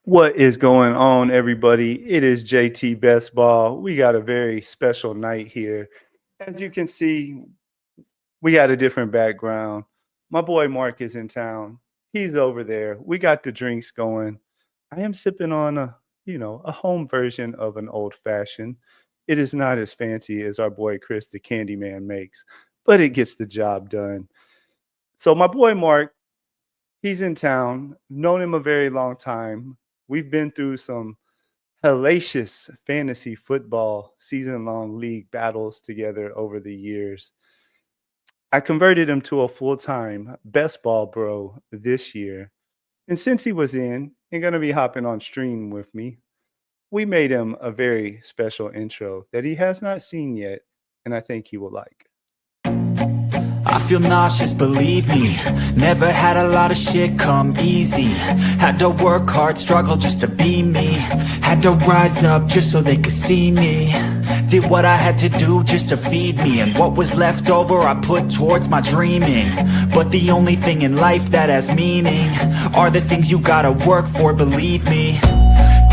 What is going on, everybody? It is JT Best Ball. We got a very special night here. As you can see, we got a different background. My boy Mark is in town. He's over there. We got the drinks going. I am sipping on a home version of an old fashioned. It is not as fancy as our boy Chris the Candyman makes, but it gets the job done. So my boy Mark, he's in town. Known him a very long time. We've been through some hellacious fantasy football season long league battles together over the years. I converted him to a full time best ball bro this year. And since he was in and going to be hopping on stream with me, we made him a very special intro that he has not seen yet. And I think he will like. I feel nauseous, believe me. Never had a lot of shit come easy. Had to work hard, struggle just to be me. Had to rise up just so they could see me. Did what I had to do just to feed me. And what was left over I put towards my dreaming. But the only thing in life that has meaning are the things you gotta work for, believe me.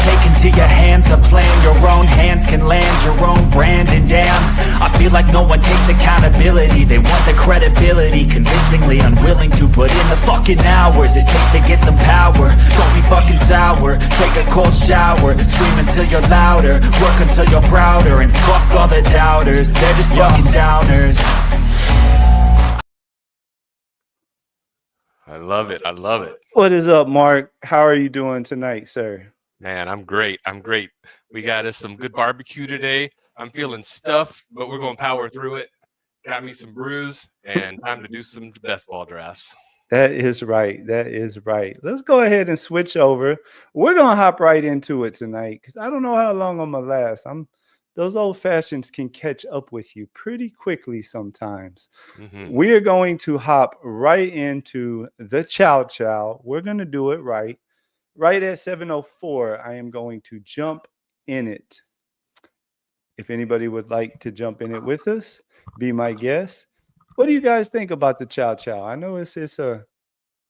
Take into your hands a plan. Your own hands can land your own brand. And damn, I feel like no one takes accountability. They want the credibility, convincingly unwilling to put in the fucking hours it takes to get some power. Don't be fucking sour, take a cold shower. Scream until you're louder, work until you're prouder. And fuck all the doubters, they're just fucking downers. I love it. I love it. What is up, Mark? How are you doing tonight, sir? Man, I'm great. I'm great. We got us some good barbecue today. I'm feeling stuffed, but we're going to power through it. Got me some brews and time to do some best ball drafts. That is right. That is right. Let's go ahead and switch over. We're gonna hop right into it tonight because I don't know how long I'm gonna last. Those old fashions can catch up with you pretty quickly sometimes. We are going to hop right into the chow chow. We're gonna do it right. Right at 7:04, I am going to jump in it. If anybody would like to jump in it with us, be my guest. What do you guys think about the Chow Chow? I know it's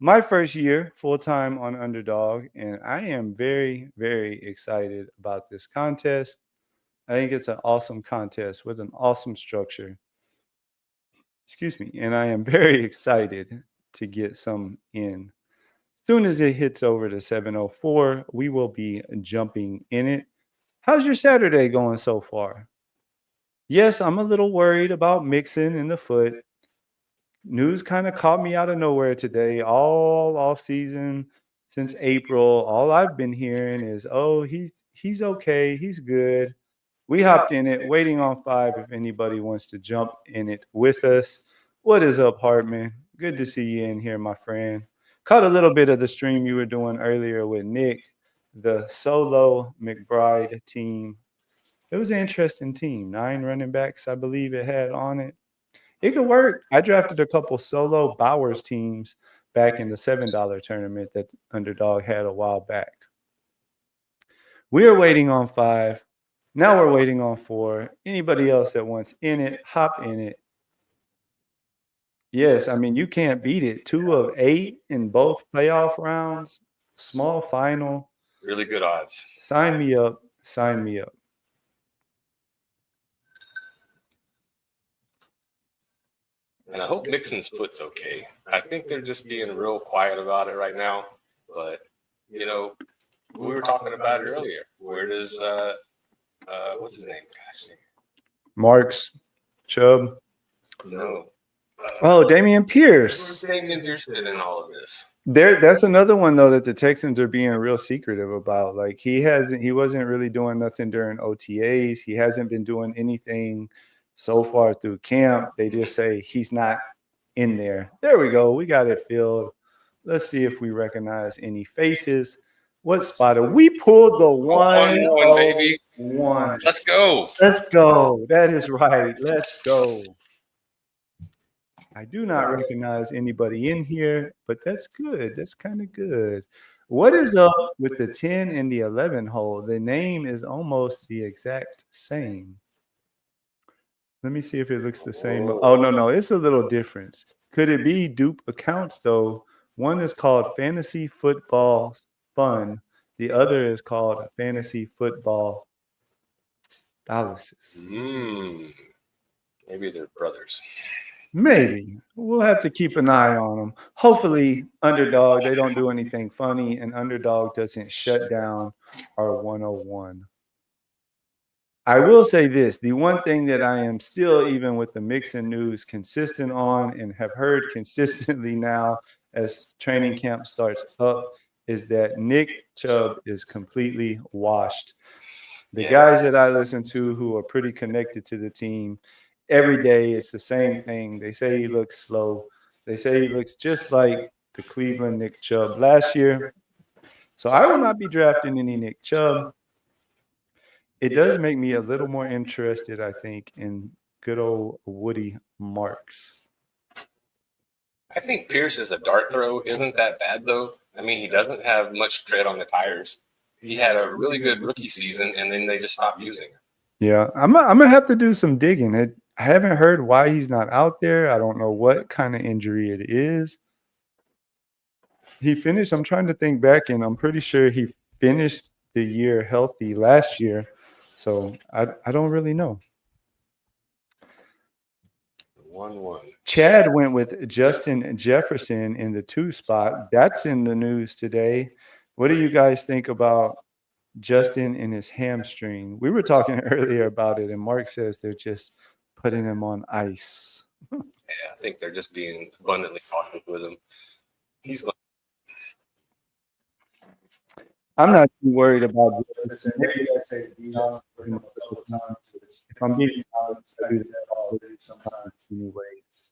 my first year full time on Underdog, and I am very, very excited about this contest. I think it's an awesome contest with an awesome structure. Excuse me. And I am very excited to get some in. Soon as it hits over to 7:04, we will be jumping in it. How's your Saturday going so far? Yes, I'm a little worried about Mixon in the foot. News kind of caught me out of nowhere today. All off season since April, all I've been hearing is, "Oh, he's okay, he's good." We hopped in it, waiting on 5 if anybody wants to jump in it with us. What is up, Hartman? Good to see you in here, my friend. Caught a little bit of the stream you were doing earlier with Nick, the solo McBride team. It was an interesting team. 9 running backs, I believe it had on it. It could work. I drafted a couple solo Bowers teams back in the $7 tournament that Underdog had a while back. We are waiting on 5. Now we're waiting on 4. Anybody else that wants in it, hop in it. Yes, I mean, you can't beat it. 2 of 8 in both playoff rounds, small final. Really good odds. Sign me up. Sign me up. And I hope Mixon's foot's okay. I think they're just being real quiet about it right now. But, we were talking about it earlier. Where does, what's his name? Gosh, Marks, Chubb. no. Oh, Dameon Pierce. Damian Pierce fit in all of this. That's another one though that the Texans are being real secretive about. Like he wasn't really doing nothing during OTAs. He hasn't been doing anything so far through camp. They just say he's not in there. There we go. We got it filled. Let's see if we recognize any faces. What spot are we? Pulled the one, baby. One. Let's go. Let's go. That is right. Let's go. I do not recognize anybody in here, but that's good. That's kind of good. What is up with the 10 and the 11 hole? The name is almost the exact same. Let me see if it looks the same. Oh, no. It's a little different. Could it be dupe accounts, though? One is called Fantasy Football Fun. The other is called fantasy football fallacies. Maybe they're brothers. Maybe. We'll have to keep an eye on them. Hopefully, Underdog, they don't do anything funny, and Underdog doesn't shut down our 101. I will say this. The one thing that I am still, even with the Mixon news, consistent on and have heard consistently now as training camp starts up is that Nick Chubb is completely washed. The guys that I listen to who are pretty connected to the team, every day it's the same thing. They say he looks slow. They say he looks just like the Cleveland Nick Chubb last year. So I will not be drafting any Nick Chubb. It does make me a little more interested, I think, in good old Woody Marks. I think Pierce's a dart throw isn't that bad, though. I mean, he doesn't have much tread on the tires. He had a really good rookie season, and then they just stopped using him. Yeah, I'm gonna have to do some digging. I haven't heard why he's not out there. I don't know what kind of injury it is. He finished, I'm trying to think back, and I'm pretty sure he finished the year healthy last year. So I don't really know. 1-1. Chad went with Justin Jefferson in the 2 spot. That's in the news today. What do you guys think about Justin and his hamstring? We were talking earlier about it, and Mark says they're just putting him on ice. Yeah, I think they're just being abundantly cautious with him. He's going. I'm not too worried about Jefferson. Maybe I say Dion for him a couple times. If I'm being honest, I do that already sometimes anyways.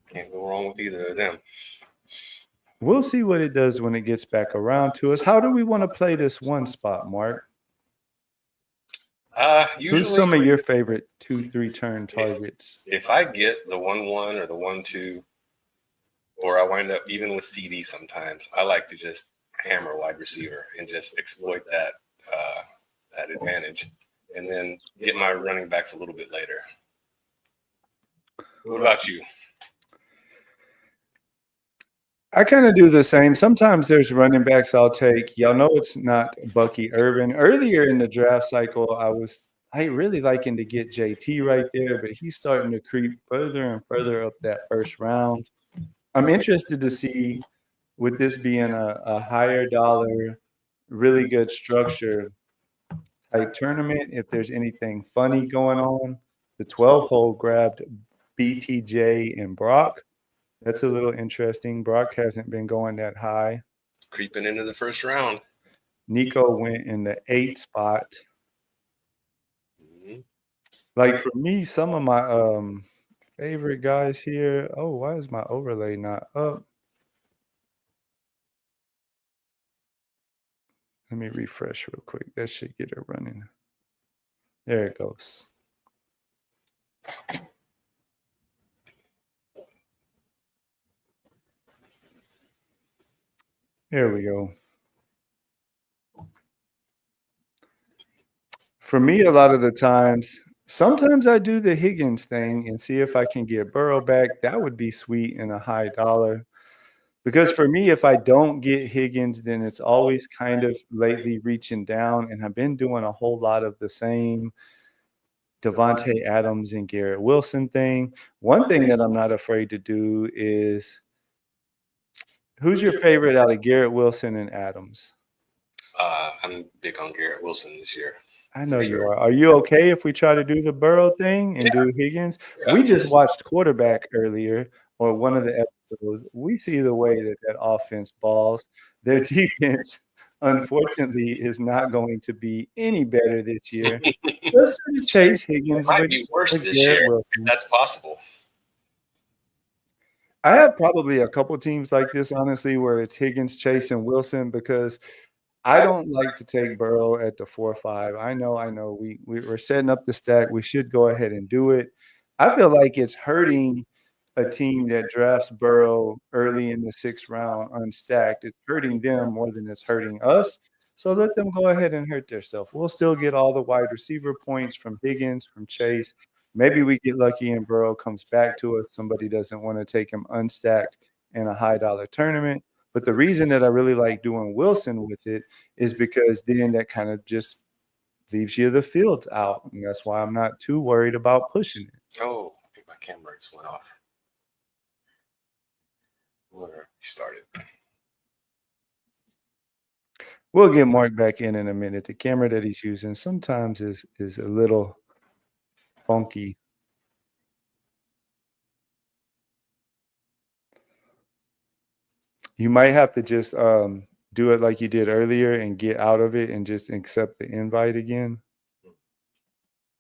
Can't go wrong with either of them. We'll see what it does when it gets back around to us. How do we want to play this 1 spot, Mark? Usually, who's some of your favorite 2-3 turn targets? If I get the 1-1 or the 1-2, or I wind up even with CD sometimes, I like to just hammer wide receiver and just exploit that advantage, and then get my running backs a little bit later. What about you? I kind of do the same. Sometimes there's running backs I'll take. Y'all know it's not Bucky Irvin. Earlier in the draft cycle, I really liking to get JT right there, but he's starting to creep further and further up that first round. I'm interested to see, with this being a higher dollar, really good structure type tournament, if there's anything funny going on. The 12-hole grabbed BTJ and Brock. That's a little interesting. Brock hasn't been going that high. Creeping into the first round. Nico went in the 8 spot. Like for me, some of my favorite guys here. Oh, why is my overlay not up? Let me refresh real quick. That should get it running. There it goes. There we go. For me, a lot of the times, sometimes I do the Higgins thing and see if I can get Burrow back. That would be sweet in a high dollar. Because for me, if I don't get Higgins, then it's always kind of lately reaching down. And I've been doing a whole lot of the same Devontae Adams and Garrett Wilson thing. One thing that I'm not afraid to do is, who's your favorite out of Garrett Wilson and Adams? I'm big on Garrett Wilson this year. I know you are. Are you okay if we try to do the Burrow thing and do Higgins? We just watched quarterback earlier, or one of the episodes. We see the way that offense balls. Their defense, unfortunately, is not going to be any better this year. Let's try to chase Higgins. It might be worse this year. That's possible. I have probably a couple teams like this, honestly, where it's Higgins, Chase, and Wilson, because I don't like to take Burrow at the 4-5. I know. We're setting up the stack. We should go ahead and do it. I feel like it's hurting a team that drafts Burrow early in the 6th round unstacked. It's hurting them more than it's hurting us. So let them go ahead and hurt themselves. We'll still get all the wide receiver points from Higgins, from Chase. Maybe we get lucky and Burrow comes back to us. Somebody doesn't want to take him unstacked in a high dollar tournament. But the reason that I really like doing Wilson with it is because then that kind of just leaves you the fields out. And that's why I'm not too worried about pushing it. Oh, I think my camera just went off. Where you started. We'll get Mark back in a minute. The camera that he's using sometimes is a little funky. You might have to just do it like you did earlier and get out of it and just accept the invite again.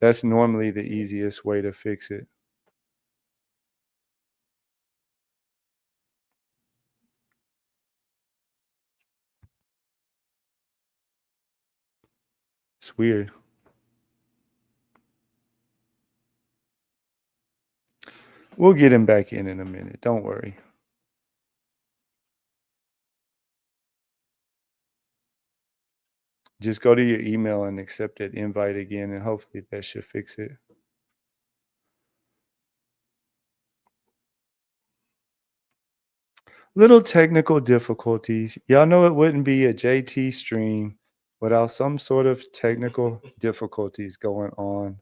That's normally the easiest way to fix it. It's weird. We'll get him back in a minute. Don't worry. Just go to your email and accept that invite again, and hopefully that should fix it. Little technical difficulties. Y'all know it wouldn't be a JT stream without some sort of technical difficulties going on.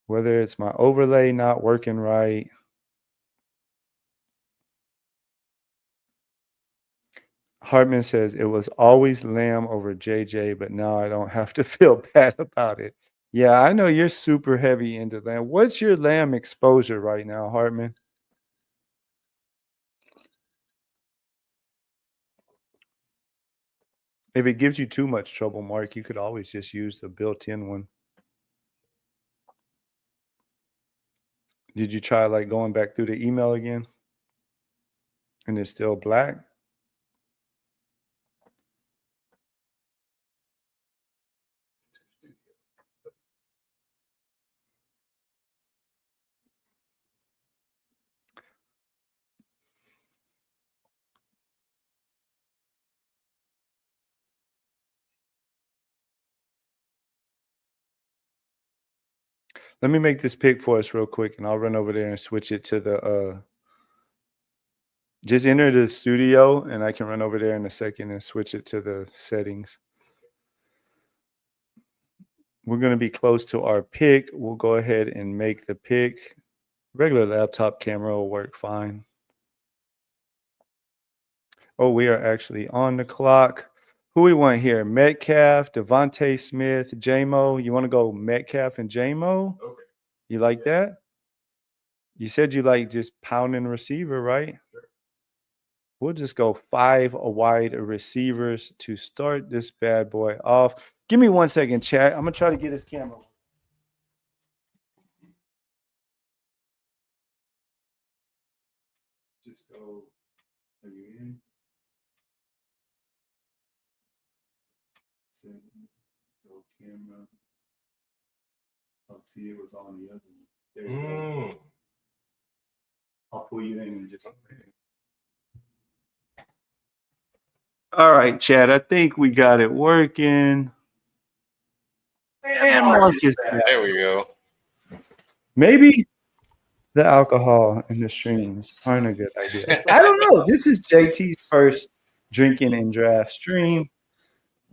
Whether it's my overlay not working right. Hartman says it was always Lamb over JJ, but now I don't have to feel bad about it. Yeah, I know you're super heavy into Lamb. What's your Lamb exposure right now, Hartman? If it gives you too much trouble, Mark, you could always just use the built-in one. Did you try like going back through the email again? And it's still black? Let me make this pick for us real quick, and I'll run over there and switch it to the just enter the studio, and I can run over there in a second and switch it to the settings. We're going to be close to our pick. We'll go ahead and make the pick. Regular laptop camera will work fine. Oh, we are actually on the clock. Who we want here? Metcalf, Devontae Smith, J-Mo. You want to go Metcalf and J-Mo? Okay. You like that? You said you like just pounding receiver, right? Sure. We'll just go 5 wide receivers to start this bad boy off. Give me 1 second, chat. I'm going to try to get his camera. Just go. Are you in? Go camera. Oh, see, it was on the other one. There you go. I'll pull you in just a minute. All right, Chad. I think we got it working. And Marcus. There we go. Maybe the alcohol in the streams aren't a good idea. I don't know. This is JT's first drinking and draft stream.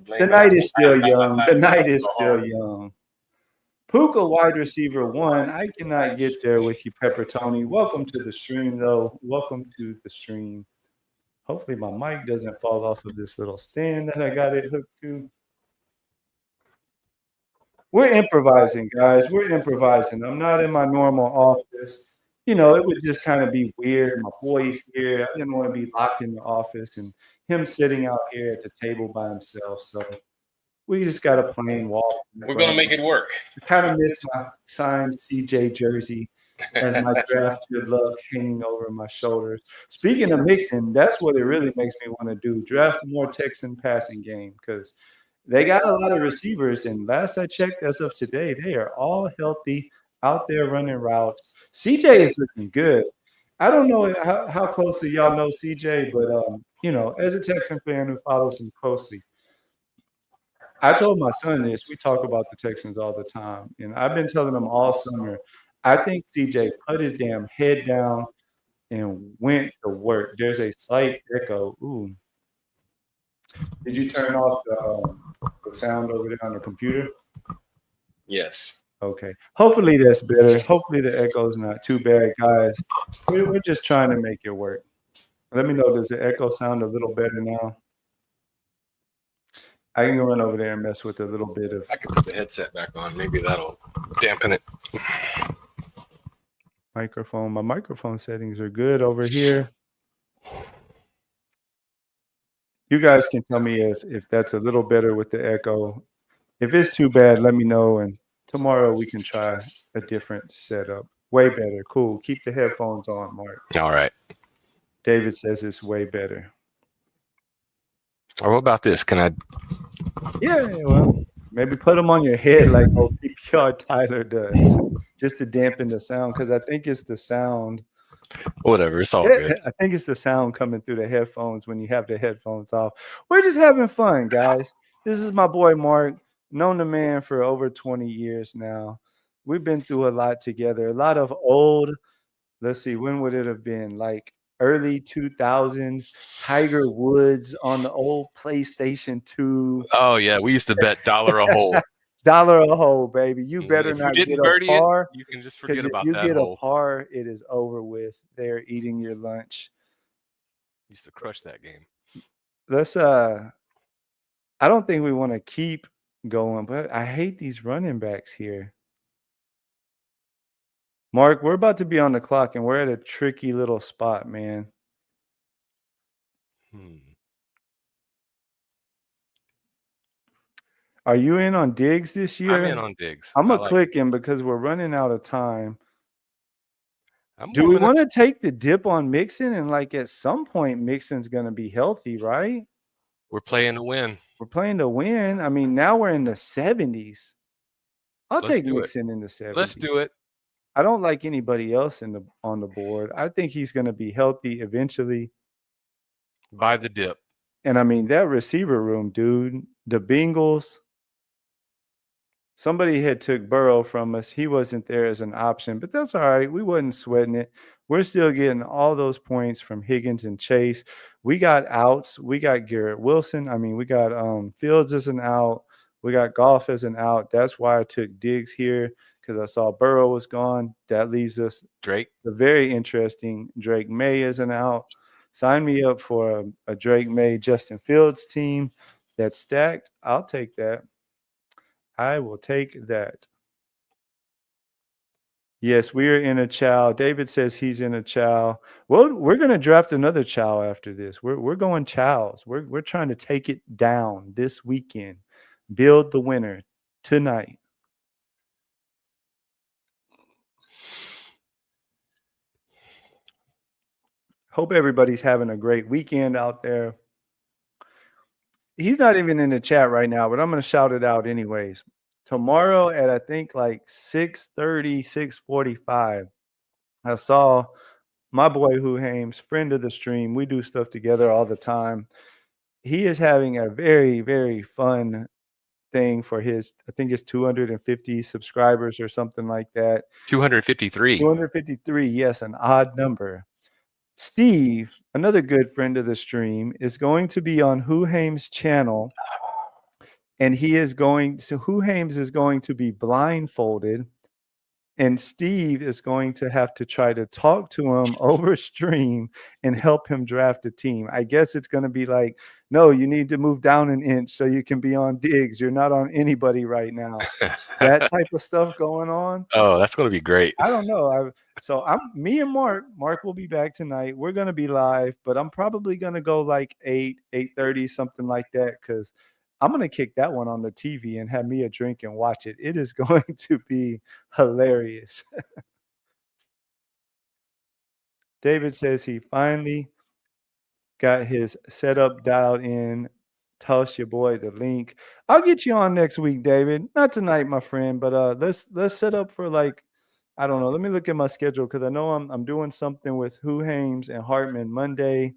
The night is still young. The night is still young. Puka wide receiver 1. I cannot get there with you, Pepper Tony. Welcome to the stream, though. Welcome to the stream. Hopefully my mic doesn't fall off of this little stand that I got it hooked to. We're improvising, guys. We're improvising. I'm not in my normal office. You know, it would just kind of be weird. My boy's here. I didn't want to be locked in the office and him sitting out here at the table by himself. So we just got a plain wall. We're going to make it work. I kind of miss my signed CJ jersey as my draft good luck hanging over my shoulders. Speaking of mixing, that's what it really makes me want to do. Draft more Texan passing game because they got a lot of receivers. And last I checked, as of today, they are all healthy, out there running routes. CJ is looking good. I don't know how closely y'all know CJ, but, you know, as a Texan fan who follows him closely, I told my son this. We talk about the Texans all the time. And I've been telling him all summer, I think CJ put his damn head down, and went to work. There's a slight echo. Ooh. Did you turn off the sound over there on the computer? Yes. Okay. Hopefully that's better. Hopefully the echo is not too bad, guys. We're just trying to make it work. Let me know, does the echo sound a little better now? I can run over there and mess with a little bit of I can put the headset back on. Maybe that'll dampen it. microphone. My microphone settings are good over here. You guys can tell me if that's a little better with the echo. If it's too bad, let me know, and tomorrow we can try a different setup. Way better. Cool. Keep the headphones on, Mark. All right. David says it's way better. Or what about this? Can I? Yeah, well, maybe put them on your head like old PPR Tyler does, just to dampen the sound, because I think it's the sound. Whatever. It's all good. I think it's the sound coming through the headphones when you have the headphones off. We're just having fun, guys. This is my boy Mark, known the man for over 20 years now. We've been through a lot together, a lot of old, let's see, when would it have been? Like early 2000s, Tiger Woods on the old PlayStation 2. Oh yeah, we used to bet $1 a hole. Dollar a hole, baby. You better If not you get didn't a birdie par. it, you can just Because forget if about you that get hole. a par, it is over with. They're eating your lunch. Used to crush that game. Let's I don't think we want to keep going, but I hate these running backs here. Mark, we're about to be on the clock and we're at a tricky little spot, man. Are you in on Diggs this year? I'm in on Diggs. I'm I gonna like click him because we're running out of time. I'm Do we willing to- want to take the dip on Mixon? And like at some point, Mixon's gonna be healthy, right? We're playing to win. We're playing to win. I mean, now we're in the 70s. I'll Let's take do it. Mixon in the 70s. Let's do it. I don't like anybody else on the board. I think he's going to be healthy eventually. Buy the dip. And I mean, that receiver room, dude, the Bengals, somebody had took Burrow from us. He wasn't there as an option, but that's all right. We wasn't sweating it. We're still getting all those points from Higgins and Chase. We got outs. We got Garrett Wilson. I mean, we got Fields as an out. We got Goff as an out. That's why I took Diggs here, because I saw Burrow was gone. That leaves us Drake. the very interesting Drake May as an out. Sign me up for a Drake May, Justin Fields team that's stacked. I'll take that. I will take that. Yes, we are in a chow. David says he's in a chow. Well, we're going to draft another chow after this. We're going chows. We're trying to take it down this weekend. Build the winner tonight. Hope everybody's having a great weekend out there. He's not even in the chat right now, but I'm going to shout it out anyways. Tomorrow at, I think, like 6:30, 6:45, I saw my boy Who Hames, friend of the stream. We do stuff together all the time. He is having a very, very fun thing for his, I think it's 250 subscribers or something like that. 253. 253, yes, an odd number. Steve, another good friend of the stream, is going to be on Who Hames' channel, and Who Hames is going to be blindfolded, and Steve is going to have to try to talk to him over stream and help him draft a team. I guess it's going to be like, no, you need to move down an inch so you can be on Diggs. You're not on anybody right now. That type of stuff going on. Oh, that's going to be great. I don't know. Me and Mark will be back tonight. We're going to be live, but I'm probably going to go like 8:30, something like that, because I'm going to kick that one on the TV and have me a drink and watch it. It is going to be hilarious. David says he finally got his setup dialed in. Toss your boy the link. I'll get you on next week, David. Not tonight, my friend, but let's set up for, like, I don't know. Let me look at my schedule, because I know I'm doing something with Who Hames and Hartman Monday.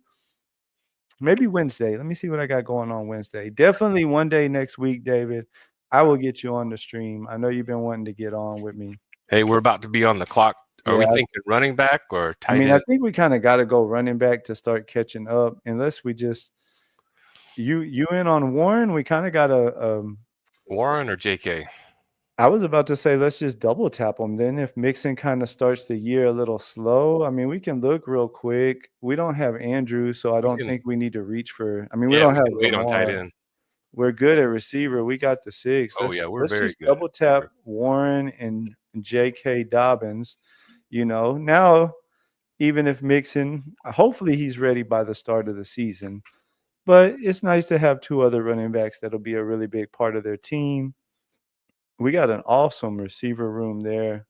Maybe Wednesday. Let me see what I got going on Wednesday. Definitely one day next week, David. I will get you on the stream. I know you've been wanting to get on with me. Hey, we're about to be on the clock Are we Yeah, thinking running back or I tight mean, I end? think we kind of got to go running back to start catching up. Unless we just you in on Warren, we kind of got to. Warren or JK? I was about to say let's just double tap them. Then if Mixon kind of starts the year a little slow, I mean, we can look real quick. We don't have Andrew, so I We don't can, think we need to reach for. I mean, we yeah, don't we have can wait on tight Lamar. end. We're good at receiver. We got the 6. Oh yeah, we're Let's very just good. double tap Warren and J.K. Dobbins. Now even if Mixon, hopefully he's ready by the start of the season. But it's nice to have 2 other running backs that'll be a really big part of their team. We got an awesome receiver room there.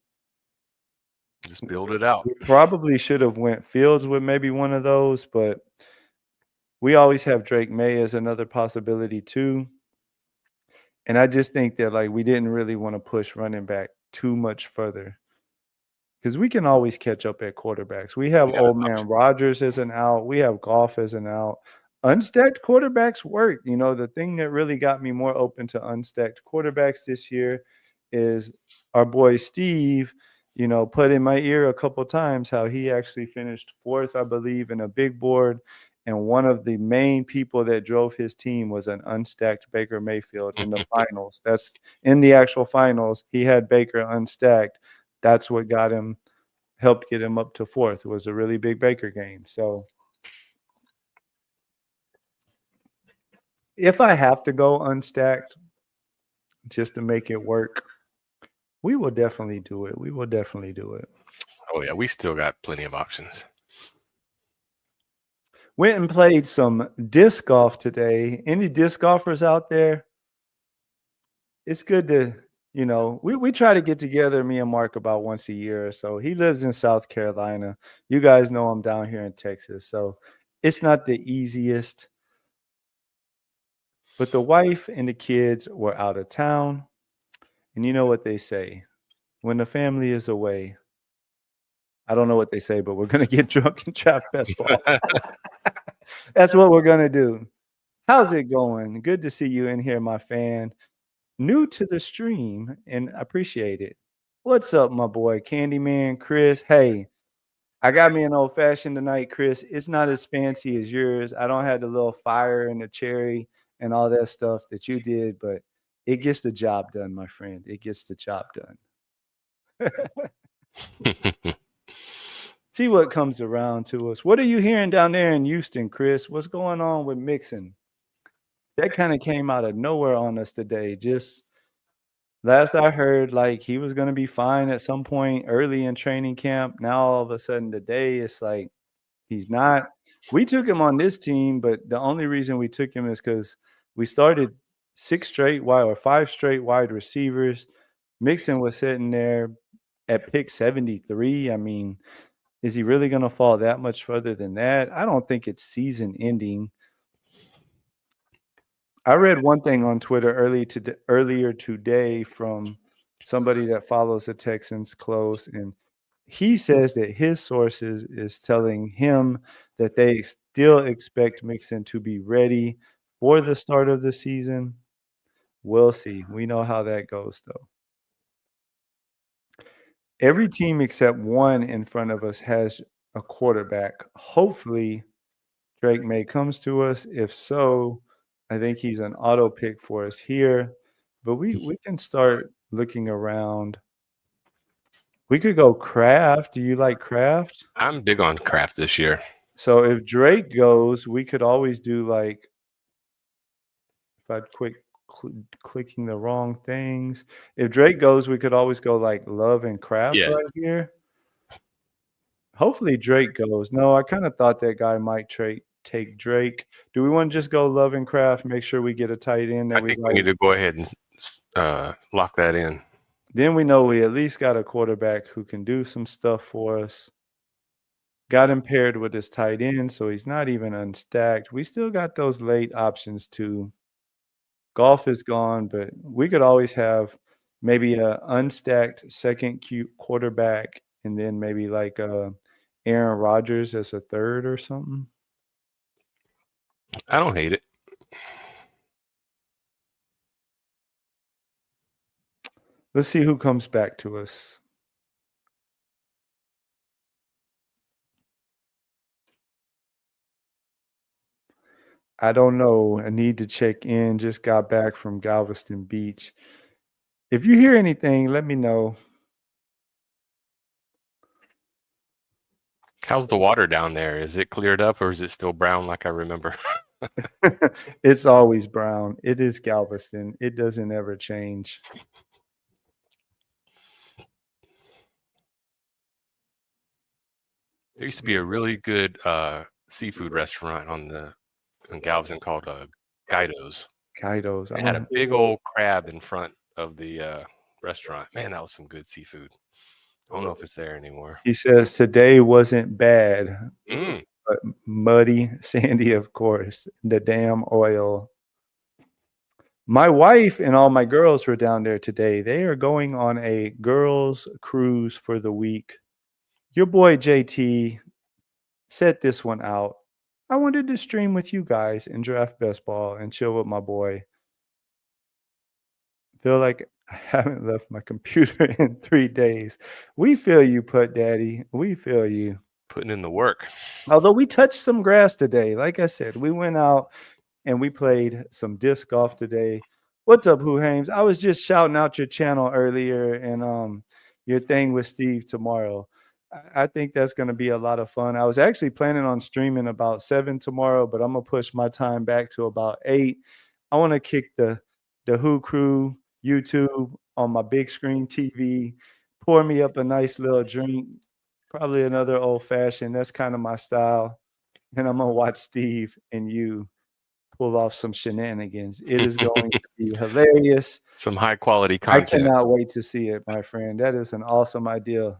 Just build it out. We probably should have went Fields with maybe one of those, but we always have Drake May as another possibility too. And I just think that like we didn't really want to push running back too much further because we can always catch up at quarterbacks. We have We got old man Rodgers as an out. We have Goff as an out. Unstacked quarterbacks work. The thing that really got me more open to unstacked quarterbacks this year is our boy Steve, put in my ear a couple times how he actually finished 4th, I believe, in a big board. And one of the main people that drove his team was an unstacked Baker Mayfield in the finals. That's in the actual finals. He had Baker unstacked. That's what helped get him up to 4th. It was a really big Baker game. So if I have to go unstacked just to make it work, we will definitely do it. We will definitely do it. Oh yeah, we still got plenty of options. Went and played some disc golf today. Any disc golfers out there? It's good to, we try to get together, me and Mark, about once a year or so. He lives in South Carolina. You guys know I'm down here in Texas. So it's not the easiest. But the wife and the kids were out of town. And you know what they say? When the family is away, I don't know what they say, but we're going to get drunk and trap best ball. That's what we're going to do. How's it going? Good to see you in here, my fan. New to the stream, and appreciate it. What's up, my boy Candyman Chris? Hey, I got me an old fashioned tonight, Chris. It's not as fancy as yours. I don't have the little fire and the cherry and all that stuff that you did, but it gets the job done, my friend. It gets the job done. See what comes around to us. What are you hearing down there in Houston, Chris? What's going on with Mixon? That kind of came out of nowhere on us today. Just last I heard, like he was going to be fine at some point early in training camp. Now all of a sudden today, it's like he's not. We took him on this team, but the only reason we took him is because we started 5 straight wide receivers. Mixon was sitting there at pick 73. I mean, is he really going to fall that much further than that? I don't think it's season ending. I read one thing on Twitter earlier today from somebody that follows the Texans close, and he says that his sources is telling him that they still expect Mixon to be ready for the start of the season. We'll see. We know how that goes, though. Every team except one in front of us has a quarterback. Hopefully, Drake May comes to us. If so, I think he's an auto pick for us here. But we can start looking around. We could go Kraft. Do you like Kraft? I'm big on Kraft this year. So if Drake goes, we could always do like, if I quit clicking the wrong things. If Drake goes, we could always go like Love and Kraft right here. Hopefully Drake goes. No, I kind of thought that guy might take Drake. Do we want to just go Love and Kraft, make sure we get a tight end that I think we need to go ahead and lock that in. Then we know we at least got a quarterback who can do some stuff for us. Got him paired with his tight end, so he's not even unstacked. We still got those late options too. Golf is gone, but we could always have maybe a unstacked second quarterback and then maybe like Aaron Rodgers as a third or something. I don't hate it. Let's see who comes back to us. I don't know. I need to check in. Just got back from Galveston Beach. If you hear anything, let me know. How's the water down there? Is it cleared up or is it still brown like I remember? It's always brown. It is Galveston. It doesn't ever change. There used to be a really good seafood restaurant in Galveston called Guido's. Kaidos. It had a big old crab in front of the restaurant. Man, that was some good seafood. I don't know if it's there anymore. He says today wasn't bad, Mm. but muddy, sandy, of course. The damn oil. My wife and all my girls were down there today. They are going on a girls' cruise for the week. Your boy JT set this one out. I wanted to stream with you guys and draft best ball and chill with my boy. Feel like I haven't left my computer in 3 days. We feel you, Put Daddy. We feel you. Putting in the work. Although we touched some grass today. Like I said, we went out and we played some disc golf today. What's up, Who Hames? I was just shouting out your channel earlier and your thing with Steve tomorrow. I think that's going to be a lot of fun. I was actually planning on streaming about 7 tomorrow, but I'm going to push my time back to about 8. I want to kick the Who Crew YouTube on my big screen TV, pour me up a nice little drink, probably another old fashioned. That's kind of my style. And I'm going to watch Steve and you pull off some shenanigans. It is going to be hilarious. Some high quality I content. cannot wait to see it, my friend. That is an awesome idea.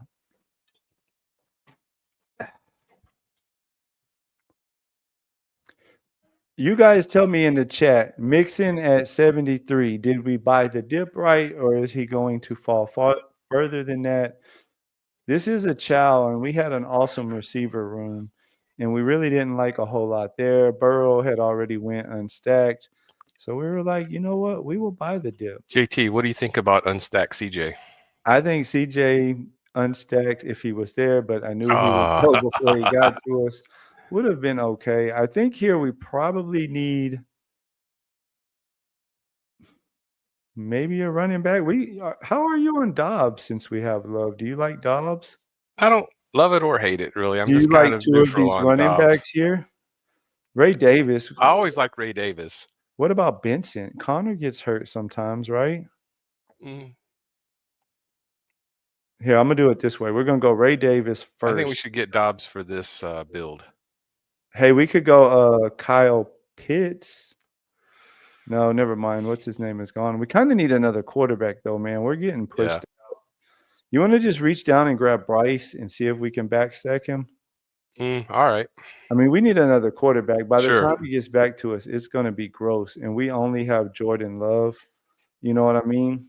You guys tell me in the chat, Mixon at 73, did we buy the dip right, or is he going to fall further than that? This is a chow, and we had an awesome receiver room, and we really didn't like a whole lot there. Burrow had already went unstacked, so we were like, you know what? We will buy the dip. JT, what do you think about unstacked CJ? I think CJ unstacked if he was there, but I knew he would go before he got to us. Would have been okay. I think here we probably need maybe a running back. How are you on Dobbs since we have Love? Do you like Dobbs? I don't love it or hate it, really. I'm Do just you kind like of two of neutral these on running Dobbs. backs here? Ray Davis. I always like Ray Davis. What about Benson? Connor gets hurt sometimes, right? Mm. Here, I'm going to do it this way. We're going to go Ray Davis first. I think we should get Dobbs for this build. Hey, we could go Kyle Pitts. No, never mind. What's his name is gone. We kind of need another quarterback, though, man. We're getting pushed out. You want to just reach down and grab Bryce and see if we can backstack him? All right. I mean, we need another quarterback. By the Sure. time he gets back to us, it's going to be gross. And we only have Jordan Love. You know what I mean?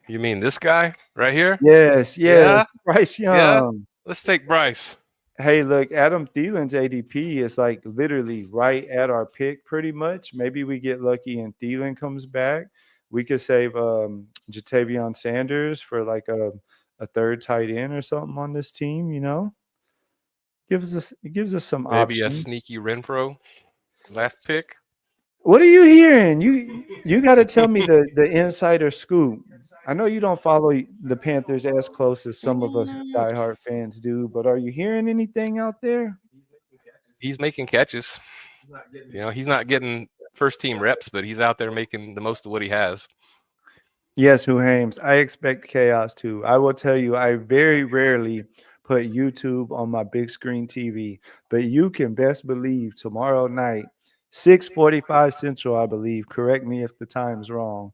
You mean this guy right here? Yes. Yeah? Bryce Young. Yeah. Let's take Bryce. Hey, look, Adam Thielen's ADP is like literally right at our pick pretty much. Maybe we get lucky and Thielen comes back. We could save Jatavion Sanders for like a third tight end or something on this team, you know? It gives us some Maybe options. a sneaky Renfro last pick. What are you hearing? You got to tell me the insider scoop. I know you don't follow the Panthers as close as some of us diehard fans do, but are you hearing anything out there? He's making catches. You know, he's not getting first team reps, but he's out there making the most of what he has. Yes, Who Hames. I expect chaos too. I will tell you, I very rarely put YouTube on my big screen TV, but you can best believe tomorrow night, 6:45 Central, I believe. Correct me if the time's wrong.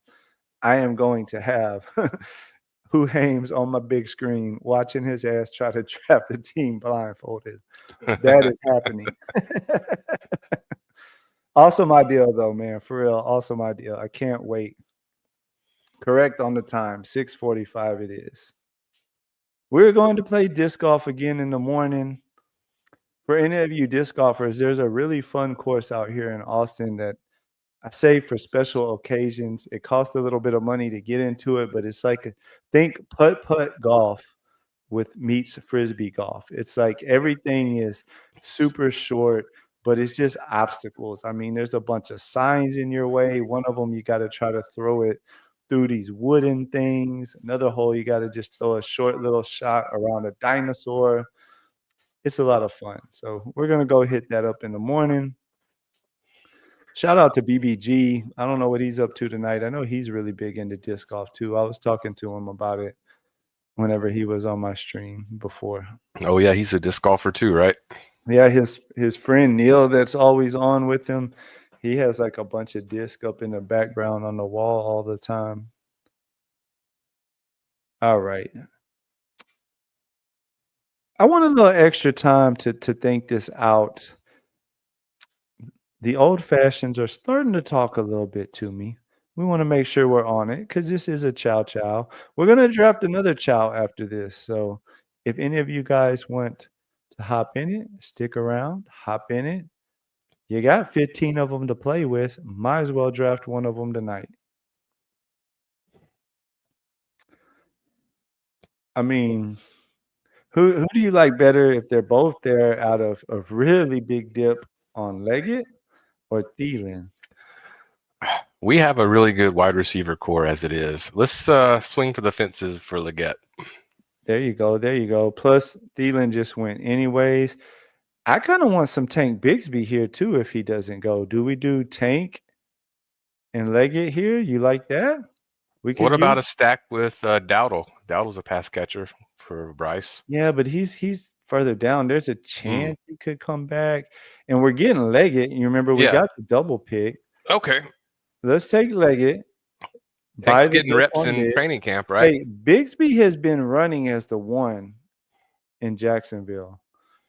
I am going to have Who Hames on my big screen watching his ass try to trap the team blindfolded. That is happening. Awesome idea, though, man. For real, awesome idea. I can't wait. Correct on the time, 6:45 it is. We're going to play disc golf again in the morning. For any of you disc golfers, there's a really fun course out here in Austin that I save for special occasions. It costs a little bit of money to get into it, but it's like think putt-putt golf meets frisbee golf. It's like everything is super short, but it's just obstacles. I mean, there's a bunch of signs in your way. One of them, you got to try to throw it through these wooden things. Another hole, you got to just throw a short little shot around a dinosaur. It's a lot of fun. So we're gonna go hit that up in the morning. Shout out to BBG. I don't know what he's up to tonight. I know he's really big into disc golf too. I was talking to him about it whenever he was on my stream before. Oh yeah, he's a disc golfer too, right? Yeah, his friend Neil that's always on with him. He has like a bunch of disc up in the background on the wall all the time. All right. I want a little extra time to think this out. The old fashions are starting to talk a little bit to me. We want to make sure we're on it because this is a chow chow. We're going to draft another chow after this. So if any of you guys want to hop in it, stick around, hop in it. You got 15 of them to play with. Might as well draft one of them tonight. I mean, who do you like better if they're both there out of a really big dip on Leggett or Thielen? We have a really good wide receiver core as it is. Let's swing for the fences for Leggett. There you go. There you go. Plus, Thielen just went anyways. I kind of want some Tank Bigsby here too if he doesn't go. Do we do Tank and Leggett here? You like that? We could What about a use, stack with Dowdle? Dowdle's a pass catcher for Bryce. yeah, but he's further down. There's a chance he could come back. And we're getting Leggett. You remember we Yeah. got the double pick. Okay. Let's take Leggett. Tank's the getting dip reps on in mid. training camp, right? Hey, Bigsby has been running as the one in Jacksonville,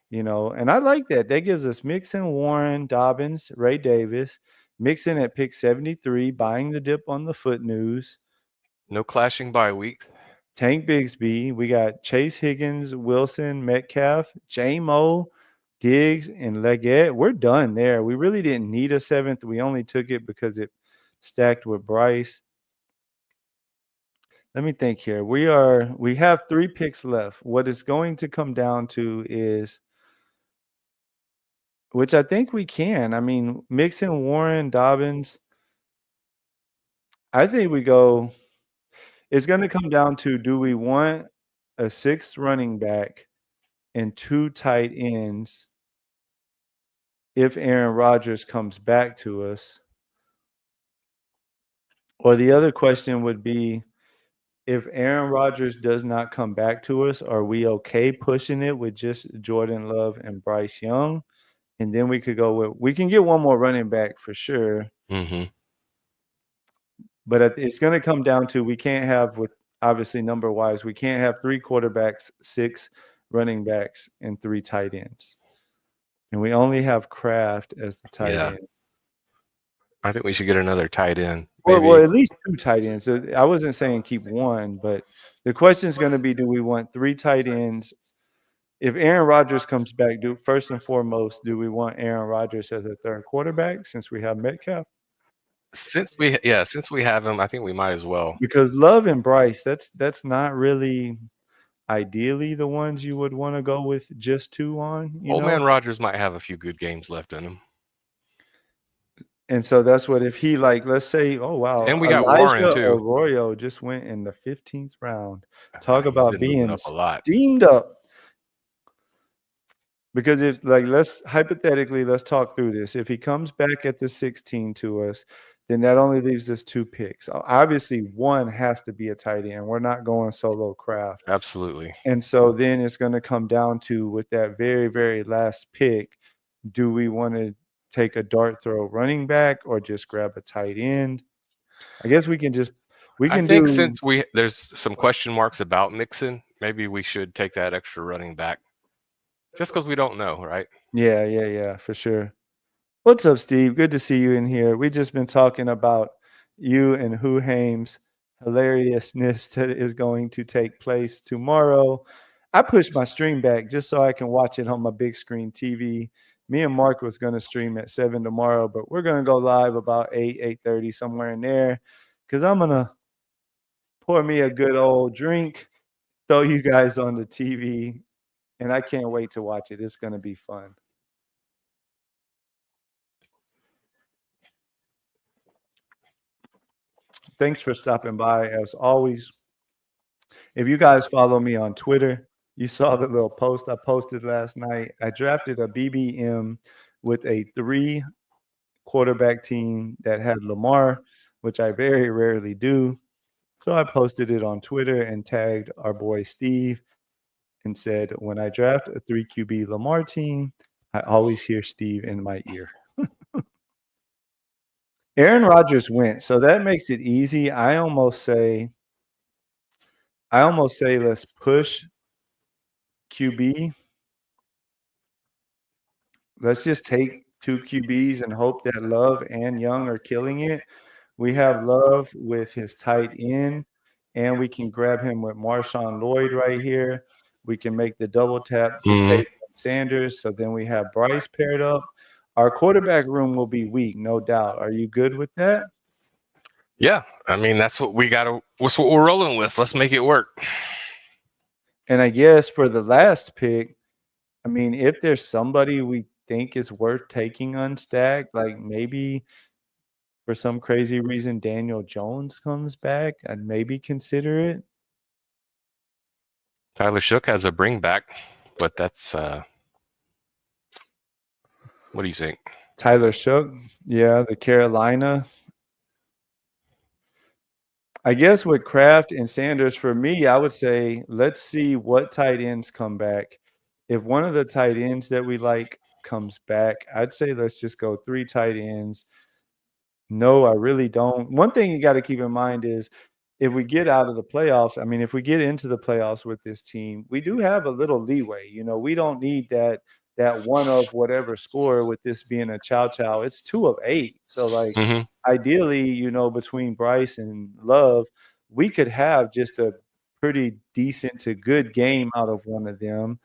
you know, and I like that. That gives us Mixon, Warren, Dobbins, Ray Davis, Mixon at pick 73, buying the dip on the Foot News, No clashing bye weeks. Tank Bigsby. We got Chase Higgins, Wilson, Metcalf, J-Mo, Diggs, and Leggett. We're done there. We really didn't need a seventh. We only took it because it stacked with Bryce. Let me think here. We have 3 picks left. What it's going to come down to is, which I think we can. I mean, Mixon, Warren, Dobbins. I think we go. It's going to come down to, do we want a 6th running back and 2 tight ends if Aaron Rodgers comes back to us? Or the other question would be, if Aaron Rodgers does not come back to us, are we okay pushing it with just Jordan Love and Bryce Young? And then we could go with, we can get one more running back for sure. Mm-hmm. But it's going to come down to, we can't have, with obviously number wise, we can't have 3 quarterbacks, 6 running backs, and 3 tight ends. And we only have Kraft as the tight end. I think we should get another tight end. Well, at least 2 tight ends. So I wasn't saying keep one, but the question is going to be, do we want 3 tight ends? If Aaron Rodgers comes back, first and foremost, do we want Aaron Rodgers as a 3rd quarterback since we have Metcalf? Since we have him, I think we might as well. Because Love and Bryce, that's not really ideally the ones you would want to go with just 2 on. Old man Rodgers might have a few good games left in him. And so that's what, if he, like, let's say, oh wow, and we got Warren too. Arroyo just went in the 15th round. Talk about being up a lot. steamed up. Because if, like, let's talk through this. If he comes back at the 16 to us, then that only leaves us 2 picks. Obviously, one has to be a tight end. We're not going solo Kraft. Absolutely. And so then it's going to come down to, with that very, very last pick, do we want to take a dart throw running back or just grab a tight end? I guess we can since there's some question marks about Mixon, maybe we should take that extra running back. Just because we don't know, right? Yeah, for sure. What's up, Steve? Good to see you in here. We've just been talking about you and Haim's hilariousness that is going to take place tomorrow. I pushed my stream back just so I can watch it on my big screen TV. Me and Mark was going to stream at 7 tomorrow, but we're going to go live about 8:30, somewhere in there, because I'm going to pour me a good old drink, throw you guys on the TV, and I can't wait to watch it. It's going to be fun. Thanks for stopping by as always. If you guys follow me on Twitter, you saw the little post I posted last night. I drafted a BBM with a 3 quarterback team that had Lamar, which I very rarely do. So I posted it on Twitter and tagged our boy Steve and said, when I draft a 3 QB Lamar team, I always hear Steve in my ear. Aaron Rodgers went, so that makes it easy. I almost say let's push QB. Let's just take 2 QBs and hope that Love and Young are killing it. We have Love with his tight end, and we can grab him with Marshawn Lloyd right here. We can make the double tap to take Sanders. So then we have Bryce paired up. Our quarterback room will be weak, no doubt. Are you good with that? Yeah, I mean that's what we got to. What's what we're rolling with? Let's make it work. And I guess for the last pick, I mean, if there's somebody we think is worth taking unstacked, like maybe for some crazy reason Daniel Jones comes back, I'd maybe consider it. Tyler Shook has a bring back, but that's what do you think? Tyler Shook, yeah, the Carolina. I guess with Kraft and Sanders, for me, I would say let's see what tight ends come back. If one of the tight ends that we like comes back, I'd say let's just go 3 tight ends. No, I really don't. One thing you got to keep in mind is if we get out of the playoffs, I mean, if we get into the playoffs with this team, we do have a little leeway. You know, we don't need that one of whatever score with this being a chow. It's 2 of 8. So like ideally, you know, between Bryce and Love, we could have just a pretty decent to good game out of one of them.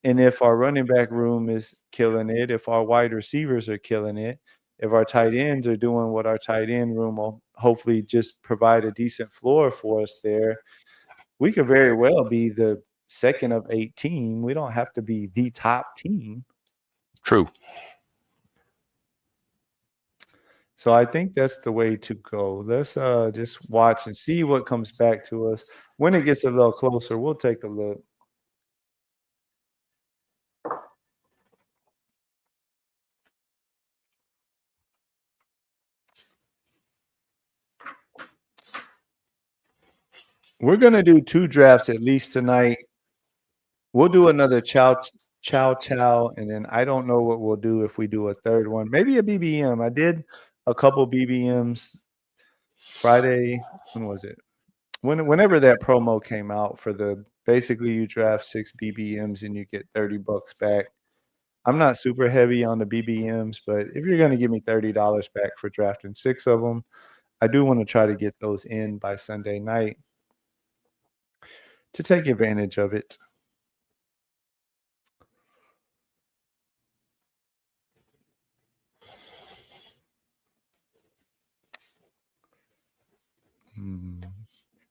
And if our running back room is killing it, if our wide receivers are killing it, if our tight ends are doing what our tight end room will hopefully just provide a decent floor for us there, we could very well be the second of 8 team. We don't have to be the top team. True. So I think that's the way to go. Let's just watch and see what comes back to us. When it gets a little closer, we'll take a look. We're going to do 2 drafts at least tonight. We'll do another chow, and then I don't know what we'll do if we do a third one. Maybe a BBM. I did a couple BBMs Friday. When was it? Whenever that promo came out for the basically you draft 6 BBMs and you get $30 back. I'm not super heavy on the BBMs, but if you're going to give me $30 back for drafting 6 of them, I do want to try to get those in by Sunday night to take advantage of it.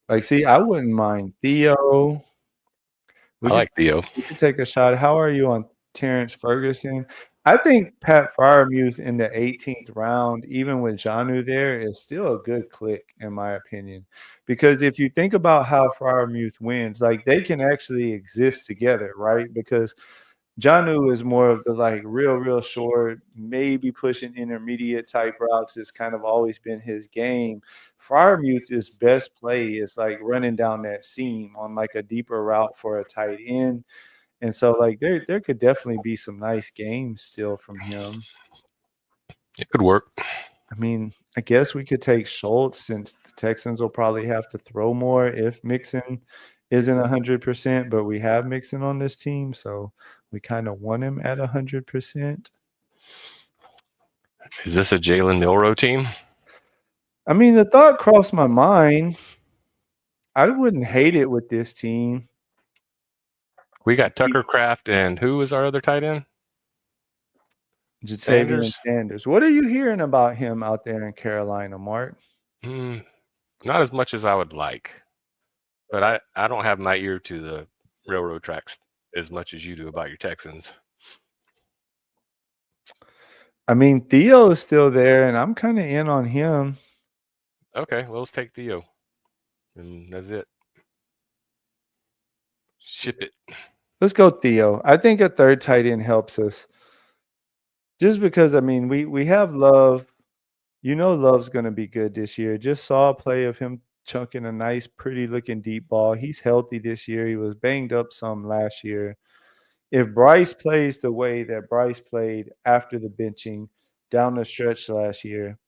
Like, see, I wouldn't mind Theo. I like Theo. We could take a shot. How are you on Terrence Ferguson? I think Pat Freiermuth in the 18th round, even with Jonnu there, is still a good click, in my opinion. Because if you think about how Freiermuth wins, like they can actually exist together, right? Because Jonnu is more of the like real short, maybe pushing intermediate type routes. It's kind of always been his game. Freiermuth's best play is like running down that seam on like a deeper route for a tight end. And so like there could definitely be some nice games still from him. It could work. I mean, I guess we could take Schultz since the Texans will probably have to throw more if Mixon isn't 100%, but we have Mixon on this team, so we kind of want him at 100%. Is this a Jalen Milroe team? I mean, the thought crossed my mind. I wouldn't hate it with this team. We got Tucker Kraft and who is our other tight end? Sanders. What are you hearing about him out there in Carolina, Mark? Not as much as I would like. But I don't have my ear to the railroad tracks as much as you do about your Texans. I mean, Theo is still there, and I'm kind of in on him. Okay, well, let's take Theo, and that's it. Ship it. Let's go Theo. I think a third tight end helps us. Just because I mean we have Love. You know Love's gonna be good this year. Just saw a play of him chunking a nice, pretty looking deep ball. He's healthy this year. He was banged up some last year. If Bryce plays the way that Bryce played after the benching down the stretch last year,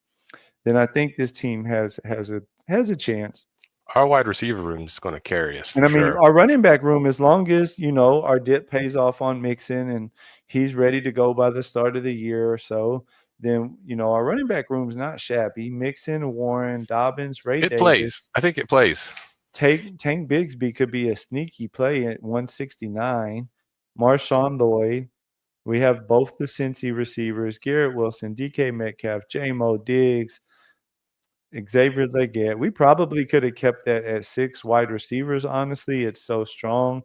then I think this team has a chance. Our wide receiver room is going to carry us And for I mean, sure. our running back room, as long as our dip pays off on Mixon and he's ready to go by the start of the year or so, then our running back room is not shabby. Mixon, Warren, Dobbins, Ray It Davis, plays. I think it plays. Tank Bigsby could be a sneaky play at 169. Marshawn Lloyd. We have both the Cincy receivers: Garrett Wilson, DK Metcalf, J-Mo Diggs, Xavier Leggett. We probably could have kept that at 6 wide receivers, honestly. It's so strong.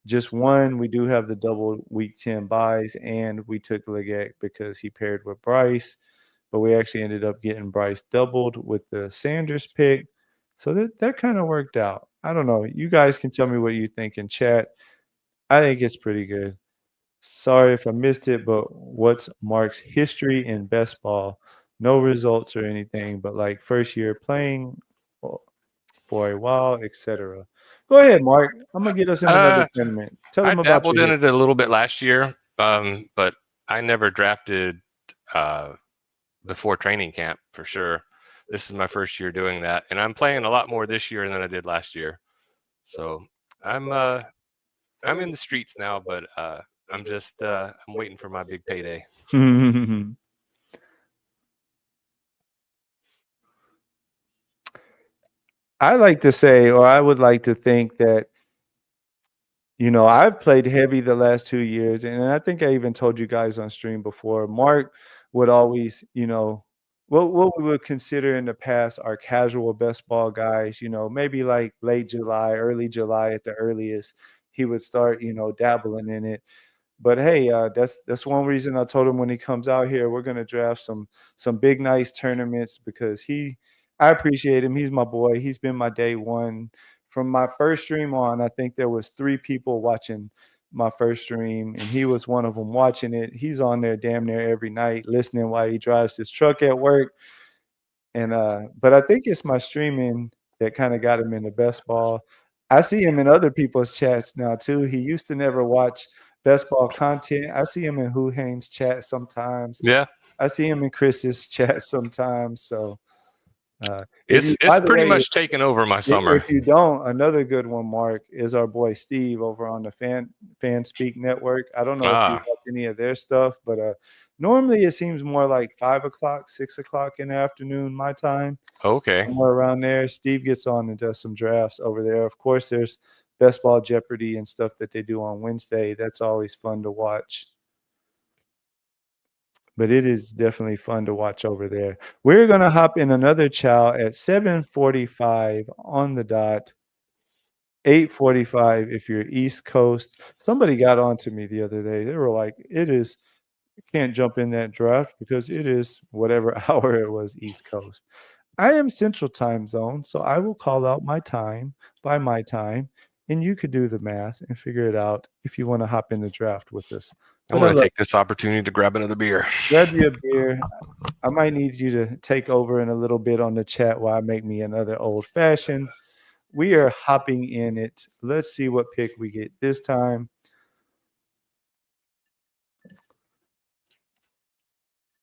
Just one, we do have the double week 10 buys, and we took Leggett because he paired with Bryce, but we actually ended up getting Bryce doubled with the Sanders pick. So that kind of worked out. I don't know. You guys can tell me what you think in chat. I think it's pretty good. Sorry if I missed it, but what's Mark's history in best ball? No results or anything, but like first year playing for a while, etc. Go ahead, Mark. I'm gonna get us in another tournament. Tell I them about dabbled your in history. it a little bit last year, but I never drafted before training camp for sure. This is my first year doing that, and I'm playing a lot more this year than I did last year. So I'm in the streets now, but I'm just I'm waiting for my big payday. I like to say, or I would like to think that, I've played heavy the last 2 years, and I think I even told you guys on stream before. Mark would always, what we would consider in the past our casual best ball guys, maybe like late July, early July at the earliest, he would start, dabbling in it. But hey, that's one reason I told him when he comes out here, we're gonna draft some big nice tournaments because I appreciate him. He's my boy. He's been my day one from my first stream on. I think there was 3 people watching my first stream, and he was one of them watching it. He's on there damn near every night listening while he drives his truck at work. And but I think it's my streaming that kind of got him into best ball. I see him in other people's chats now too. He used to never watch best ball content. I see him in Who Hames chat sometimes. Yeah, I see him in Chris's chat sometimes. So it's pretty much taken over my summer. If you don't, another good one, Mark, is our boy Steve over on the Fan Speak Network. I don't know if you watch any of their stuff, but normally it seems more like 5 o'clock, 6 o'clock in the afternoon, my time. Okay. Somewhere around there. Steve gets on and does some drafts over there. Of course, there's Best Ball Jeopardy and stuff that they do on Wednesday. That's always fun to watch. But it is definitely fun to watch over there. We're going to hop in another chow at 7:45 on the dot. 8:45 if you're East Coast. Somebody got on to me the other day. They were like, you can't jump in that draft because it is whatever hour it was East Coast. I am Central Time Zone, so I will call out my time by my time, and you could do the math and figure it out if you want to hop in the draft with us. I'm going to take this opportunity to grab another beer. Grab you a beer. I might need you to take over in a little bit on the chat while I make me another old fashioned. We are hopping in it. Let's see what pick we get this time.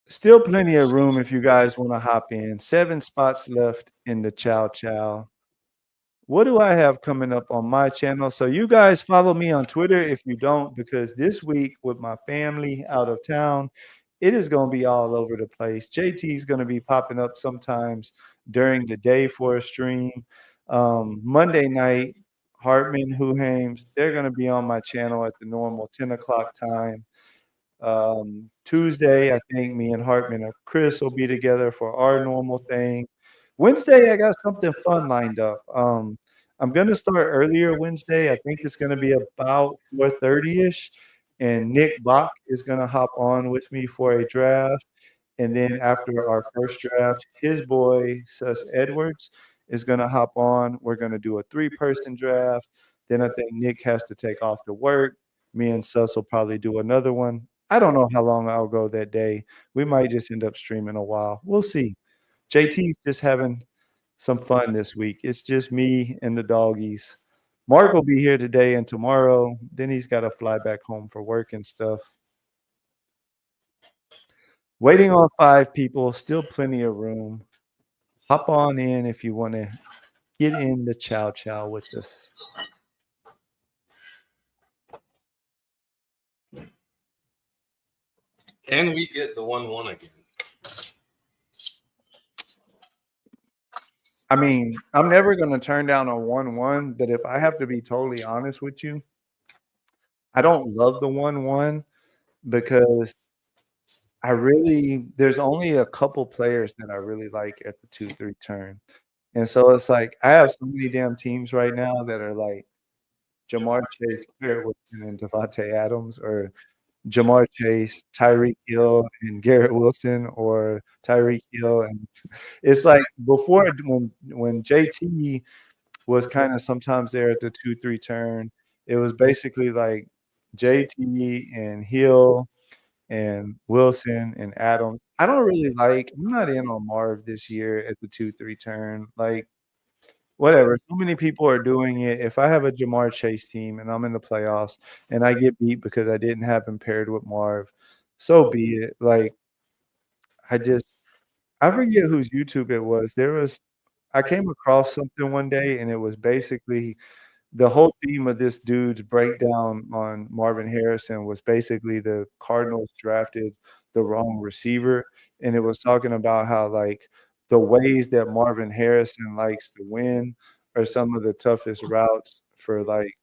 Still plenty of room if you guys want to hop in. 7 spots left in the chow chow. What do I have coming up on my channel? So you guys follow me on Twitter if you don't, because this week with my family out of town, it is going to be all over the place. JT is going to be popping up sometimes during the day for a stream. Monday night, Hartman, Who Hames, they're going to be on my channel at the normal 10 o'clock time. Tuesday, I think me and Hartman or Chris will be together for our normal thing. Wednesday, I got something fun lined up. I'm going to start earlier Wednesday. I think it's going to be about 4:30-ish, and Nick Bach is going to hop on with me for a draft. And then after our first draft, his boy, Sus Edwards, is going to hop on. We're going to do a 3-person draft. Then I think Nick has to take off to work. Me and Sus will probably do another one. I don't know how long I'll go that day. We might just end up streaming a while. We'll see. JT's just having some fun this week. It's just me and the doggies. Mark will be here today and tomorrow. Then he's got to fly back home for work and stuff. Waiting on 5 people, still plenty of room. Hop on in if you want to get in the chow chow with us. Can we get the 1-1 again? I mean, I'm never going to turn down a 1-1, but if I have to be totally honest with you, I don't love the 1-1 because there's only a couple players that I really like at the 2-3 turn. And so it's like I have so many damn teams right now that are like Jamar Chase, Garrett Wilson, and Devontae Adams, or Jamar Chase, Tyreek Hill, and Garrett Wilson, or Tyreek Hill. And it's like before when JT was kind of sometimes there at the 2-3 turn, it was basically like JT and Hill and Wilson and Adams. I'm not in on Marv this year at the 2-3 turn. Like, whatever. So many people are doing it. If I have a Jamar Chase team and I'm in the playoffs and I get beat because I didn't have him paired with Marv, so be it. Like, I forget whose YouTube it was. I came across something one day and it was basically the whole theme of this dude's breakdown on Marvin Harrison was basically the Cardinals drafted the wrong receiver. And it was talking about how, like, the ways that Marvin Harrison likes to win are some of the toughest routes for, like,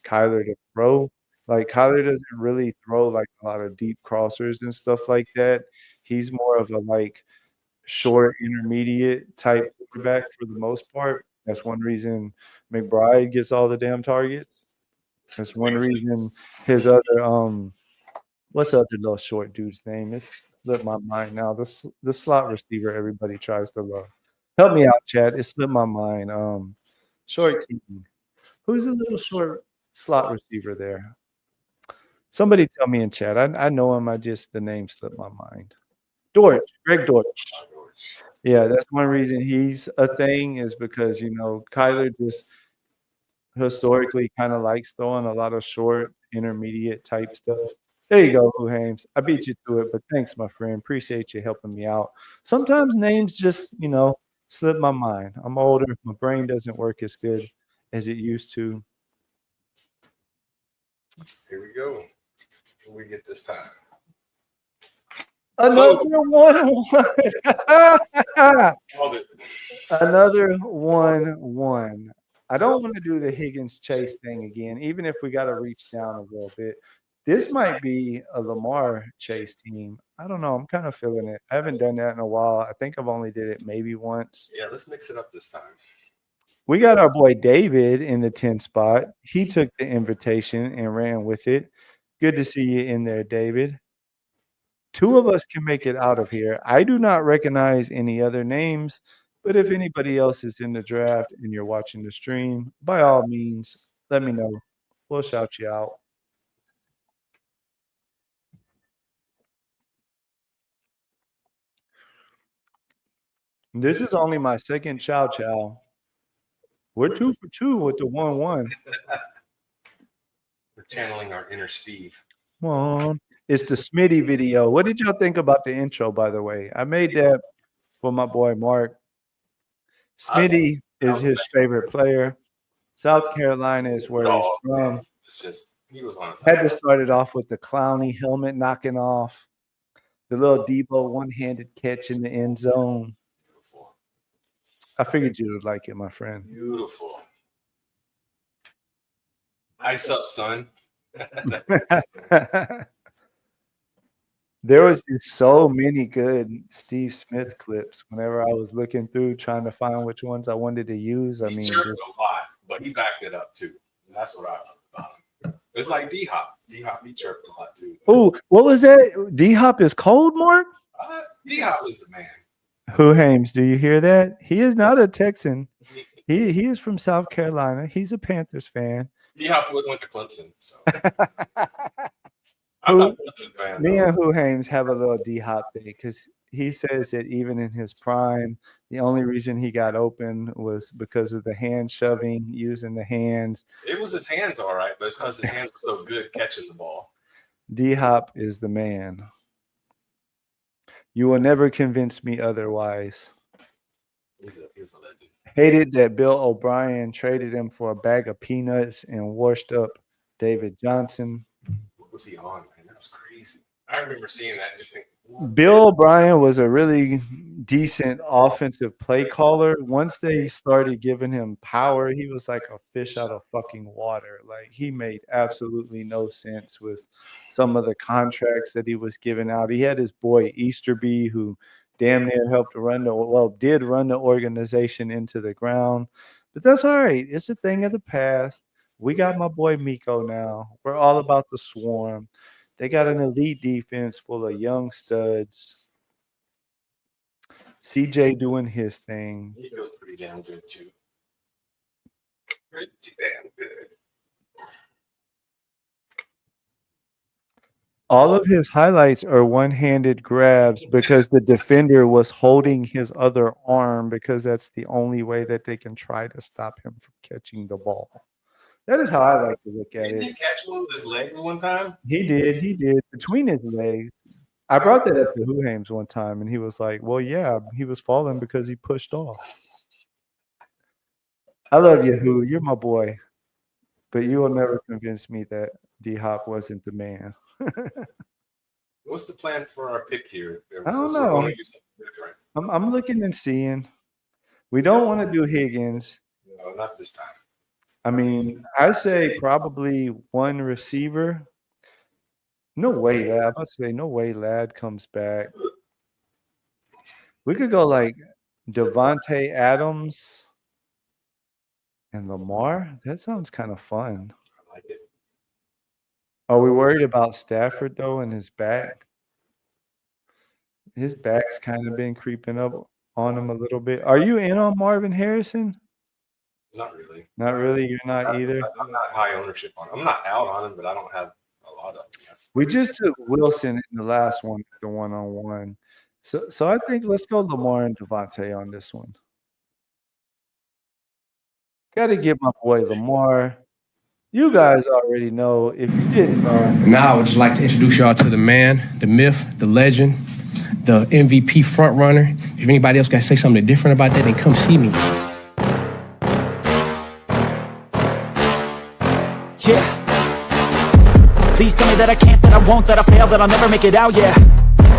Kyler to throw. Like, Kyler doesn't really throw, like, a lot of deep crossers and stuff like that. He's more of a, like, short, intermediate type quarterback for the most part. That's one reason McBride gets all the damn targets. That's one reason his other what's the other little short dude's name? It's slipped my mind now. The slot receiver everybody tries to love. Help me out, Chad. It slipped my mind. Short King. Who's the little short slot receiver there? Somebody tell me in chat. I know him. The name slipped my mind. Dortch, Greg Dortch. Yeah, that's one reason he's a thing is because, Kyler just historically kind of likes throwing a lot of short, intermediate type stuff. There you go, Huhames. I beat you to it, but thanks, my friend. Appreciate you helping me out. Sometimes names just, slip my mind. I'm older. My brain doesn't work as good as it used to. Here we go. What we get this time? Another 1-1. Another 1-1. I don't want to do the Higgins Chase thing again, even if we got to reach down a little bit. This might be a Lamar Chase team. I don't know. I'm kind of feeling it. I haven't done that in a while. I think I've only did it maybe once. Yeah, let's mix it up this time. We got our boy David in the 10 spot. He took the invitation and ran with it. Good to see you in there, David. 2 of us can make it out of here. I do not recognize any other names, but if anybody else is in the draft and you're watching the stream, by all means, let me know. We'll shout you out. This is only my second chow chow. We're 2 for 2 with the 1-1. We're channeling our inner Steve. Come on. It's the Smitty video. What did y'all think about the intro, by the way? I made that for my boy Mark. Smitty is his favorite player. South Carolina is where he's from. It's just he was on. Had to start it off with the Clowney helmet knocking off. The little Debo one-handed catch in the end zone. Beautiful. I figured you would like it, my friend. Beautiful. Ice up, son. There was just so many good Steve Smith clips whenever I was looking through trying to find which ones I wanted to use. I mean, He chirped a lot, but he backed it up too. And that's what I love about him. It's like D-Hop. D-Hop, he chirped a lot too. Oh, what was that? D-Hop is cold, Mark? D-Hop is the man. Who Hames? Do you hear that? He is not a Texan. He is from South Carolina. He's a Panthers fan. D-Hop went to Clemson, so I'm not a Clemson fan. Me though. and Who Hames have a little D-Hop day because he says that even in his prime, the only reason he got open was because of the hand shoving, using the hands. It was his hands, all right, but it's because his hands were so good catching the ball. D-Hop is the man. You will never convince me otherwise. He's a legend. Hated that Bill O'Brien traded him for a bag of peanuts and washed up David Johnson. What was he on, man? That's crazy. I remember seeing that and just thinking, what? Bill O'Brien was a really decent offensive play caller. Once they started giving him power, he was like a fish out of fucking water. Like he made absolutely no sense with some of the contracts that he was giving out. He had his boy Easterby, who damn near helped did run the organization into the ground. But that's all right. It's a thing of the past. We got my boy Miko now. We're all about the swarm. They got an elite defense full of young studs. CJ doing his thing. He feels pretty damn good, too. Pretty damn good. All of his highlights are one-handed grabs because the defender was holding his other arm because that's the only way that they can try to stop him from catching the ball. That is how I like to look at Didn't it. he catch one with his legs one time? He did between his legs. I brought that up to Who Hames one time, and he was like, "Well, yeah, he was falling because he pushed off." I love you, Who. You're my boy, but you will never convince me that D-Hop wasn't the man. What's the plan for our pick here? I don't Since we're know. going to do something different. I'm looking and seeing. We don't want to do Higgins. No, not this time. I mean, I say probably one receiver. No way, Lad. I'm about to say no way Lad comes back. We could go like Devontae Adams and Lamar. That sounds kind of fun. I like it. Are we worried about Stafford though and his back? His back's kind of been creeping up on him a little bit. Are you in on Marvin Harrison? Not really. Not really. You're not either. I'm not high ownership on him. I'm not out on him, but I don't have a lot of them. We just took Wilson in the last one, the one-on-one. So I think let's go Lamar and Devontae on this one. Got to give my boy Lamar. You guys already know. If you didn't know, Now I would just like to introduce y'all to the man, the myth, the legend, the MVP front runner. If anybody else got to say something different about that, then come see me. Yeah. Please tell me that I can't, that I won't, that I fail, that I'll never make it out, yeah.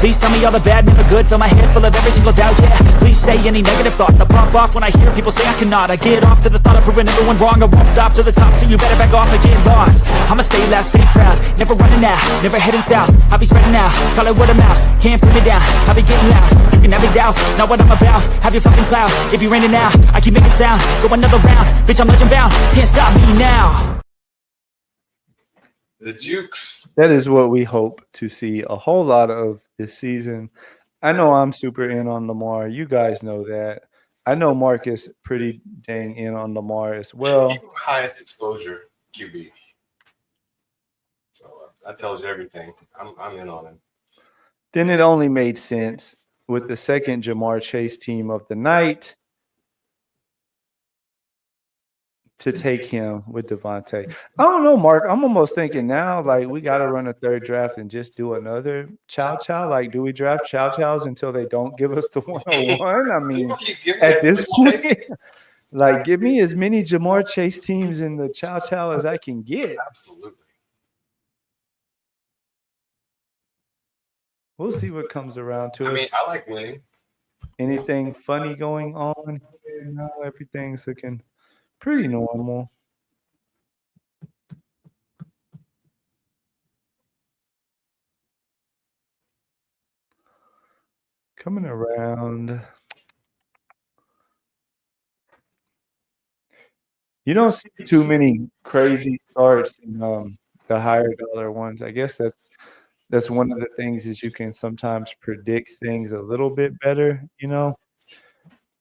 Please tell me all the bad, never good, fill my head full of every single doubt, yeah. Please say any negative thoughts, I pop off when I hear people say I cannot. I get off to the thought of proving everyone wrong, I won't stop to the top, so you better back off and get lost. I'ma stay loud, stay proud, never running out, never heading south. I'll be spreading out, call it word of mouth, can't put me down, I'll be getting loud. You can have your doubts, not what I'm about, have your fucking clout. It be raining now, I keep making sound, go another round, bitch I'm legend bound, can't stop me now. The Jukes. that is what we hope to see a whole lot of this season. I know I'm super in on Lamar. You guys know that. I know Mark is pretty dang in on Lamar as well. He's the highest exposure QB. So that tells you everything. I'm in on him. Then it only made sense with the second Jamar Chase team of the night to take him with Devontae. I don't know, Mark. I'm almost thinking now, like, we got to run a third draft and just do another chow. Like, do we draft chows until they don't give us the 101? I mean, People keep giving at it this to Chase. point, like, give me as many Jamar Chase teams in the chow as I can get. Absolutely. We'll see what comes around to I us. mean, I like winning. Anything funny going on? No, everything's looking pretty normal. Coming around. You don't see too many crazy starts in the higher dollar ones. I guess that's That's one of the things is you can sometimes predict things a little bit better, you know?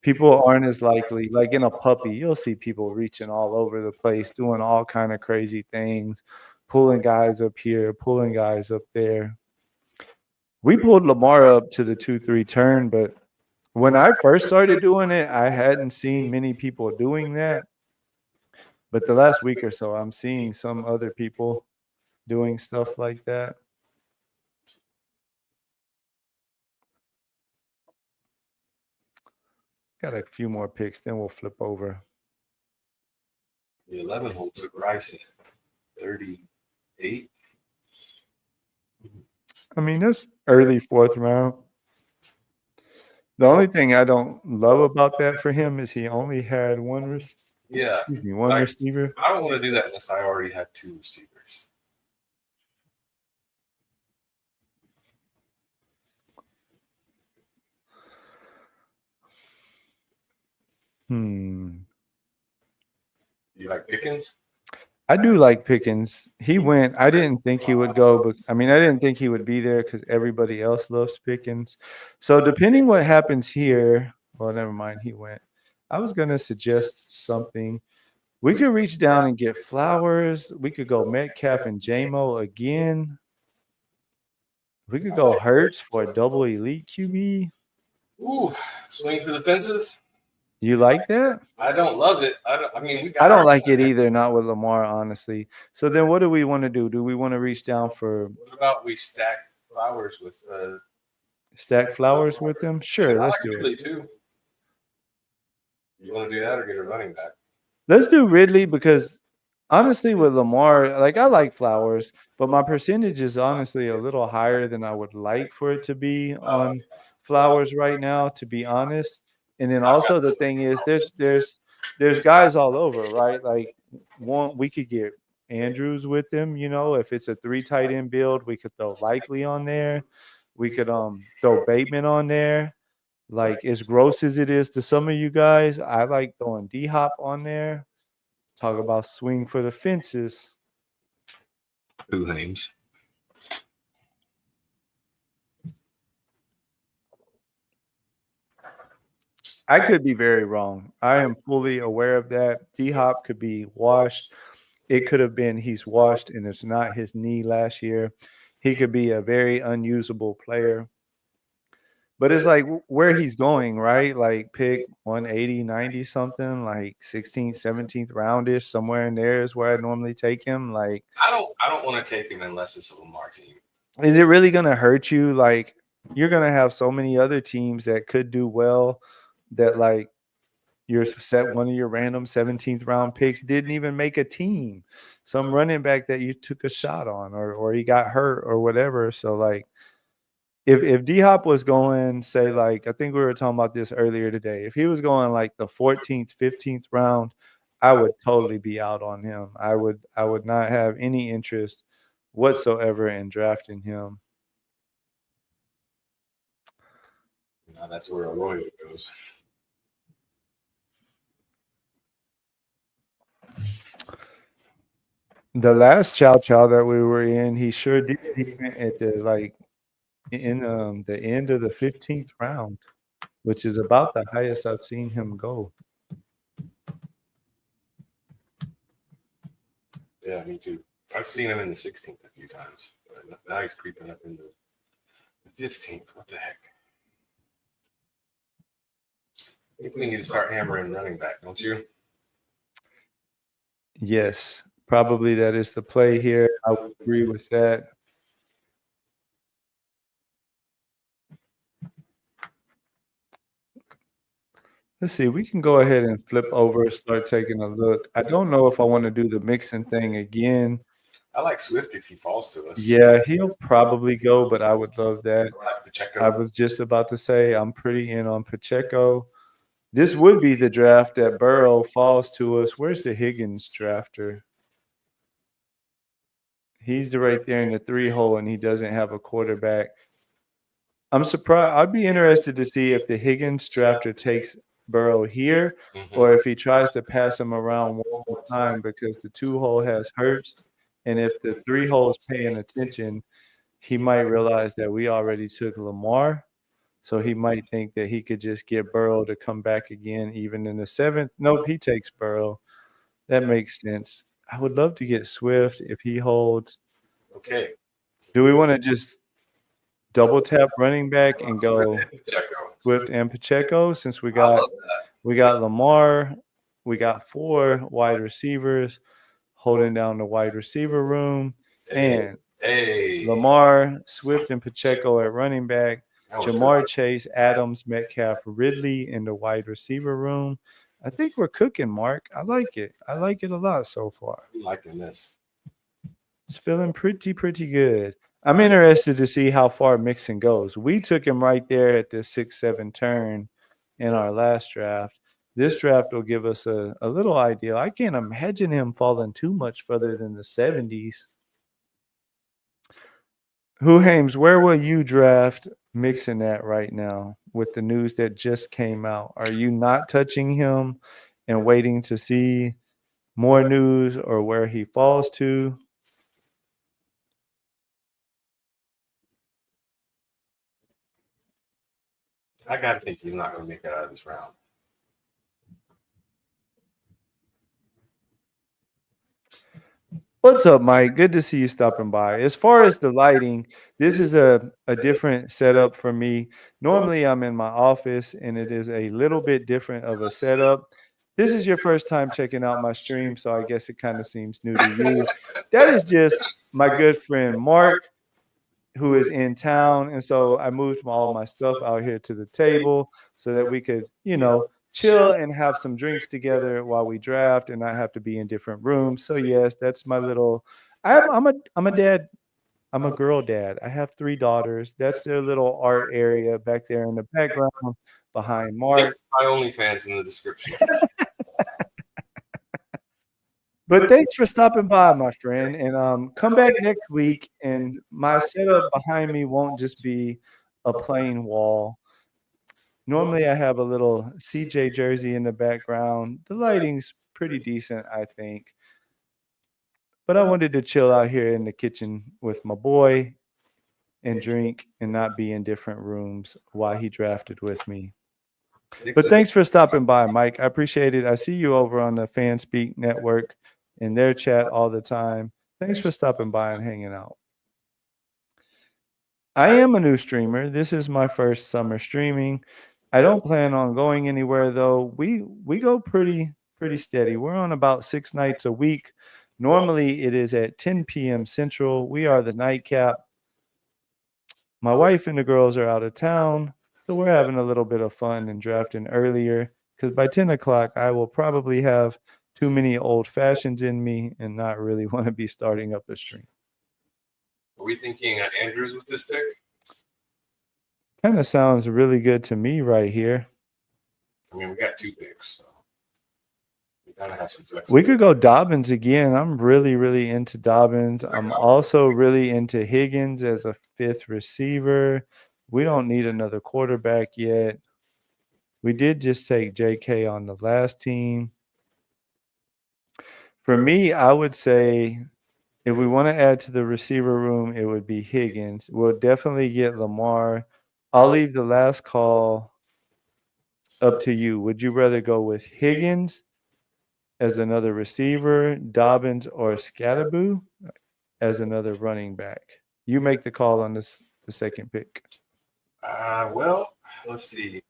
People aren't as likely like in a puppy, you'll see people reaching all over the place, doing all kind of crazy things, pulling guys up here, pulling guys up there. We pulled Lamar up to the 2-3 turn, but when I first started doing it, I hadn't seen many people doing that. But the last week or so, I'm seeing some other people doing stuff like that. Got a few more picks, then we'll flip over. The 11 hole took Rice at 38. I mean, that's early fourth round. The only thing I don't love about that for him is he only had one Yeah, receiver. I don't want to do that unless I already have 2 receivers. You like Pickens? I do like Pickens. He went. I didn't think he would go, but I mean, I didn't think he would be there because everybody else loves Pickens. So depending what happens here, well, never mind. He went. I was gonna suggest something. We could reach down and get Flowers. We could go Metcalf and JMO again. We could go Hurts for a double elite QB. Ooh, swing for the fences. You like that? I don't love it. I don't like it either, not with Lamar, honestly. So then what do we want to do? Do we want to reach down for What about we stack Flowers with him? Sure, let's do Ridley it. too. You want to do that or get a running back? Let's do Ridley because honestly with Lamar, like I like Flowers, but my percentage is honestly a little higher than I would like for it to be on Flowers right now, to be honest. And then also the thing is there's guys all over, right? Like we could get Andrews with him, you know, if it's a 3 tight end build, we could throw Likely on there. We could throw Bateman on there. Like as gross as it is to some of you guys, I like throwing D-Hop on there. Talk about swing for the fences. Who names? I could be very wrong. I am fully aware of that. D-Hop could be washed. It could have been he's washed and it's not his knee last year. He could be a very unusable player. But it's like where he's going, right? Like pick 180, 90 something, like 16th, 17th roundish, somewhere in there is where I normally take him. Like I don't want to take him unless it's a Lamar team. Is it really gonna hurt you? Like you're gonna have so many other teams that could do well that like you're set one of your random 17th round picks didn't even make a team. Some running back that you took a shot on or he got hurt or whatever. So like if D-Hop was going, say, like, I think we were talking about this earlier today. If he was going like the 14th, 15th round, I would totally be out on him. I would not have any interest whatsoever in drafting him. Now that's where Arroyo goes. The last chow that we were in, he sure did. He went at the like in the end of the 15th round, which is about the highest I've seen him go. Yeah, me too. I've seen him in the 16th a few times. But now he's creeping up into the 15th. What the heck? I think we need to start hammering running back, don't you? Yes, probably that is the play here. I would agree with that. Let's see, we can go ahead and flip over, start taking a look. I don't know if I want to do the mixing thing again. I like Swift if he falls to us. Yeah, he'll probably go, but I would love that. Pacheco. I was just about to say I'm pretty in on Pacheco. This would be the draft that Burrow falls to us. Where's the Higgins drafter? He's right there in the 3 hole, and he doesn't have a quarterback. I'm surprised. I'd be interested to see if the Higgins drafter takes Burrow here or if he tries to pass him around one more time because the 2 hole has Hurts. And if the 3 hole is paying attention, he might realize that we already took Lamar. So he might think that he could just get Burrow to come back again, even in the 7th. Nope, he takes Burrow. That makes sense. I would love to get Swift if he holds. Okay. Do we want to just double tap running back and go Pacheco. Swift and Pacheco since we I got love that. Lamar, we got 4 wide receivers holding down the wide receiver room, and Hey. Lamar, Swift, and Pacheco at running back, That was Jamar good. Chase, Adams, Metcalf, Ridley in the wide receiver room. I think we're cooking, Mark. I like it. I like it a lot so far. I'm liking this. It's feeling pretty good. I'm interested to see how far Mixon goes. We took him right there at the 6-7 turn in our last draft. This draft will give us a little idea. I can't imagine him falling too much further than the 70s. Who Hames, where will you draft Mixon at right now with the news that just came out? Are you not touching him and waiting to see more news or where he falls to? I gotta think he's not gonna make it out of this round. What's up, Mike? Good to see you stopping by. As far as the lighting, this is a different setup for me. Normally, I'm in my office, and it is a little bit different of a setup. This is your first time checking out my stream, so I guess it kind of seems new to you. That is just my good friend Mark, who is in town, and so I moved all of my stuff out here to the table so that we could, chill and have some drinks together while we draft and not have to be in different rooms. So yes, that's my little. I'm a dad. I'm a girl dad. I have 3 daughters. That's their little art area back there in the background behind Mark. Link to my OnlyFans in the description. But thanks for stopping by, my friend, and come back next week. And my setup behind me won't just be a plain wall. Normally, I have a little CJ jersey in the background. The lighting's pretty decent, I think. But I wanted to chill out here in the kitchen with my boy and drink and not be in different rooms while he drafted with me. But thanks for stopping by, Mike. I appreciate it. I see you over on the FanSpeak Network in their chat all the time. Thanks for stopping by and hanging out. I am a new streamer. This is my first summer streaming. I don't plan on going anywhere though. We go pretty steady. We're on about 6 nights a week. Normally it is at 10 p.m. Central. We are the nightcap. My wife and the girls are out of town, so we're having a little bit of fun and drafting earlier because by 10 o'clock I will probably have too many old fashions in me and not really want to be starting up a stream. Are we thinking Andrews with this pick? Kind of sounds really good to me right here. I mean, we got 2 picks, so we gotta have some flexibility. We could go Dobbins again. I'm really into Dobbins. I'm also really into Higgins as a 5th receiver. We don't need another quarterback yet. We did just take JK on the last team. For me, I would say if we want to add to the receiver room, it would be Higgins. We'll definitely get Lamar. I'll leave the last call up to you. Would you rather go with Higgins as another receiver, Dobbins, or Scatterboo as another running back? You make the call on this, the second pick. Well, let's see.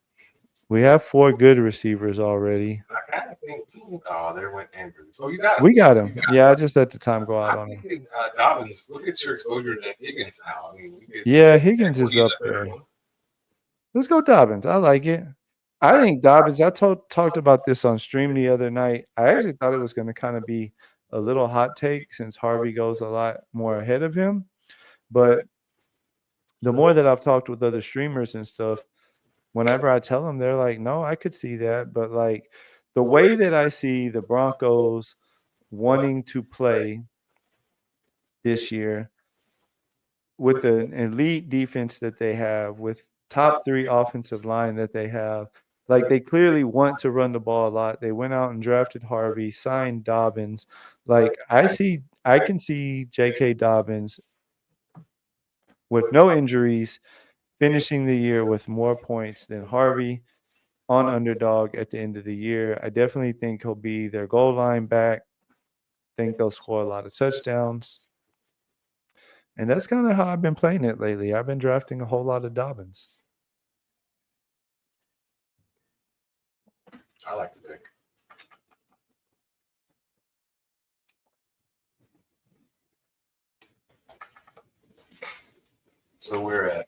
We have 4 good receivers already. I kind of think. Oh, there went Andrews. Oh, you got him. We got him. Yeah, I just let the time go out I'm on him. thinking Dobbins. Look at your exposure to Higgins now. I mean, Yeah, Higgins is up there. Let's go Dobbins. I like it. I think Dobbins, I talked about this on stream the other night. I actually thought it was going to kind of be a little hot take since Harvey goes a lot more ahead of him. But the more that I've talked with other streamers and stuff, whenever I tell them, they're like, no, I could see that. But like the way that I see the Broncos wanting to play this year with the elite defense that they have, with top 3 offensive line that they have, like they clearly want to run the ball a lot. They went out and drafted Harvey, signed Dobbins. Like I can see J.K. Dobbins with no injuries, finishing the year with more points than Harvey on underdog at the end of the year. I definitely think he'll be their goal line back. Think they'll score a lot of touchdowns. And that's kind of how I've been playing it lately. I've been drafting a whole lot of Dobbins. I like the pick. So we're at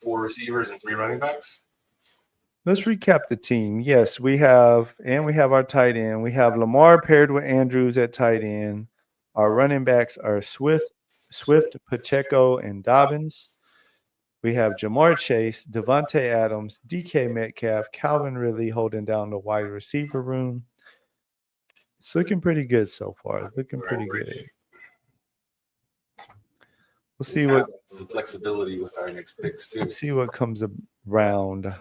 4 receivers and 3 running backs. Let's recap the team. Yes, we have our tight end. We have Lamar paired with Andrews at tight end. Our running backs are Swift, Pacheco, and Dobbins. We have Jamar Chase, Devontae Adams, DK Metcalf, Calvin Ridley holding down the wide receiver room. It's looking pretty good so far. Looking pretty good. We'll see what some flexibility with our next picks too. See what comes around.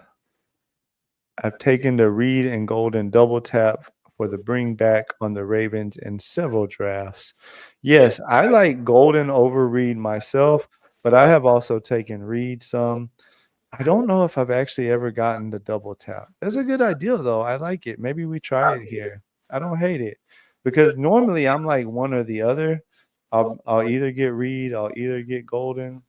I've taken the Reed and Golden double tap for the bring back on the Ravens in several drafts. Yes, I like Golden over Reed myself, but I have also taken Reed some. I don't know if I've actually ever gotten the double tap. That's a good idea, though. I like it. Maybe we try it here. I don't hate it because normally I'm like one or the other. I'll either get Reed, I'll either get Golden.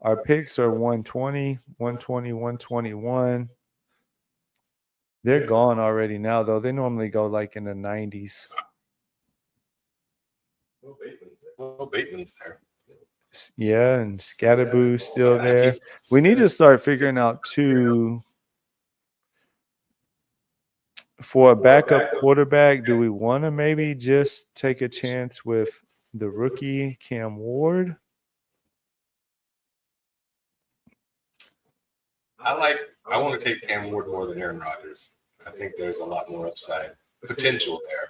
Our picks are 120, 120, 121. They're gone already now, though. They normally go like in the 90s. Well, Bateman's there. Yeah, and Scatterboo's still there. We need to start figuring out, too, for a backup quarterback, do we want to maybe just take a chance with the rookie Cam Ward? I want to take Cam Ward more than Aaron Rodgers. I think there's a lot more upside potential there.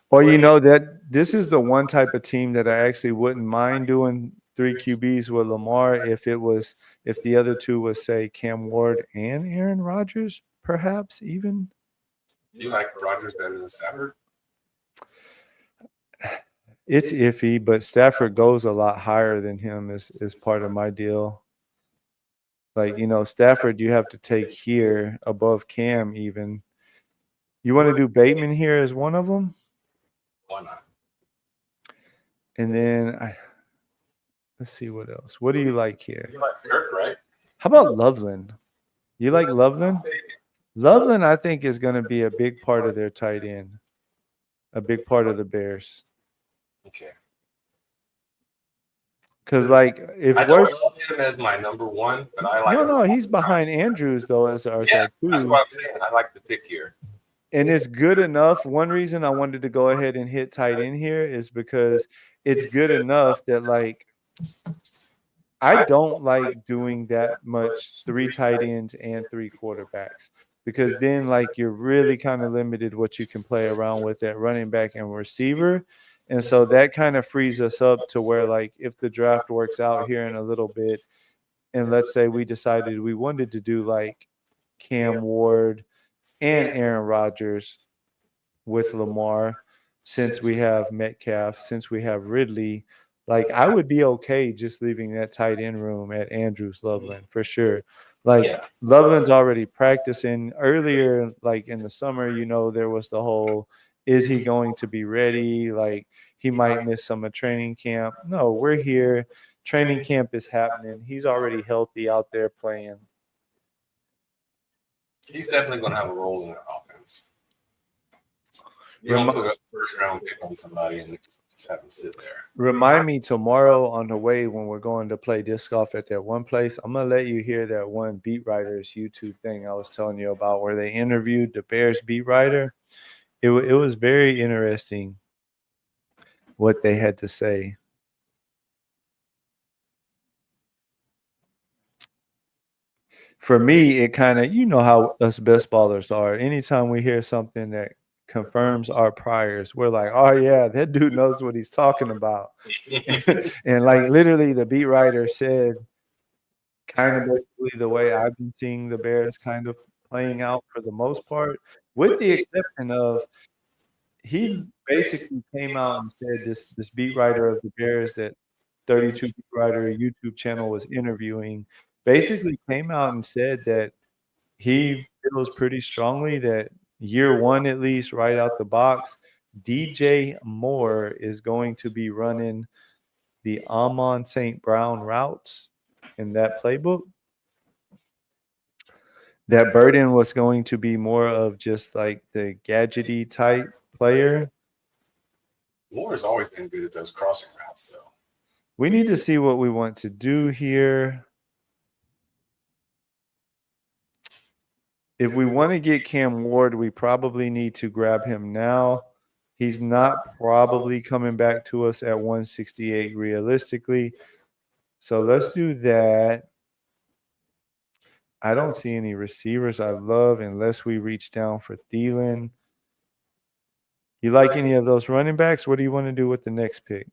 Well, you know that this is the one type of team that I actually wouldn't mind doing 3 QBs with Lamar if the other two was, say, Cam Ward and Aaron Rodgers, perhaps even. Do you like Rodgers better than Stafford? It's iffy, but Stafford goes a lot higher than him is part of my deal. Like, you know, Stafford you have to take here above Cam even. You want to do Bateman here as one of them? Why not? And then let's see what else. What do you like here? You like Kirk, right? How about Loveland? You like Loveland? Loveland, I think, is going to be a big part of their tight end, a big part of the Bears. Okay. Because, like, if I don't worse, have him as my number one, but I like. no, he's behind Andrews though as our Yeah, two. that's what I'm saying. I like the pick here. And it's good enough. One reason I wanted to go ahead and hit tight end here is because it's good enough that, like, I don't like doing that much 3 tight ends and 3 quarterbacks because then, like, you're really kind of limited what you can play around with at running back and receiver. And so that kind of frees us up to where, like, if the draft works out here in a little bit, and let's say we decided we wanted to do like Cam Ward and Aaron Rodgers with Lamar, since we have Metcalf, since we have Ridley, like, I would be okay just leaving that tight end room at Andrews Loveland for sure. Like, Loveland's already practicing earlier, like in the summer, you know, there was the whole, is he going to be ready? Like, he might miss some of training camp. No, we're here. Training camp is happening. He's already healthy out there playing. He's definitely going to have a role in the offense. You don't put a first round pick on somebody and just have him sit there. Remind me tomorrow on the way when we're going to play disc golf at that one place. I'm going to let you hear that one beat writer's YouTube thing I was telling you about where they interviewed the Bears beat writer. It was very interesting what they had to say. For me, it kind of, you know how us best ballers are. Anytime we hear something that confirms our priors, we're like, oh, yeah, that dude knows what he's talking about. And like literally the beat writer said kind of basically the way I've been seeing the Bears kind of playing out for the most part, with the exception of he basically came out and said this beat writer of the Bears that 32 Beat Writer YouTube channel was interviewing basically came out and said that he feels pretty strongly that year one, at least right out the box, DJ Moore is going to be running the Amon St. Brown routes in that playbook. That Burden was going to be more of just like the gadgety type player. Moore's always been good at those crossing routes, though. We need to see what we want to do here. If we want to get Cam Ward, we probably need to grab him now. He's not probably coming back to us at 168 realistically. So let's do that. I don't see any receivers I love unless we reach down for Thielen. You like any of those running backs? What do you want to do with the next pick?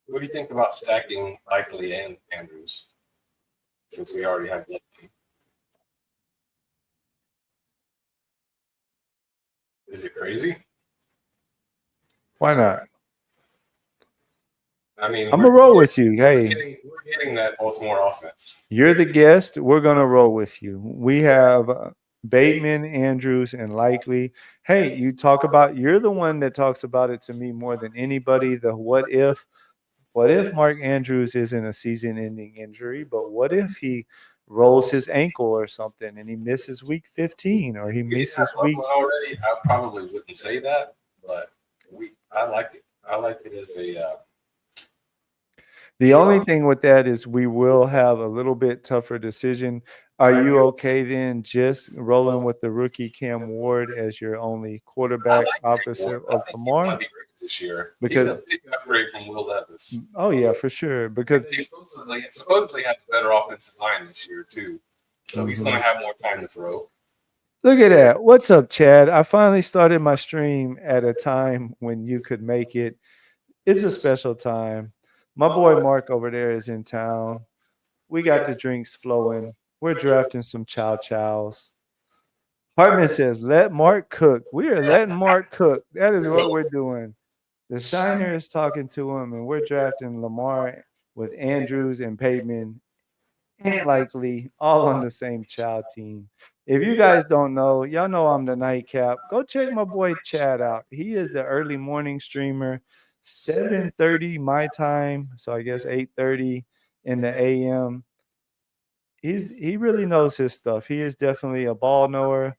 What do you think about stacking Likely and Andrews, since we already have Likely? Is it crazy? Why not? I mean, I'm going to roll with you. Hey, we're getting that Baltimore offense. you're the guest. We're going to roll with you. We have Bateman, Andrews, and Likely. Hey, you talk about, you're the one that talks about it to me more than anybody. The what if Mark Andrews isn't a season-ending injury, but what if he rolls his ankle or something and he misses week 15 or he misses week already? I probably wouldn't say that, but I like it. I like it as a. The only thing with that is we will have a little bit tougher decision. Are you okay then just rolling with the rookie Cam Ward as your only quarterback opposite of Lamar? This year, Because he's a big upgrade from Will Levis. Oh yeah, for sure. Because They supposedly have a better offensive line this year too, so he's going to have more time to throw. look at that. What's up, Chad? I finally started my stream at a time when you could make it. It's a special time. My boy Mark over there is in town. We got the drinks flowing. We're drafting some chow chows. Hartman says, let Mark cook. We are letting Mark cook. That is what we're doing. The Shiner is talking to him, and we're drafting Lamar with Andrews and Bateman and Likely all on the same chow team. If you guys don't know, y'all know I'm the nightcap. Go check my boy Chad out. He is the early morning streamer, 7:30 my time, so I guess 8:30 in the AM. He really knows his stuff. He is definitely a ball knower.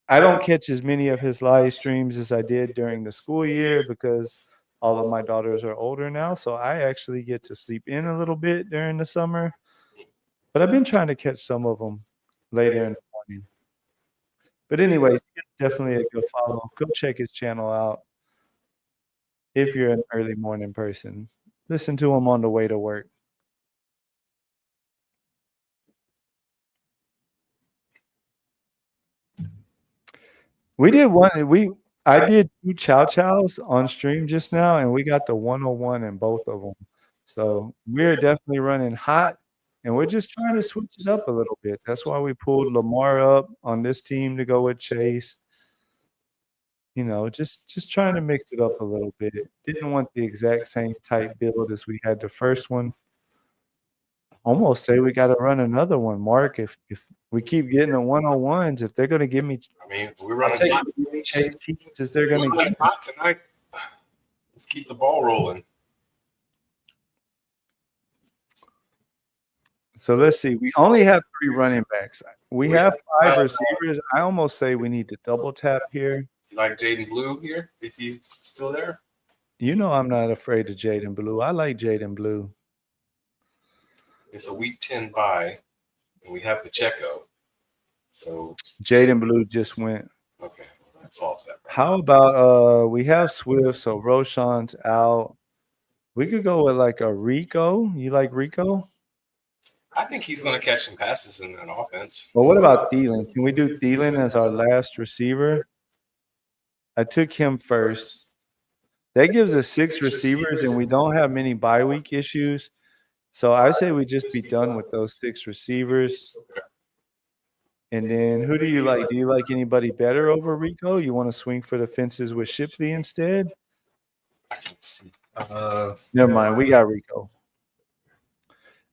I don't catch as many of his live streams as I did during the school year because all of my daughters are older now. So I actually get to sleep in a little bit during the summer. But I've been trying to catch some of them later in the morning. But anyways, it's definitely a good follow. Go check his channel out if you're an early morning person. Listen to him on the way to work. We did one. I did 2 chow chows on stream just now, and we got the 101 in both of them. So we're definitely running hot, and we're just trying to switch it up a little bit. That's why we pulled Lamar up on this team to go with Chase. You know, just trying to mix it up a little bit. Didn't want the exact same type build as we had the first one. Almost say we got to run another one, Mark. If we keep getting the 101s, if they're going to give me, I mean, we're running hot. Chase teams, is they're going to give me. Hot tonight. Let's keep the ball rolling. So let's see. We only have 3 running backs. We have 5 receivers. I almost say we need to double tap here. You like Jaden Blue here, if he's still there? You know I'm not afraid of Jaden Blue. I like Jaden Blue. It's a week 10 bye, and we have Pacheco. So Jaden Blue just went. okay, well, that solves that problem. How about we have Swift, so Roshan's out. We could go with like a Rico. You like Rico? I think he's going to catch some passes in that offense. Well, what about Thielen? Can we do Thielen as our last receiver? I took him first. That gives us 6 receivers, and we don't have many bye week issues. So I say we just be done with those 6 receivers. And then who do you like? Do you like anybody better over Rico? You want to swing for the fences with Shipley instead? I can see. Never mind. We got Rico.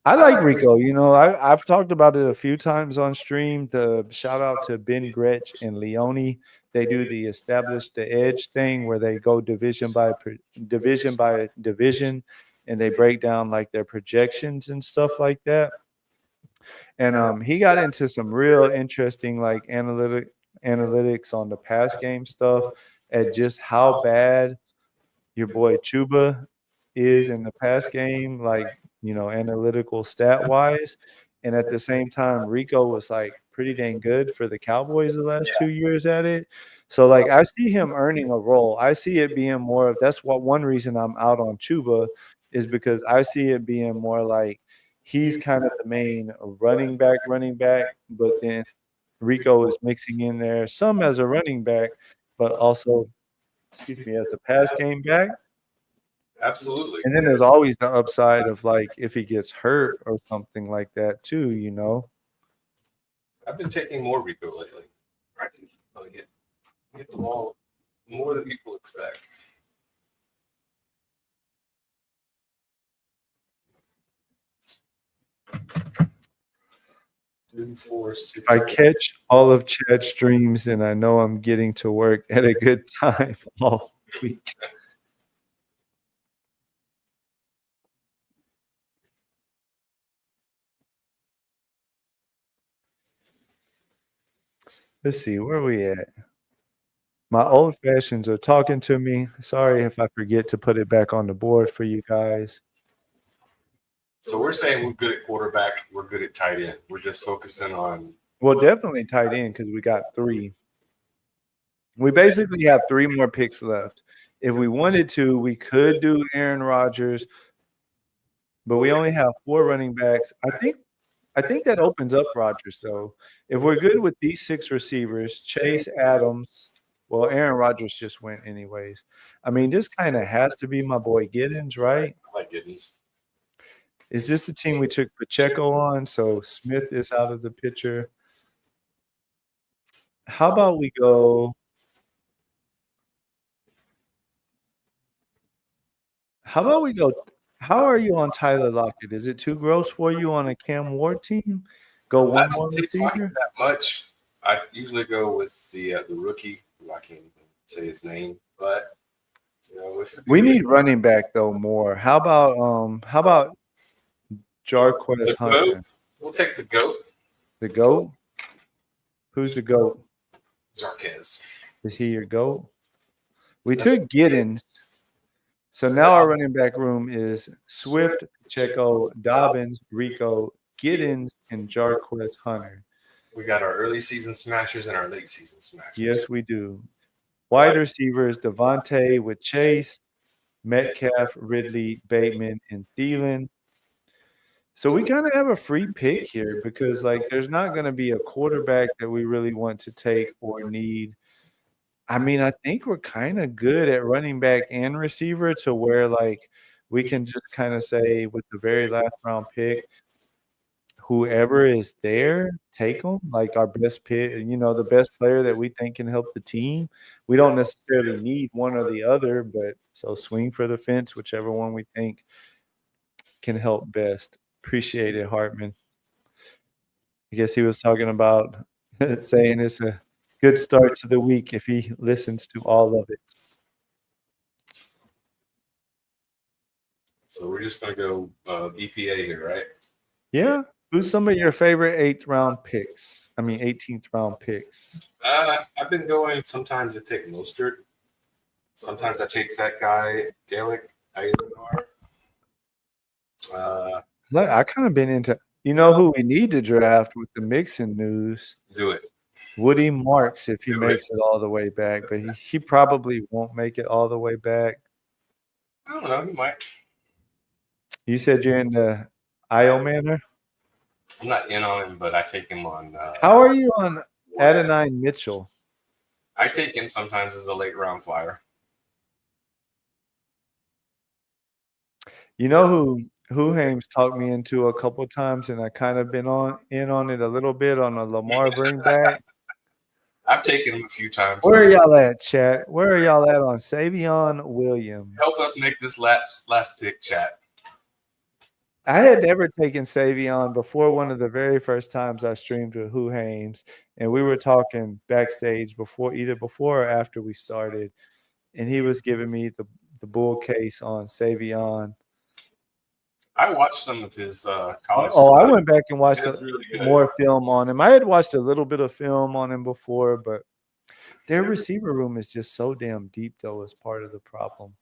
I like Rico. You know, I've talked about it a few times on stream. The shout out to Ben Gretch and Leone. They do the establish the edge thing where they go division by division, and they break down like their projections and stuff like that. And he got into some real interesting like analytics on the pass game stuff at just how bad your boy Chuba is in the pass game, like, you know, analytical stat wise. And at the same time, Rico was like pretty dang good for the Cowboys the last 2 years at it. So like I see him earning a role. I see it being more of that's what one reason I'm out on Chuba is because I see it being more like he's kind of the main running back, but then Rico is mixing in there some as a running back, but also, excuse me, as a pass game back. Absolutely. And then there's always the upside of like if he gets hurt or something like that too, you know. I've been taking more Rico lately. I think he's going to get the ball more than people expect. If I catch all of Chad's streams, and I know I'm getting to work at a good time all week. Let's see, where are we at? My old fashions are talking to me. Sorry if I forget to put it back on the board for you guys. So we're saying we're good at quarterback. We're good at tight end. We're just focusing on. Well, definitely tight end because we got 3. We basically have 3 more picks left. If we wanted to, we could do Aaron Rodgers, but we only have 4 running backs. I think that opens up Rodgers, though. If we're good with these 6 receivers, Chase, Adams, well, Aaron Rodgers just went anyways. I mean, this kind of has to be my boy Giddens, right? I like Giddens. Is this the team we took Pacheco on? So Smith is out of the picture. How about we go? How are you on Tyler Lockett? Is it too gross for you on a Cam Ward team? Go one more receiver? That much. I usually go with the rookie. I can't even say his name, but you know, we need running back though more. How about Jarquez Hunter? We'll take the GOAT. The GOAT? Who's the GOAT? Jarquez. Is he your GOAT? We took Giddens. So now our running back room is Swift, Pacheco, Dobbins, Rico, Giddens, and Jarquez Hunter. We got our early season smashers and our late season smashers. Yes, we do. Wide receivers, Devontae with Chase, Metcalf, Ridley, Bateman, and Thielen. So we kind of have a free pick here because, like, there's not going to be a quarterback that we really want to take or need. I mean, I think we're kind of good at running back and receiver to where, like, we can just kind of say with the very last round pick, whoever is there, take them. Like our best pick, you know, the best player that we think can help the team. We don't necessarily need one or the other, but so swing for the fence, whichever one we think can help best. Appreciate it, Hartman. I guess he was talking about saying it's a good start to the week if he listens to all of it. So we're just going to go BPA here, right? Yeah. Who's some of your favorite 18th round picks? I've been going sometimes I take Mostert. Sometimes I take that guy, Gaelic. I kind of been into, you know who we need to draft with the Mixon news? Do it. Woody Marks, if he makes it all the way back. But he probably won't make it all the way back. I don't know. He might. You said you're in the IO Manor? I'm not in on him, but I take him on. How are you on Adonai Mitchell? I take him sometimes as a late round flyer. You know who Hames talked me into a couple of times, and I kind of been in on it a little bit on a Lamar bring back. I've taken him a few times. Where are y'all at, chat? Where are y'all at on Savion Williams? Help us make this last pick, chat. I had never taken Savion before one of the very first times I streamed with Who Hames, and we were talking backstage either before or after we started, and he was giving me the bull case on Savion. I watched some of his college. Oh, I went back and watched really good. more film on him. I had watched a little bit of film on him before, but their receiver room is just so damn deep, though, is part of the problem.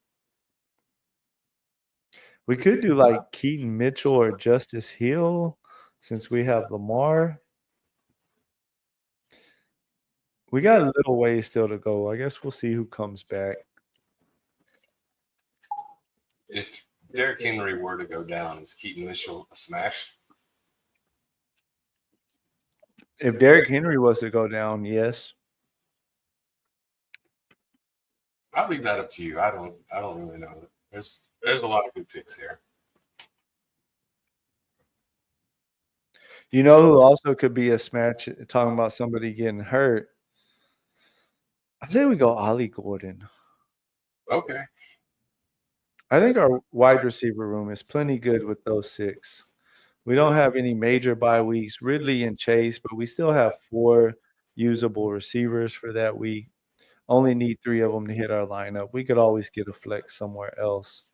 We could do like Keaton Mitchell or Justice Hill since we have Lamar. We got a little ways still to go. I guess we'll see who comes back. If Derrick Henry were to go down, is Keaton Mitchell a smash? If Derrick Henry was to go down, yes. I'll leave that up to you. I don't really know. There's a lot of good picks here. You know who also could be a smash, talking about somebody getting hurt? I'd say we go Ollie Gordon. Okay. I think our wide receiver room is plenty good with those 6. We don't have any major bye weeks, Ridley and Chase, but we still have 4 usable receivers for that week. Only need 3 of them to hit our lineup. We could always get a flex somewhere else.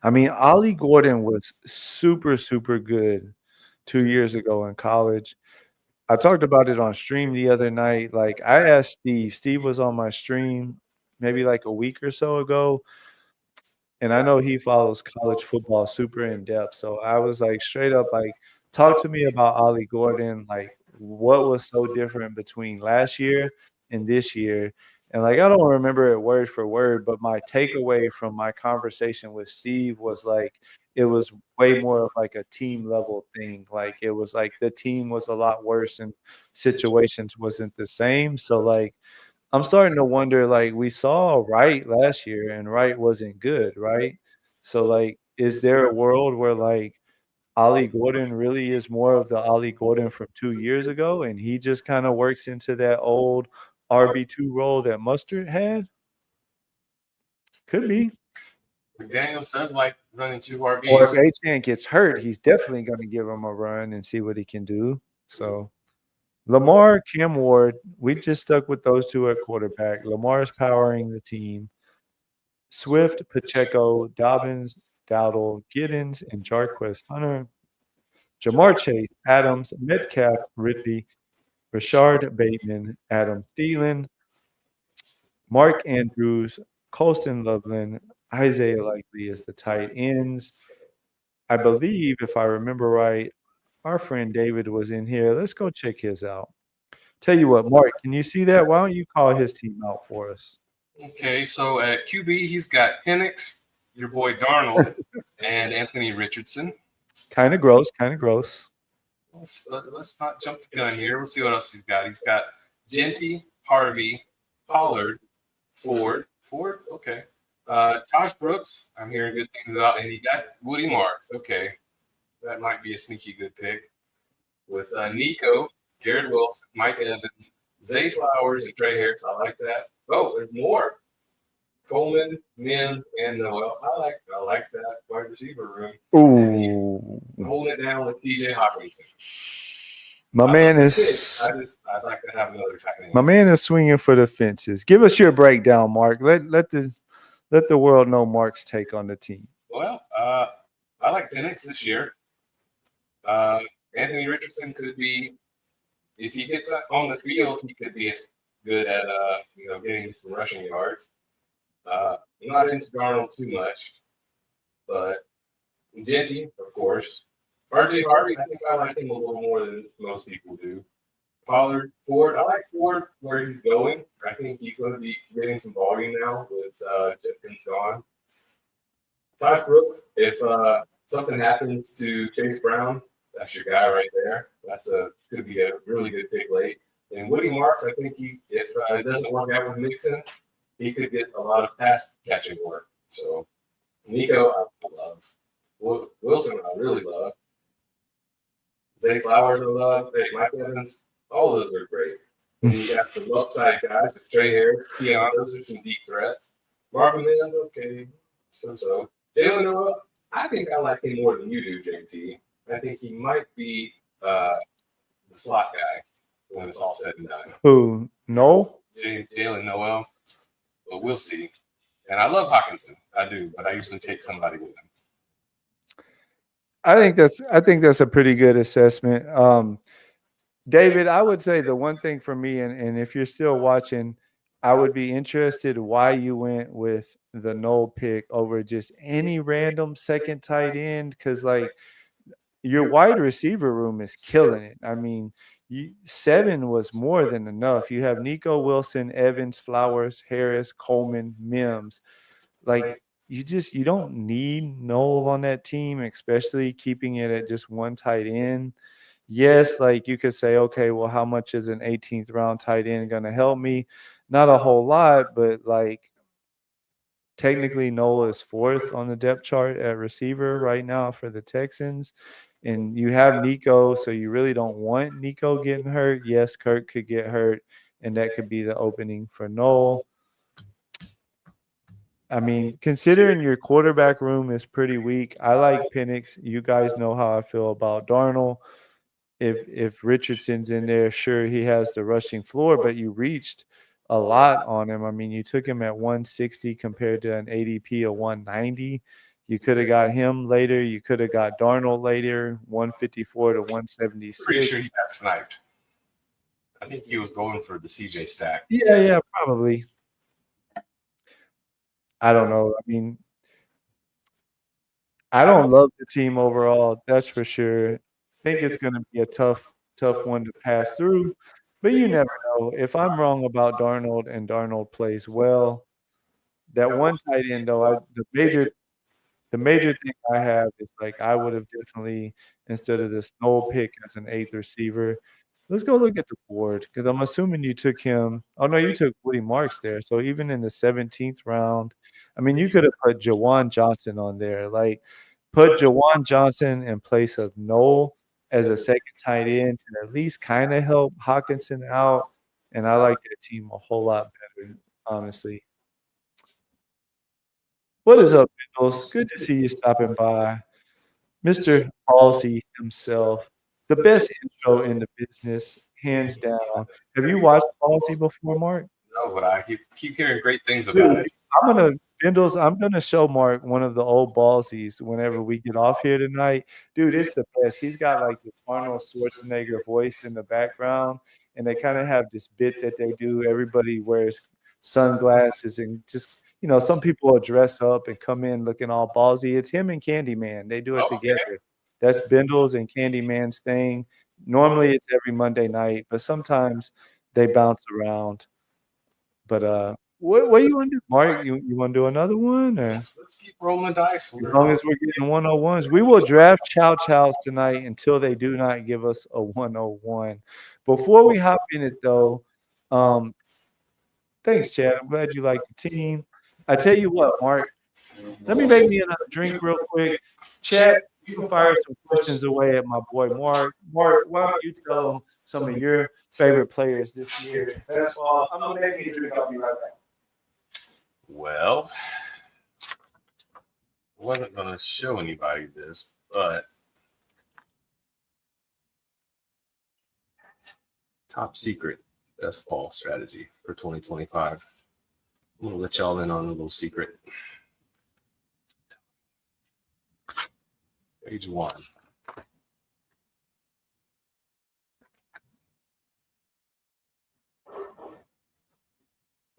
I mean, Ollie Gordon was super, super good 2 years ago in college. I talked about it on stream the other night. Like, I asked Steve. Steve was on my stream maybe like a week or so ago. And I know he follows college football super in depth. So I was like, straight up, like, talk to me about Ollie Gordon. Like, what was so different between last year and this year? And like, I don't remember it word for word, but my takeaway from my conversation with Steve was like, it was way more of like a team level thing. Like, it was like the team was a lot worse and situations wasn't the same. So like, I'm starting to wonder, like, we saw Wright last year and Wright wasn't good, right? So like, is there a world where like Ollie Gordon really is more of the Ollie Gordon from 2 years ago and he just kind of works into that old RB2 role that Mustard had? Could be. McDaniels does like running 2 RBs. Or if Achane gets hurt, he's definitely going to give him a run and see what he can do. So Lamar, Cam Ward, we just stuck with those 2 at quarterback. Lamar's powering the team. Swift, Pacheco, Dobbins, Dowdle, Giddens, and Jarquez Hunter. Jamar Chase, Adams, Metcalf, Ridley, Rashard Bateman, Adam Thielen, Mark Andrews, Colston Loveland, Isaiah Likely is the tight ends. I believe, if I remember right, our friend David was in here. Let's go check his out. Tell you what, Mark, can you see that? Why don't you call his team out for us? Okay, so at QB, he's got Penix, your boy Darnold, and Anthony Richardson. Kind of gross, kind of gross. Let's not jump the gun here. We'll see what else he's got. He's got Genty, Harvey, Pollard, Ford, okay. Taj Brooks, I'm hearing good things about, and he got Woody Marks. Okay, that might be a sneaky good pick. With Nico, Garrett Wilson, Mike Evans, Zay Flowers, and Trey Harris. I like that. Oh, there's more. Coleman, Mims, and Noel. I like that wide receiver room. Ooh. He's holding it down with TJ Hawkinson. My man is. I'd like to have another tight end. My man is swinging for the fences. Give us your breakdown, Mark. Let the world know Mark's take on the team. Well, I like Penix this year. Anthony Richardson could be, if he gets on the field, he could be as good at getting some rushing yards. I'm not into Darnold too much, but Genty, of course. RJ Harvey, I think I like him a little more than most people do. Pollard, Ford, I like Ford where he's going. I think he's going to be getting some volume now with Jefferson gone. Taj Brooks, if something happens to Chase Brown, that's your guy right there. Could be a really good pick late. And Woody Marks, I think if it doesn't work out with Mixon, he could get a lot of pass catching work. So Nico, I love. Wilson, I really love. Zay Flowers, I love. Hey, Mike Evans, all of those are great. And you got some upside guys, like Trey Harris, Keon. Those are some deep threats. Marvin Mims, okay, so. Jalen Noel, I think I like him more than you do, JT. I think he might be the slot guy when it's all said and done. Who? No? Jalen Noel, but we'll see. And I love Hawkinson, I do, but I usually take somebody with him. I think that's a pretty good assessment. David, I would say the one thing for me, and if you're still watching, I would be interested why you went with the Noel pick over just any random second tight end, because like your wide receiver room is killing it. I mean, 7 was more than enough. You have Nico Wilson, Evans, Flowers, Harris, Coleman, Mims. Like you don't need Noel on that team, especially keeping it at just one tight end. Yes, like you could say, okay, well, how much is an 18th round tight end going to help me? Not a whole lot, but like technically Noel is 4th on the depth chart at receiver right now for the Texans. And you have Nico, so you really don't want Nico getting hurt. Yes, Kirk could get hurt, and that could be the opening for Noel. I mean, considering your quarterback room is pretty weak, I like Penix. You guys know how I feel about Darnold. If Richardson's in there, sure, he has the rushing floor, but you reached a lot on him. I mean, you took him at 160 compared to an ADP of 190. You could have got him later. You could have got Darnold later, 154 to 176. Pretty sure he got sniped. I think he was going for the CJ stack. Yeah, probably. I don't know. I mean, I don't love the team overall. That's for sure. I think it's going to be a tough one to pass through. But you never know. If I'm wrong about Darnold and Darnold plays well, that one tight end, though, the major thing I have is like I would have definitely, instead of this Noel pick as an 8th receiver, let's go look at the board because I'm assuming you took him. Oh, no, you took Woody Marks there. So even in the 17th round, I mean, you could have put Jawan Johnson on there. Like, put Jawan Johnson in place of Noel as a second tight end to at least kind of help Hawkinson out. And I like that team a whole lot better, honestly. What is up, Bengals? Good to see you stopping by. Mr. Halsey himself, the best intro in the business, hands down. Have you watched Halsey before, Mark? No, but I keep hearing great things about it. I'm gonna show Mark one of the old Ballsies whenever we get off here tonight. Dude, it's the best. He's got like this Arnold Schwarzenegger voice in the background, and they kind of have this bit that they do. Everybody wears sunglasses and just, you know, some people will dress up and come in looking all ballsy. It's him and Candyman. They do it together. That's Bindles and Candyman's thing. Normally it's every Monday night, but sometimes they bounce around. But what do you want to do, Mark? You want to do another one? Or? Let's keep rolling dice. As long as we're getting 101s. We will draft Chow Chows tonight until they do not give us a 101. Before we hop in it, though, thanks, Chad. I'm glad you like the team. I tell you what, Mark, let me make me another drink real quick. Chad, you can fire some questions away at my boy Mark. Mark, why don't you tell him some of your favorite players this year? That's all. I'm going to make me a drink. I'll be right back. Well, I wasn't going to show anybody this, but top secret best ball strategy for 2025. I'm going to let y'all in on a little secret. Page 1.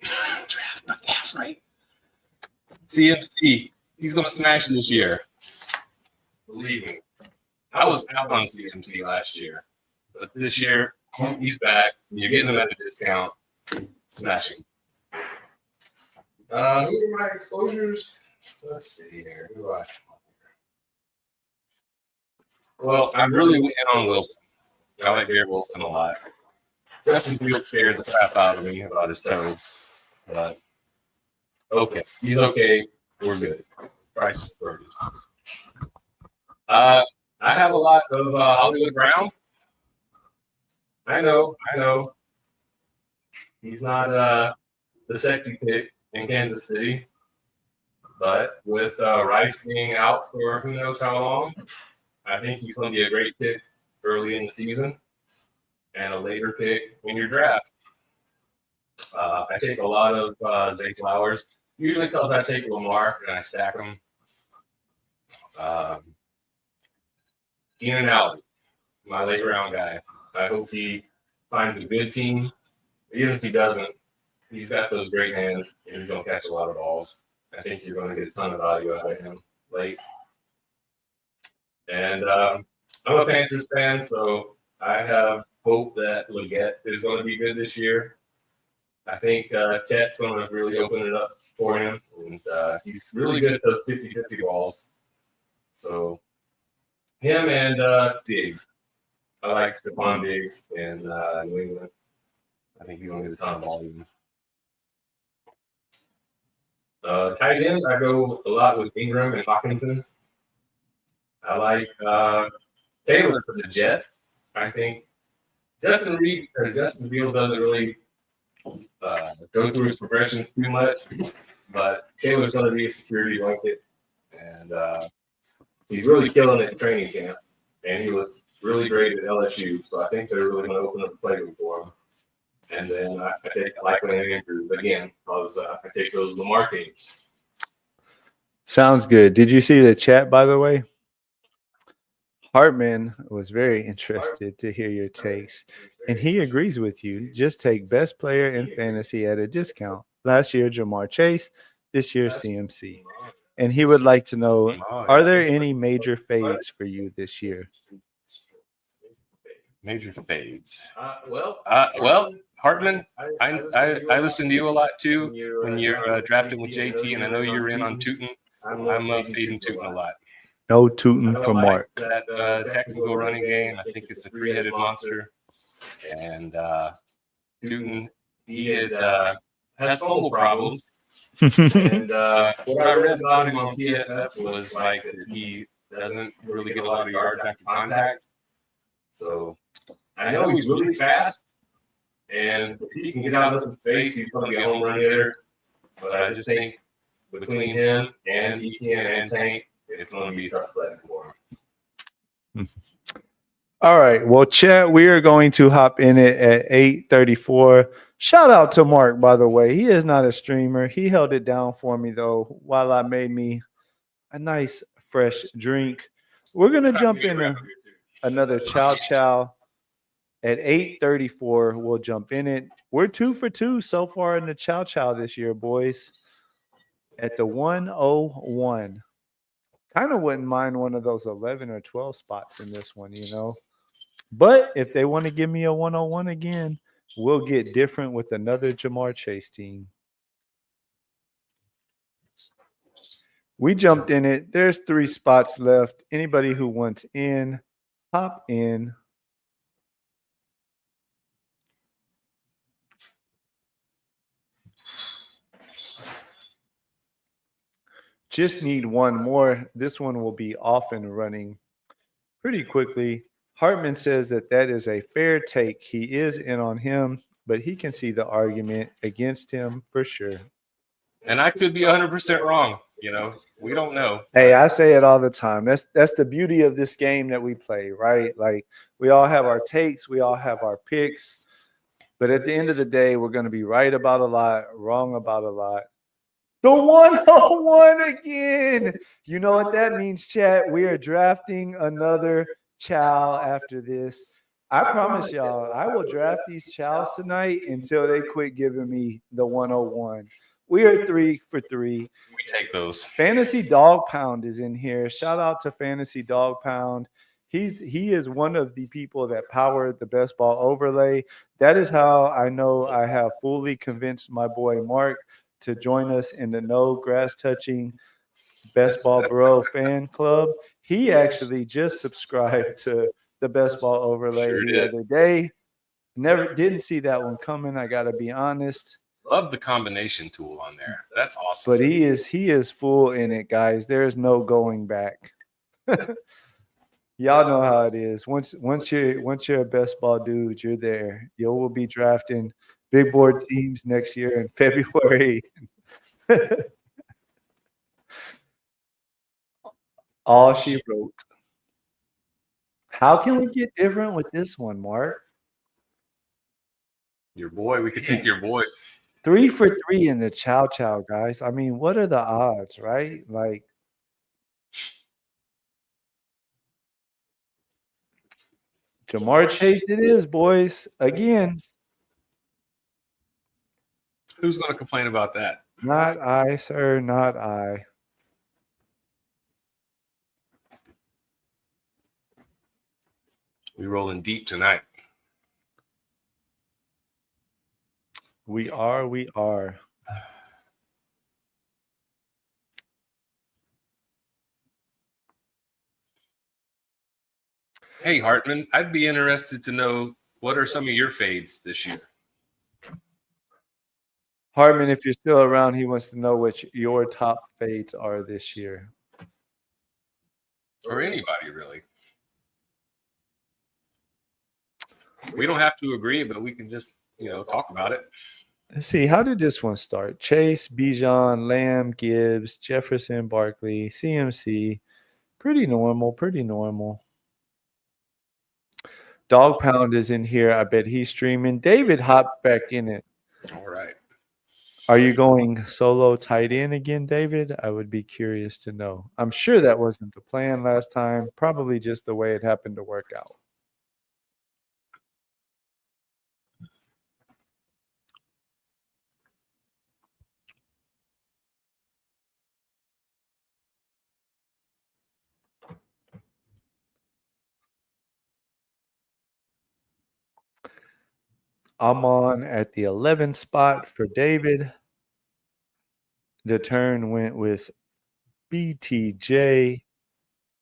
Draft not half right. CMC, he's going to smash this year. Believe me. I was out on CMC last year, but this year he's back. You're getting him at a discount. Smashing. Who are my exposures? Let's see here. Who do I have? Well, I really went in on Wilson. I like Garrett Wilson a lot. Justin Fields scared the crap out of me about his toe. But okay, he's okay. We're good. Price is pretty. I have a lot of Hollywood Brown. I know. He's not the sexy pick in Kansas City, but with Rice being out for who knows how long, I think he's going to be a great pick early in the season and a later pick in your draft. I take a lot of Zay Flowers, usually because I take Lamar and I stack them. Keenan Allen, my late round guy. I hope he finds a good team. Even if he doesn't, he's got those great hands and he's going to catch a lot of balls. I think you're going to get a ton of value out of him late. And I'm a Panthers fan, so I have hope that Leggett is going to be good this year. I think Chet's going to really open it up for him. And he's really good at those 50-50 balls. So him and Diggs. I like Stephon Diggs in New England. I think he's going to get a ton of volume. Tight end, I go a lot with Ingram and Hawkinson. I like Taylor for the Jets. I think Justin Fields doesn't really go through his progressions too much, but Taylor's going to be a security blanket, and he's really killing it in training camp, and he was really great at LSU, so I think they're really going to open up the playbook for him. And then I take Likely Andrews again because I take those Lamar teams. Sounds good. Did you see the chat, by the way? Hartman was very interested to hear your takes, and he agrees with you. Just take best player in fantasy at a discount. Last year, Jamar Chase. This year, CMC. And he would like to know, are there any major fades for you this year? Major fades. Well, Hartman, I listen to you a lot too when you're drafting with JT, and I know you're in on Tootin. I'm fading Tootin a lot. No tooting from Mark. That Jacksonville running game, I think it's a three-headed monster. And Tootin, he has fumble problems. And what I read about him on PFF was like that he doesn't really get a lot of yards after contact. So I know he's really fast, and if he can get out of space, he's going to be a home run hitter. But I just think between him and Etienne and Tank, it's going to be tough sledding for him. All right. Well, chat, we are going to hop in it at 8:34. Shout out to Mark, by the way. He is not a streamer. He held it down for me, though, while I made me a nice, fresh drink. We're going to jump into another Chow Chow at 8:34. We'll jump in it. We're 2 for 2 so far in the Chow Chow this year, boys. At the 101. Kind of wouldn't mind one of those 11 or 12 spots in this one, you know. But if they want to give me a 101 again, we'll get different with another Jamar Chase team. We jumped in it. There's 3 spots left. Anybody who wants in, hop in. Just need one more. This one will be off and running pretty quickly. Hartman says that is a fair take. He is in on him, but he can see the argument against him for sure. And I could be 100% wrong. You know, we don't know. Hey, I say it all the time. That's the beauty of this game that we play, right? Like, we all have our takes, we all have our picks, but at the end of the day, we're going to be right about a lot, wrong about a lot. The 101 again. You know what that means, chat? We are drafting another Chow after this. I promise y'all, I will draft these Chows tonight until they quit giving me the 101. We are 3 for 3. We take those. Fantasy Dog Pound is in here. Shout out to Fantasy Dog Pound. He is one of the people that powered the Best Ball Overlay. That is how I know I have fully convinced my boy Mark to join us in the No Grass Touching Best Ball Bro fan club. He actually just subscribed to the Best Ball Overlay the other day. Didn't see that one coming. I gotta be honest. Love the combination tool on there. That's awesome. But he is full in it, guys. There is no going back. Y'all know how it is. Once you're a best ball dude, you're there. You will be drafting big board teams next year in February. All she wrote. How can we get different with this one, Mark? Your boy, we could take your boy. 3 for 3 in the Chow Chow, guys. I mean, what are the odds, right? Like, Jamar Chase it is, boys. Again, Who's going to complain about that? not I, sir, not I. We rolling deep tonight. We are. Hey, Hartman, I'd be interested to know what are some of your fades this year? Hartman, if you're still around, he wants to know what your top fades are this year. Or anybody, really. We don't have to agree, but we can just, talk about it. Let's see. How did this one start? Chase, Bijan, Lamb, Gibbs, Jefferson, Barkley, CMC. Pretty normal. Dog Pound is in here. I bet he's streaming. David hopped back in it. All right. Are you going solo tight end again, David? I would be curious to know. I'm sure that wasn't the plan last time. Probably just the way it happened to work out. I'm on at the 11th spot for David. The turn went with BTJ.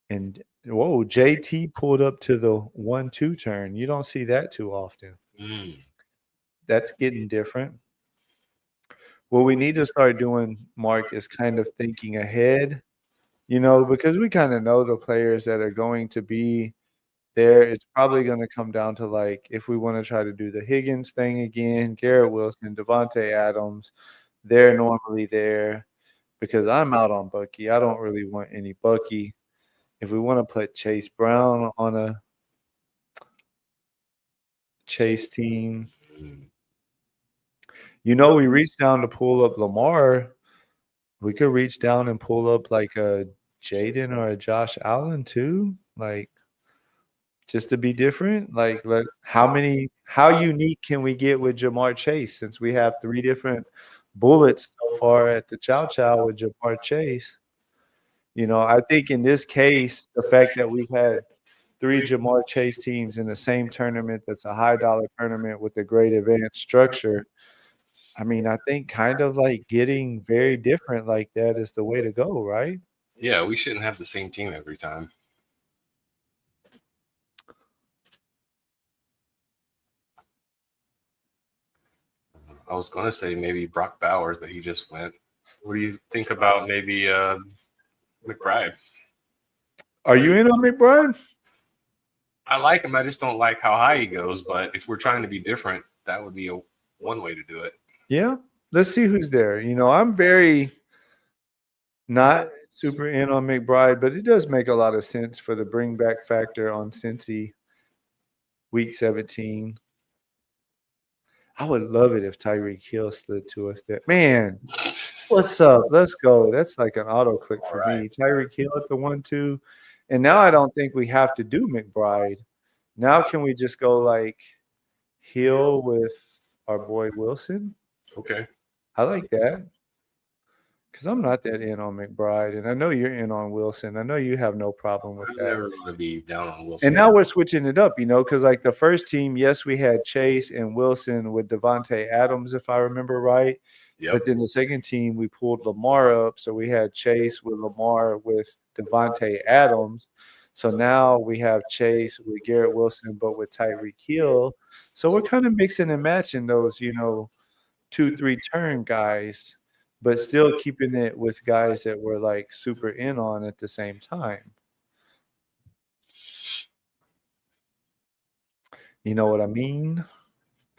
And, whoa, JT pulled up to the 1-2 turn. You don't see that too often. That's getting different. What we need to start doing, Mark, is kind of thinking ahead, because we kind of know the players that are going to be there. It's probably going to come down to, like, if we want to try to do the Higgins thing again, Garrett Wilson, Devontae Adams, they're normally there because I'm out on Bucky. I don't really want any Bucky. If we want to put Chase Brown on a Chase team, we reached down to pull up Lamar. We could reach down and pull up like a Jaden or a Josh Allen too, like just to be different. Like, how unique can we get with Jamar Chase since we have 3 different bullets so far at the Chow Chow with Jamar Chase? I think in this case, the fact that we've had 3 Jamar Chase teams in the same tournament that's a high dollar tournament with a great advanced structure, I mean, I think kind of like getting very different like that is the way to go, right? Yeah, we shouldn't have the same team every time. I was going to say maybe Brock Bowers, but he just went. What do you think about maybe McBride? Are you in on McBride? I like him. I just don't like how high he goes. But if we're trying to be different, that would be one way to do it. Yeah. Let's see who's there. I'm very not super in on McBride, but it does make a lot of sense for the bring back factor on Cincy week 17. I would love it if Tyreek Hill slid to us there. Man, what's up? Let's go. That's like an auto click for me. Tyreek Hill at the 1-2. And now I don't think we have to do McBride. Now can we just go like Hill with our boy Wilson? Okay. I like that. Because I'm not that in on McBride, and I know you're in on Wilson. I know you have no problem with that. I'm never going to be down on Wilson. And now we're switching it up, because like the first team, yes, we had Chase and Wilson with Devontae Adams, if I remember right. Yep. But then the second team, we pulled Lamar up. So we had Chase with Lamar with Devontae Adams. So now we have Chase with Garrett Wilson, but with Tyreek Hill. So we're kind of mixing and matching those, 2-3 turn guys, but still keeping it with guys that we're like super in on at the same time. You know what I mean?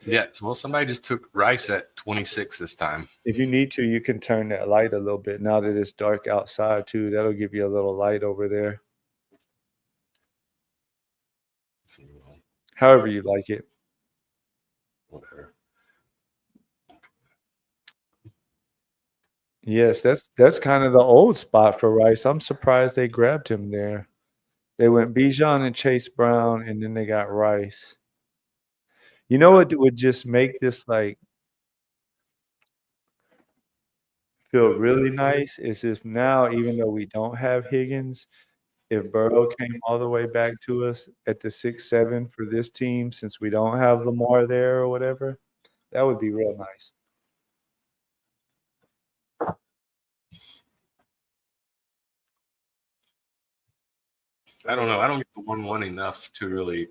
Yeah. Well, somebody just took Rice at 26 this time. If you need to, you can turn that light a little bit now that it's dark outside too. That'll give you a little light over there. So, However you like it. whatever. Yes, that's kind of the old spot for Rice. I'm surprised they grabbed him there. They went Bijan and Chase Brown, and then they got Rice. You know what would just make this like feel really nice is if now, even though we don't have Higgins, if Burrow came all the way back to us at the 6-7 for this team, since we don't have Lamar there or whatever, that would be real nice. I don't know. I don't get the 1-1 enough to really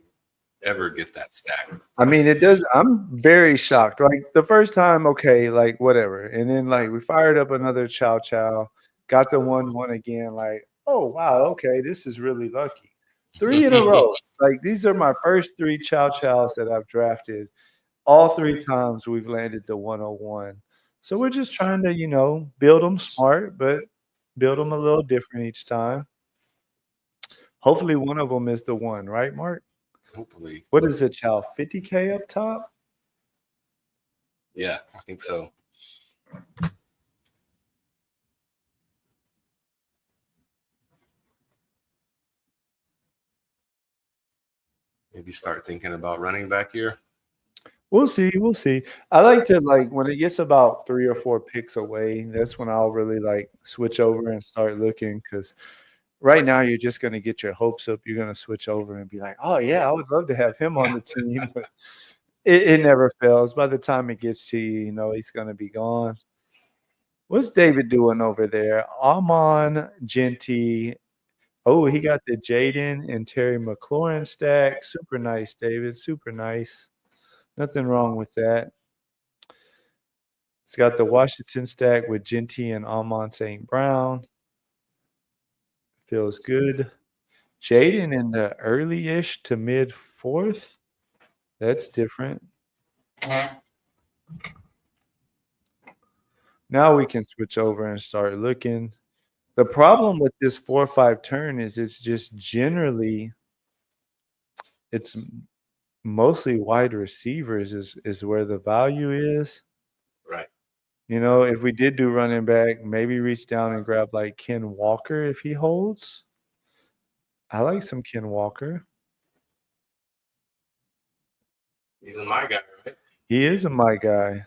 ever get that stack. I mean, it does. I'm very shocked. Like the first time, okay, like whatever, and then like we fired up another Chow Chow, got the 1-1 again. Like, oh wow, okay, this is really lucky. 3 in a row. Like these are my first 3 Chow Chows that I've drafted. All 3 times we've landed the 101. So we're just trying to, build them smart, but build them a little different each time. Hopefully one of them is the one, right, Mark? Hopefully. What is it, Chow? 50K up top? Yeah, I think so. Maybe start thinking about running back here. We'll see. We'll see. I like to when it gets about 3 or 4 picks away, that's when I'll really switch over and start looking because right now you're just going to get your hopes up. You're going to switch over and be like, oh, yeah, I would love to have him on the team. But it never fails. By the time it gets to you, he's going to be gone. What's David doing over there? Amon Genty. Oh, he got the Jaden and Terry McLaurin stack. Super nice, David. Super nice. Nothing wrong with that. It's got the Washington stack with Genty and Amon St. Brown. Feels good. Jaden in the early-ish to mid-4th. That's different. Now we can switch over and start looking. The problem with this 4-5 turn is it's just generally it's mostly wide receivers is where the value is. Right. If we did do running back, maybe reach down and grab Ken Walker if he holds. I like some Ken Walker. He's a my guy, right? He is a my guy.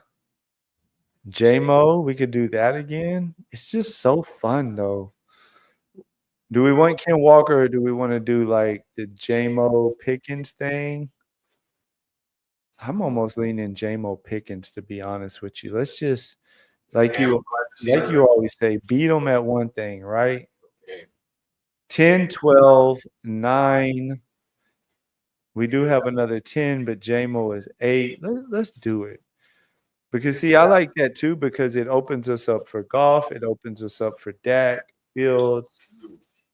J-Mo, we could do that again. It's just so fun, though. Do we want Ken Walker or do we want to do the J-Mo Pickens thing? I'm almost leaning J-Mo Pickens, to be honest with you. Let's just, like you always say, beat them at one thing, right? Okay. 10, 12, 9. We do have another 10, but J-Mo is 8. Let's do it. Because, see, I like that too because it opens us up for Goff. It opens us up for Dak, Fields,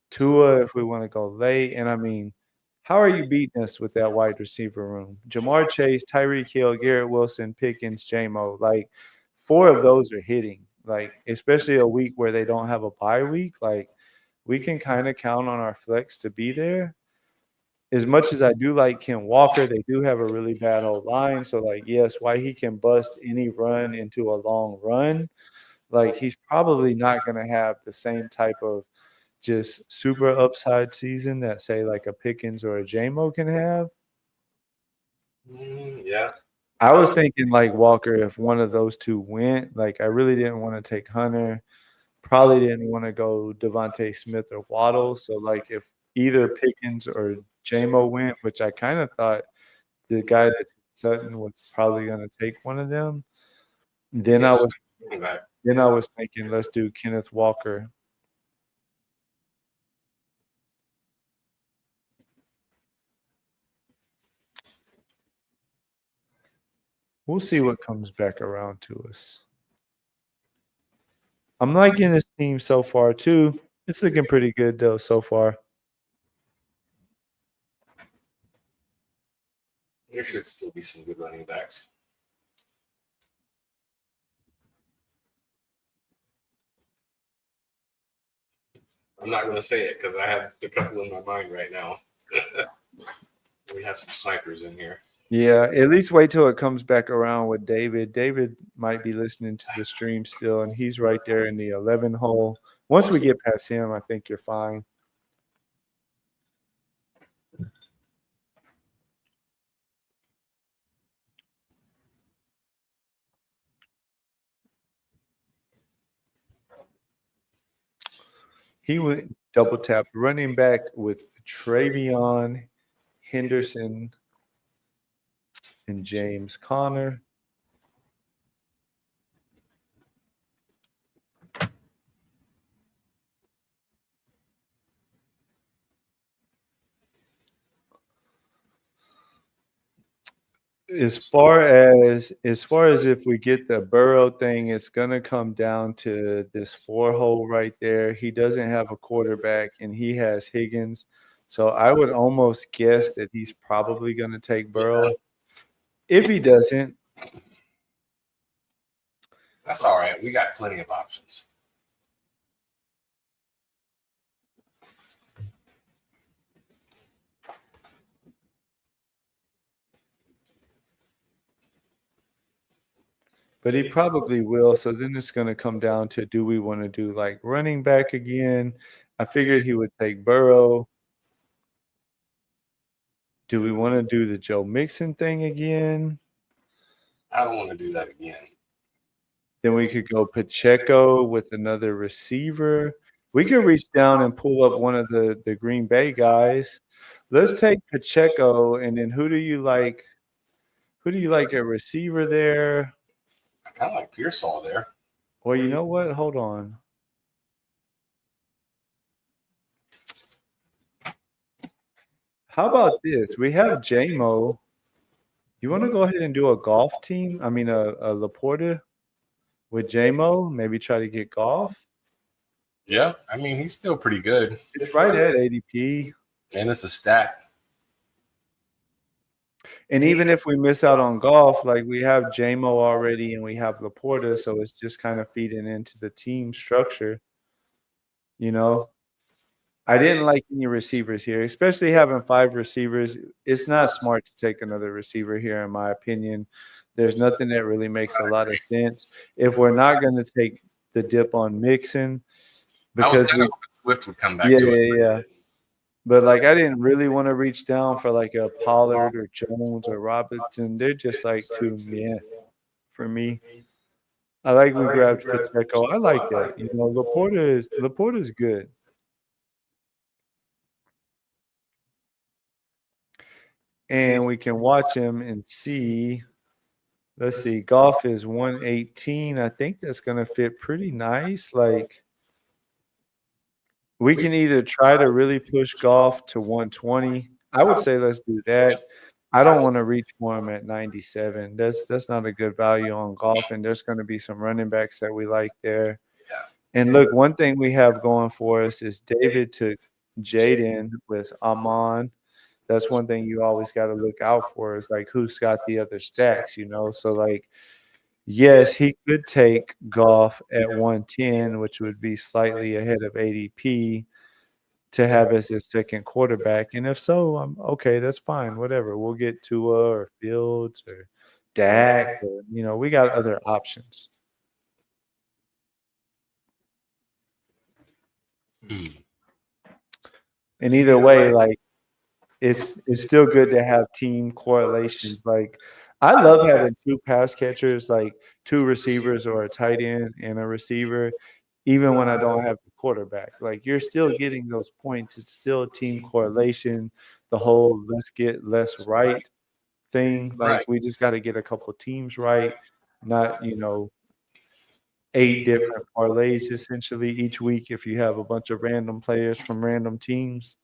Tua if we want to go late. And, I mean, how are you beating us with that wide receiver room? Jamar Chase, Tyreek Hill, Garrett Wilson, Pickens, J-Mo. 4 of those are hitting. Especially a week where they don't have a bye week. We can kind of count on our flex to be there. As much as I do like Ken Walker, they do have a really bad old line. So, yes, why he can bust any run into a long run, he's probably not going to have the same type of just super upside season that, say, a Pickens or a J-Mo can have. Yeah. I was thinking, Walker, if one of those 2 went, I really didn't want to take Hunter. Probably didn't want to go Devontae Smith or Waddle. So, if either Pickens or J-Mo went, which I kind of thought the guy that Sutton was probably going to take one of them. Then I was thinking, let's do Kenneth Walker. We'll see what comes back around to us. I'm liking this team so far too. It's looking pretty good though so far. There should still be some good running backs. I'm not going to say it because I have a couple in my mind right now. We have some snipers in here. Yeah, at least wait till it comes back around with David. David might be listening to the stream still, and he's right there in the 11 hole. Once we get past him, I think you're fine. He went double tap running back with Travion Henderson and James Conner. As far as if we get the Burrow thing, it's gonna come down to this 4 hole right there. He doesn't have a quarterback, and he has Higgins, so I would almost guess that he's probably gonna take Burrow. If he doesn't, that's all right. We got plenty of options. but he probably will. So then it's going to come down to, do we want to do like running back again? I figured he would take Burrow. Do we want to do the Joe Mixon thing again? I don't want to do that again. Then we could go Pacheco with another receiver. We could reach down and pull up one of the Green Bay guys. Let's take Pacheco, and then who do you like? Who do you like at receiver there? I kind of like Pearsall there. Well, you know what? Hold on. How about this? We have J-Mo. You want to go ahead and do a golf team? I mean, a Laporta with J-Mo? Maybe try to get golf? Yeah, I mean, he's still pretty good. It's right at ADP. And it's a stat. And even if we miss out on golf, like we have J-Mo already and we have Laporta, so it's just kind of feeding into the team structure. You know, I didn't like any receivers here, especially having 5 receivers. It's not smart to take another receiver here, in my opinion. There's nothing that really makes a lot of sense. If we're not going to take the dip on Mixon, because Swift would come back to it. Yeah. But like, I didn't really want to reach down for like a Pollard or Jones or Robinson. They're just like too meh for me. I like we grabbed Pacheco. I like that. You know, Laporta is good. And we can watch him and see. Let's see. Golf is 118. I think that's going to fit pretty nice. Like, we can either try to really push golf to 120. I would say let's do that. I don't want to reach for him at 97. That's not a good value on golf, and there's going to be some running backs that we like there. And look, one thing we have going for us is David took Jaden with Amon. That's one thing you always got to look out for, is like who's got the other stacks, you know? So like, yes, he could take Goff at 110, which would be slightly ahead of ADP, to have as his second quarterback. And if so, I'm okay, that's fine. Whatever. We'll get Tua or Fields or Dak, or, you know, we got other options. And either way, like, it's still good to have team correlations. Like, I love having 2 pass catchers, like 2 receivers or a tight end and a receiver, even when I don't have the quarterback. Like, you're still getting those points. It's still a team correlation. The whole let's get less right thing. Like, we just got to get a couple teams right, not, you know, 8 different parlays essentially each week if you have a bunch of random players from random teams.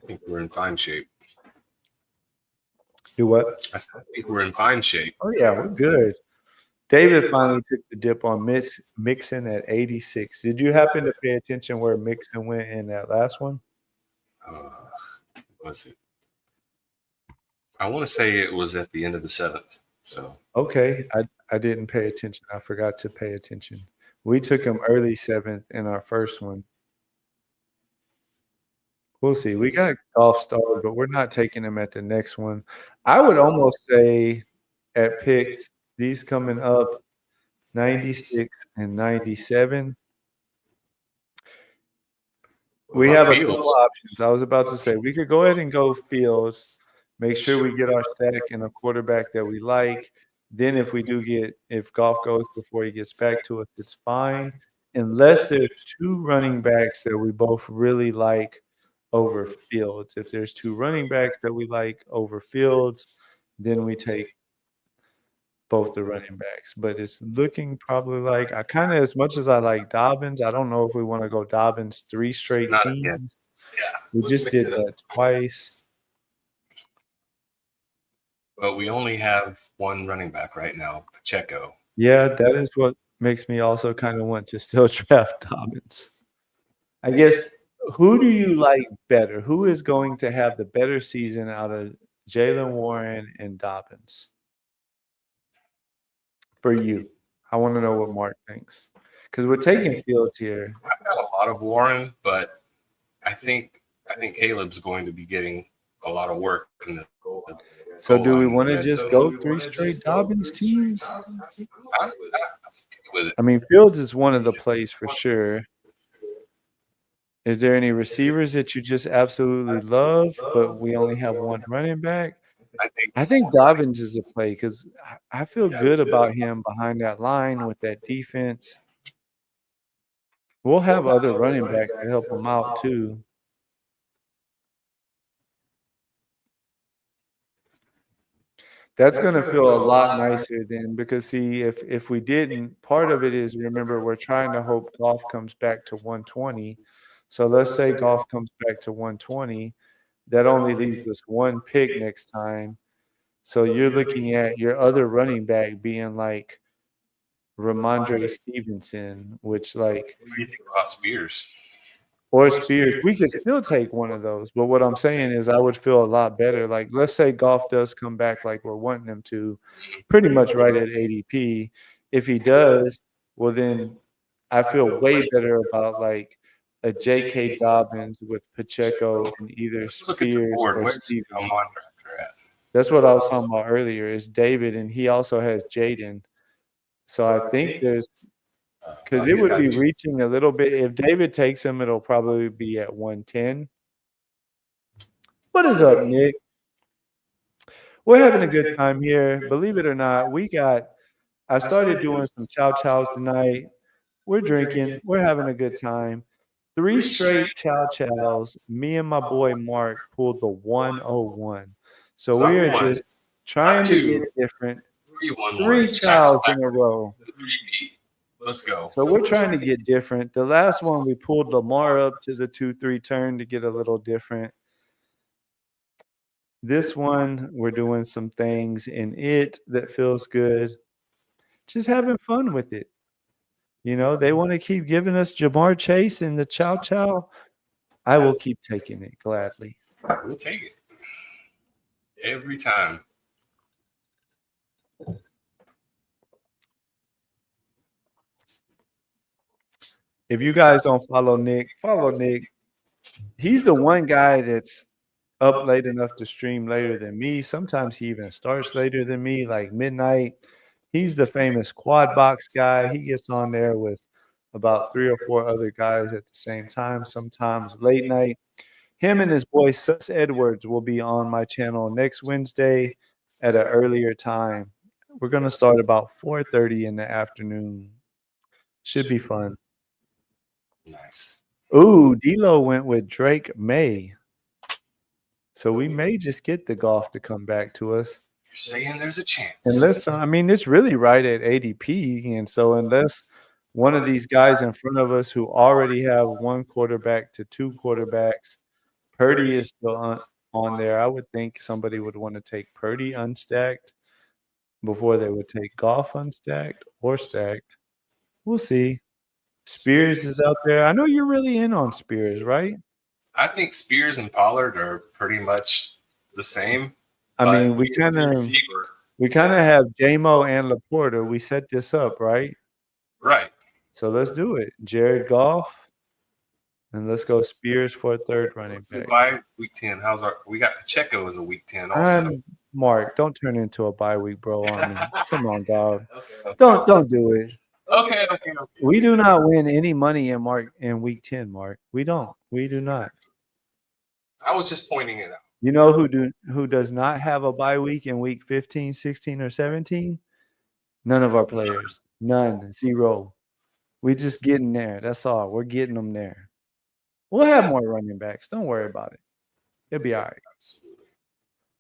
I think we're in fine shape. Do what? I think we're in fine shape. Oh, yeah, we're good. David finally took the dip on Mixon at 86. Did you happen to pay attention where Mixon went in that last one? was it? I want to say it was at the end of the 7th. So Okay, I didn't pay attention. I forgot to pay attention. We took him early 7th in our first one. We'll see. We got golf started, but we're not taking him at the next one. I would almost say at picks, these coming up 96 and 97. We have a couple Fields. options. I was about to say we could go ahead and go Fields, make sure we get our stack and a quarterback that we like. Then if golf goes before he gets back to us, it's fine. Unless there's two running backs that we both really like over Fields. If there's two running backs that we like over Fields, then we take both the running backs. But it's looking probably like I kind of, as much as I like Dobbins, I don't know if we want to go Dobbins 3 straight Not teams. again. Yeah. We let's just mix did it up. that twice. But we only have one running back right now, Pacheco. Yeah, that is what makes me also kind of want to still draft Dobbins. I guess, who do you like better? Who is going to have the better season out of Jaylen Warren and Dobbins? For you. I want to know what Mark thinks. Because we're taking Fields here. I've got a lot of Warren, but I think Caleb's going to be getting a lot of work in the So do we want to just go 3 straight Dobbins teams? with it. I mean, Fields is one of the plays for sure. Is there any receivers that you just absolutely love, but we only have one running back? I think Dobbins is a play because I feel good about him behind that line with that defense. We'll have other running backs to help him out too. That's going to feel a lot nicer then because, see, if we didn't, part of it is, remember, we're trying to hope Goff comes back to 120. So let's say Goff comes back to 120. That only leaves us one pick next time. So you're looking at your other running back being like Ramondre Stevenson, which like What do you think about Spears? or Spears. We could still take one of those. But what I'm saying is I would feel a lot better. Like, let's say Goff does come back like we're wanting him to, pretty much right at ADP. If he does, well, then I feel way better about like a J.K. Dobbins with Pacheco and either Let's look at the Spears board. or Where's Stevens. Amon Drafter at? That's what I was talking about earlier is David, and he also has Jaden. So I think there's – because it would be reaching a little bit. If David takes him, it'll probably be at 110. What is up, Nick? We're having a good time here. Believe it or not, I started doing some chow chows tonight. We're drinking. We're having a good time. 3 straight chow chows. Me and my boy Mark pulled the 101. So we are just trying to get different. 3 chows in a row. Let's go. So we're trying to get different. The last one, we pulled Lamar up to the 2-3 turn to get a little different. This one, we're doing some things in it that feels good. Just having fun with it. You know, they want to keep giving us Jamar Chase and the chow chow. I will keep taking it gladly. We'll take it. Every time. If you guys don't follow Nick, follow Nick. He's the one guy that's up late enough to stream later than me. Sometimes he even starts later than me, like midnight. He's the famous quad box guy. He gets on there with about 3 or 4 other guys at the same time, sometimes late night. Him and his boy Sus Edwards will be on my channel next Wednesday at an earlier time. We're going to start about 4:30 in the afternoon. Should be fun. Nice. Ooh, D'Lo went with Drake May. So we may just get the Goff to come back to us. You're saying there's a chance. Unless, I mean, it's really right at ADP. And so unless one of these guys in front of us who already have 1 quarterback to 2 quarterbacks, Purdy is still on there. I would think somebody would want to take Purdy unstacked before they would take Goff unstacked or stacked. We'll see. Spears is out there. I know you're really in on Spears, right? I think Spears and Pollard are pretty much the same. I but mean, we kind of receiver. have J-Mo and Laporta. We set this up, right? Right. So let's do it. Jared Goff, and let's go Spears for a third running Let's see, back. by week 10, we got Pacheco as a week 10 also. Mark, don't turn into a bye week, bro. On me. Come on, dog. Okay. Don't do it. Okay. We do not win any money in week 10, Mark. We don't. We do not. I was just pointing it out. You know who does not have a bye week in week 15, 16, or 17? None of our players. None. Zero. We just getting there. That's all. We're getting them there. We'll have more running backs. Don't worry about it. It'll be all right.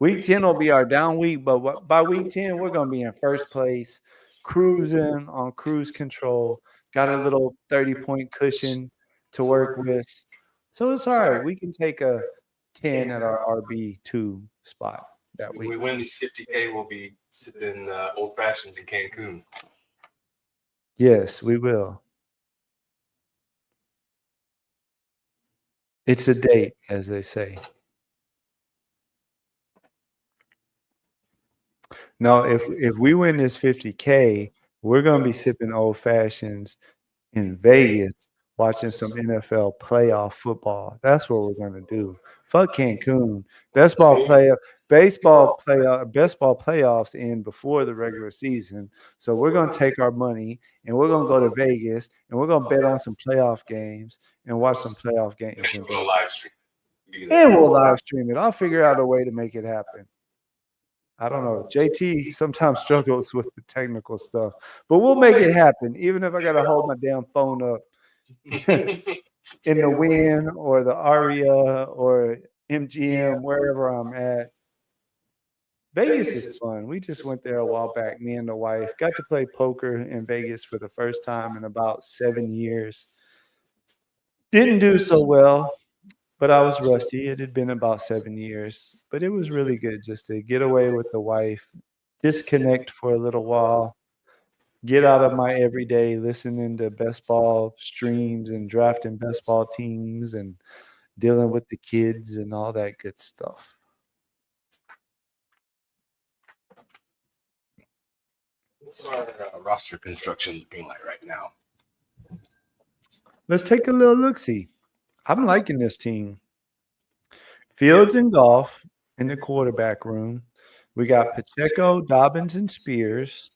Week 10 will be our down week, but by week 10, we're going to be in first place, cruising on cruise control. Got a little 30-point cushion to work with. So it's all right. We can take a 10 at our RB2 spot that When week. we win these 50K, we'll be sipping old fashions in Cancun. Yes, we will. It's a date, as they say. No, if we win this 50K, we're going to be sipping old fashions in Vegas, watching some NFL playoff football. That's what we're going to do. Fuck Cancun. Baseball playoffs end before the regular season. So we're going to take our money and we're going to go to Vegas and we're going to bet on some playoff games and watch some playoff games. And we'll live stream. And we'll live stream it. I'll figure out a way to make it happen. I don't know. JT sometimes struggles with the technical stuff, but we'll make it happen. Even if I got to hold my damn phone up in the Wynn or the Aria or MGM, wherever I'm at. Vegas is fun. We just went there a while back, me and the wife. Got to play poker in Vegas for the first time in about 7 years. Didn't do so well. But I was rusty. It had been about 7 years. But it was really good just to get away with the wife, disconnect for a little while, get out of my everyday listening to best ball streams and drafting best ball teams and dealing with the kids and all that good stuff. What's our roster construction looking like right now? Let's take a little look-see. I'm liking this team. Fields and Goff in the quarterback room. We got Pacheco, Dobbins, and Spears.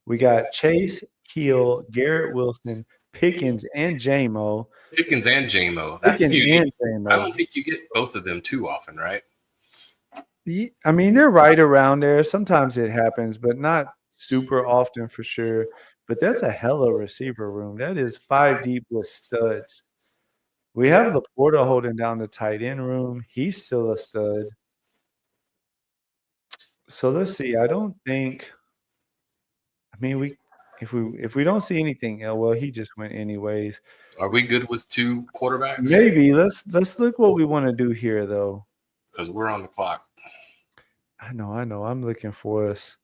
We got Chase, Hill, Garrett Wilson, Pickens, and J-Mo. Pickens and J-Mo. That's huge. And J-Mo. I don't think you get both of them too often, right? I mean, they're right around there. Sometimes it happens, but not super often for sure. But that's a hella receiver room. That is 5 deep with studs. We have Laporta holding down the tight end room. He's still a stud. So let's see. I don't think. I mean, if we don't see anything, well, he just went anyways. Are we good with 2 quarterbacks? Maybe. Let's look what we want to do here, though. Because we're on the clock. I know. I'm looking for us.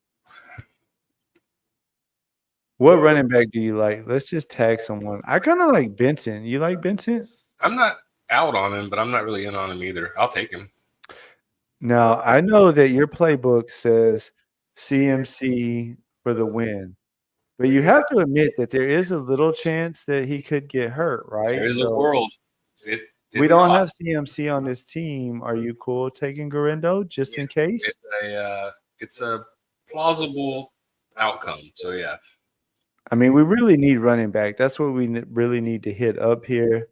What running back do you like? Let's just tag someone. I kind of like Benson. You like Benson? I'm not out on him, but I'm not really in on him either. I'll take him. Now, I know that your playbook says CMC for the win, but you have to admit that there is a little chance that he could get hurt, right? There is a world. We don't have CMC on this team. Are you cool taking Garindo just in case? It's a plausible outcome. So, yeah. I mean, we really need running back. That's what we really need to hit up here.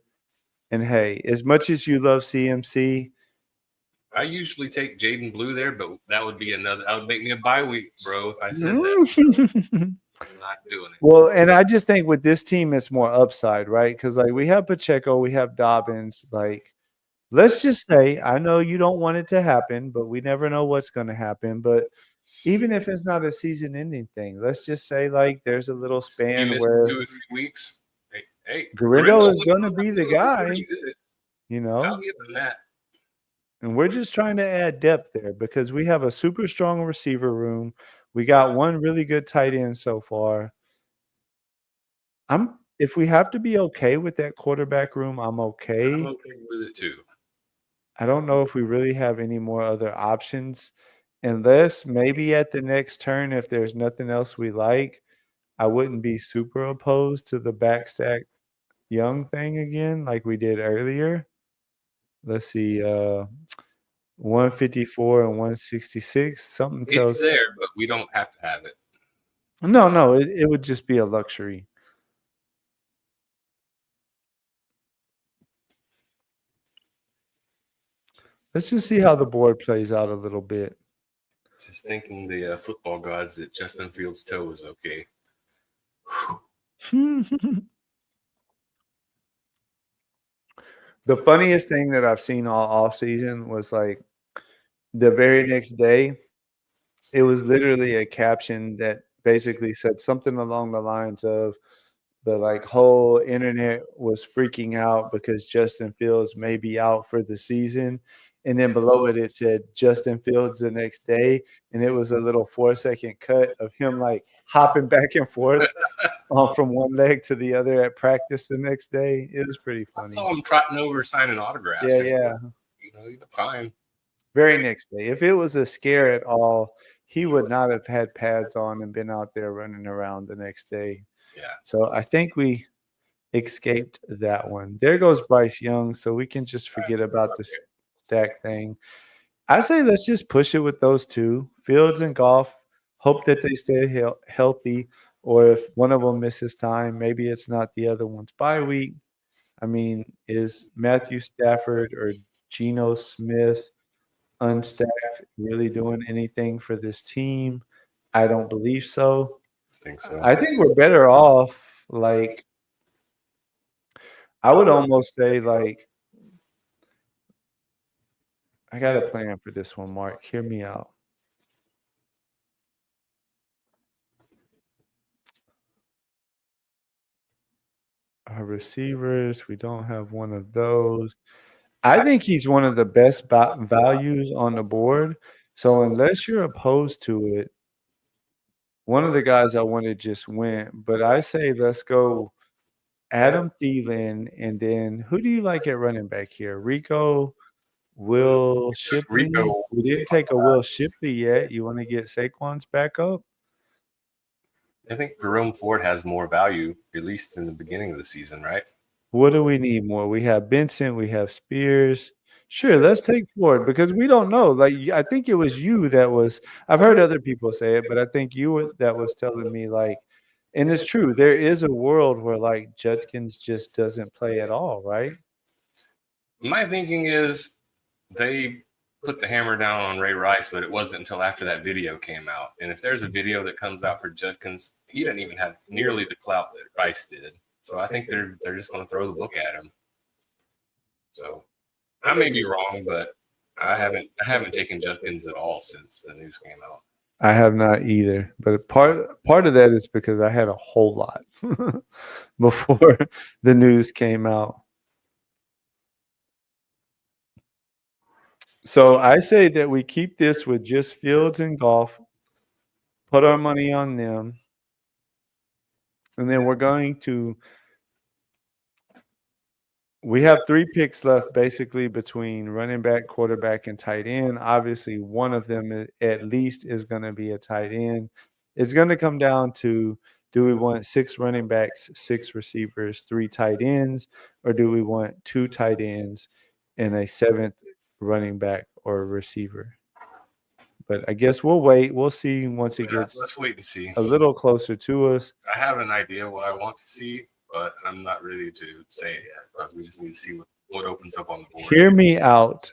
And, hey, as much as you love CMC, I usually take Jaden Blue there, but that would make me a bye week, bro. If I said that. I'm not doing it. Well, and I just think with this team, it's more upside, right? Because, like, we have Pacheco, we have Dobbins. Like, let's just say, I know you don't want it to happen, but we never know what's going to happen. But even if it's not a season-ending thing, let's just say, like, there's a little span where 2 or 3 weeks. Hey, Garindo is going to be the guy, you know? I'll give him that. And we're just trying to add depth there because we have a super strong receiver room. We got one really good tight end so far. If we have to be okay with that quarterback room, I'm okay. I'm okay with it too. I don't know if we really have any more other options, unless maybe at the next turn, if there's nothing else we like, I wouldn't be super opposed to the backstack Young thing again, like we did earlier. Let's see, 154 and 166. Something It's tells there, but we don't have to have it. no, it would just be a luxury. Let's just see how the board plays out a little bit. Just thinking the football gods that Justin Fields' toe was okay. The funniest thing that I've seen all off season was like the very next day, it was literally a caption that basically said something along the lines of the like whole internet was freaking out because Justin Fields may be out for the season. And then below it, it said Justin Fields the next day. And it was a little 4-second cut of him like hopping back and forth from one leg to the other at practice the next day. It was pretty I funny. saw him trotting over signing autographs. Yeah, and, yeah. You know, he looked fine. Very next day. If it was a scare at all, he would not have had pads on and been out there running around the next day. Yeah. So I think we escaped that one. There goes Bryce Young, so we can just forget about the stack thing. I say let's just push it with those two, Fields and Goff. Hope that they stay healthy, or if one of them misses time, maybe it's not the other one's bye week. I mean, is Matthew Stafford or Geno Smith unstacked really doing anything for this team? I don't believe so. I think so. I think we're better off, like, I would almost say, like, I got a plan for this one, Mark. Hear me out. Our receivers, we don't have one of those. I think he's one of the best values on the board. So unless you're opposed to it, one of the guys I wanted just went. But I say let's go Adam Thielen, and then who do you like at running back here? Rico, Will Shipley? Rico. We didn't take a Will Shipley yet. You want to get Saquon's back up? I think Jerome Ford has more value, at least in the beginning of the season, right? What do we need more? We have Benson, we have Spears. Sure, let's take Ford because we don't know. Like, I think it was you that was. I've heard other people say it, but I think you were that was telling me like, and it's true. There is a world where like Judkins just doesn't play at all, right? My thinking is they put the hammer down on Ray Rice, but it wasn't until after that video came out. And if there's a video that comes out for Judkins, he doesn't even have nearly the clout that Rice did. So I think they're just going to throw the book at him. So I may be wrong, but I haven't taken Judkins at all since the news came out. I have not either, but part of that is because I had a whole lot before the news came out. So I say that we keep this with just Fields and Goff, put our money on them, and then we're going to – we have 3 picks left basically between running back, quarterback, and tight end. Obviously, one of them at least is going to be a tight end. It's going to come down to, do we want 6 running backs, 6 receivers, 3 tight ends, or do we want 2 tight ends and a 7th running back or receiver? But I guess we'll wait. We'll see once it gets Let's wait and see. a little closer to us. I have an idea what I want to see, but I'm not ready to say it yet because we just need to see what opens up on the board. Hear me out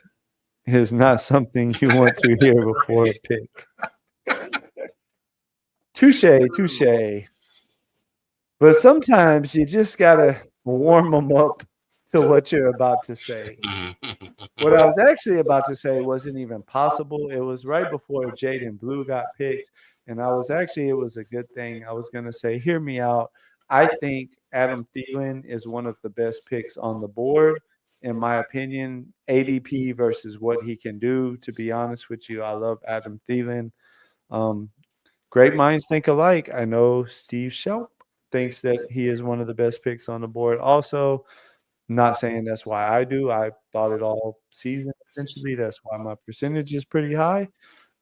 is not something you want to hear before a pick. Touche. But sometimes you just got to warm them up to what you're about to say. What I was actually about to say wasn't even possible. It was right before Jaden Blue got picked. And it was a good thing. I was going to say, hear me out. I think Adam Thielen is one of the best picks on the board. In my opinion, ADP versus what he can do. To be honest with you, I love Adam Thielen. Great minds think alike. I know Steve Shelp thinks that he is one of the best picks on the board. Also, not saying that's why I do. I thought it all season. essentially. That's why my percentage is pretty high.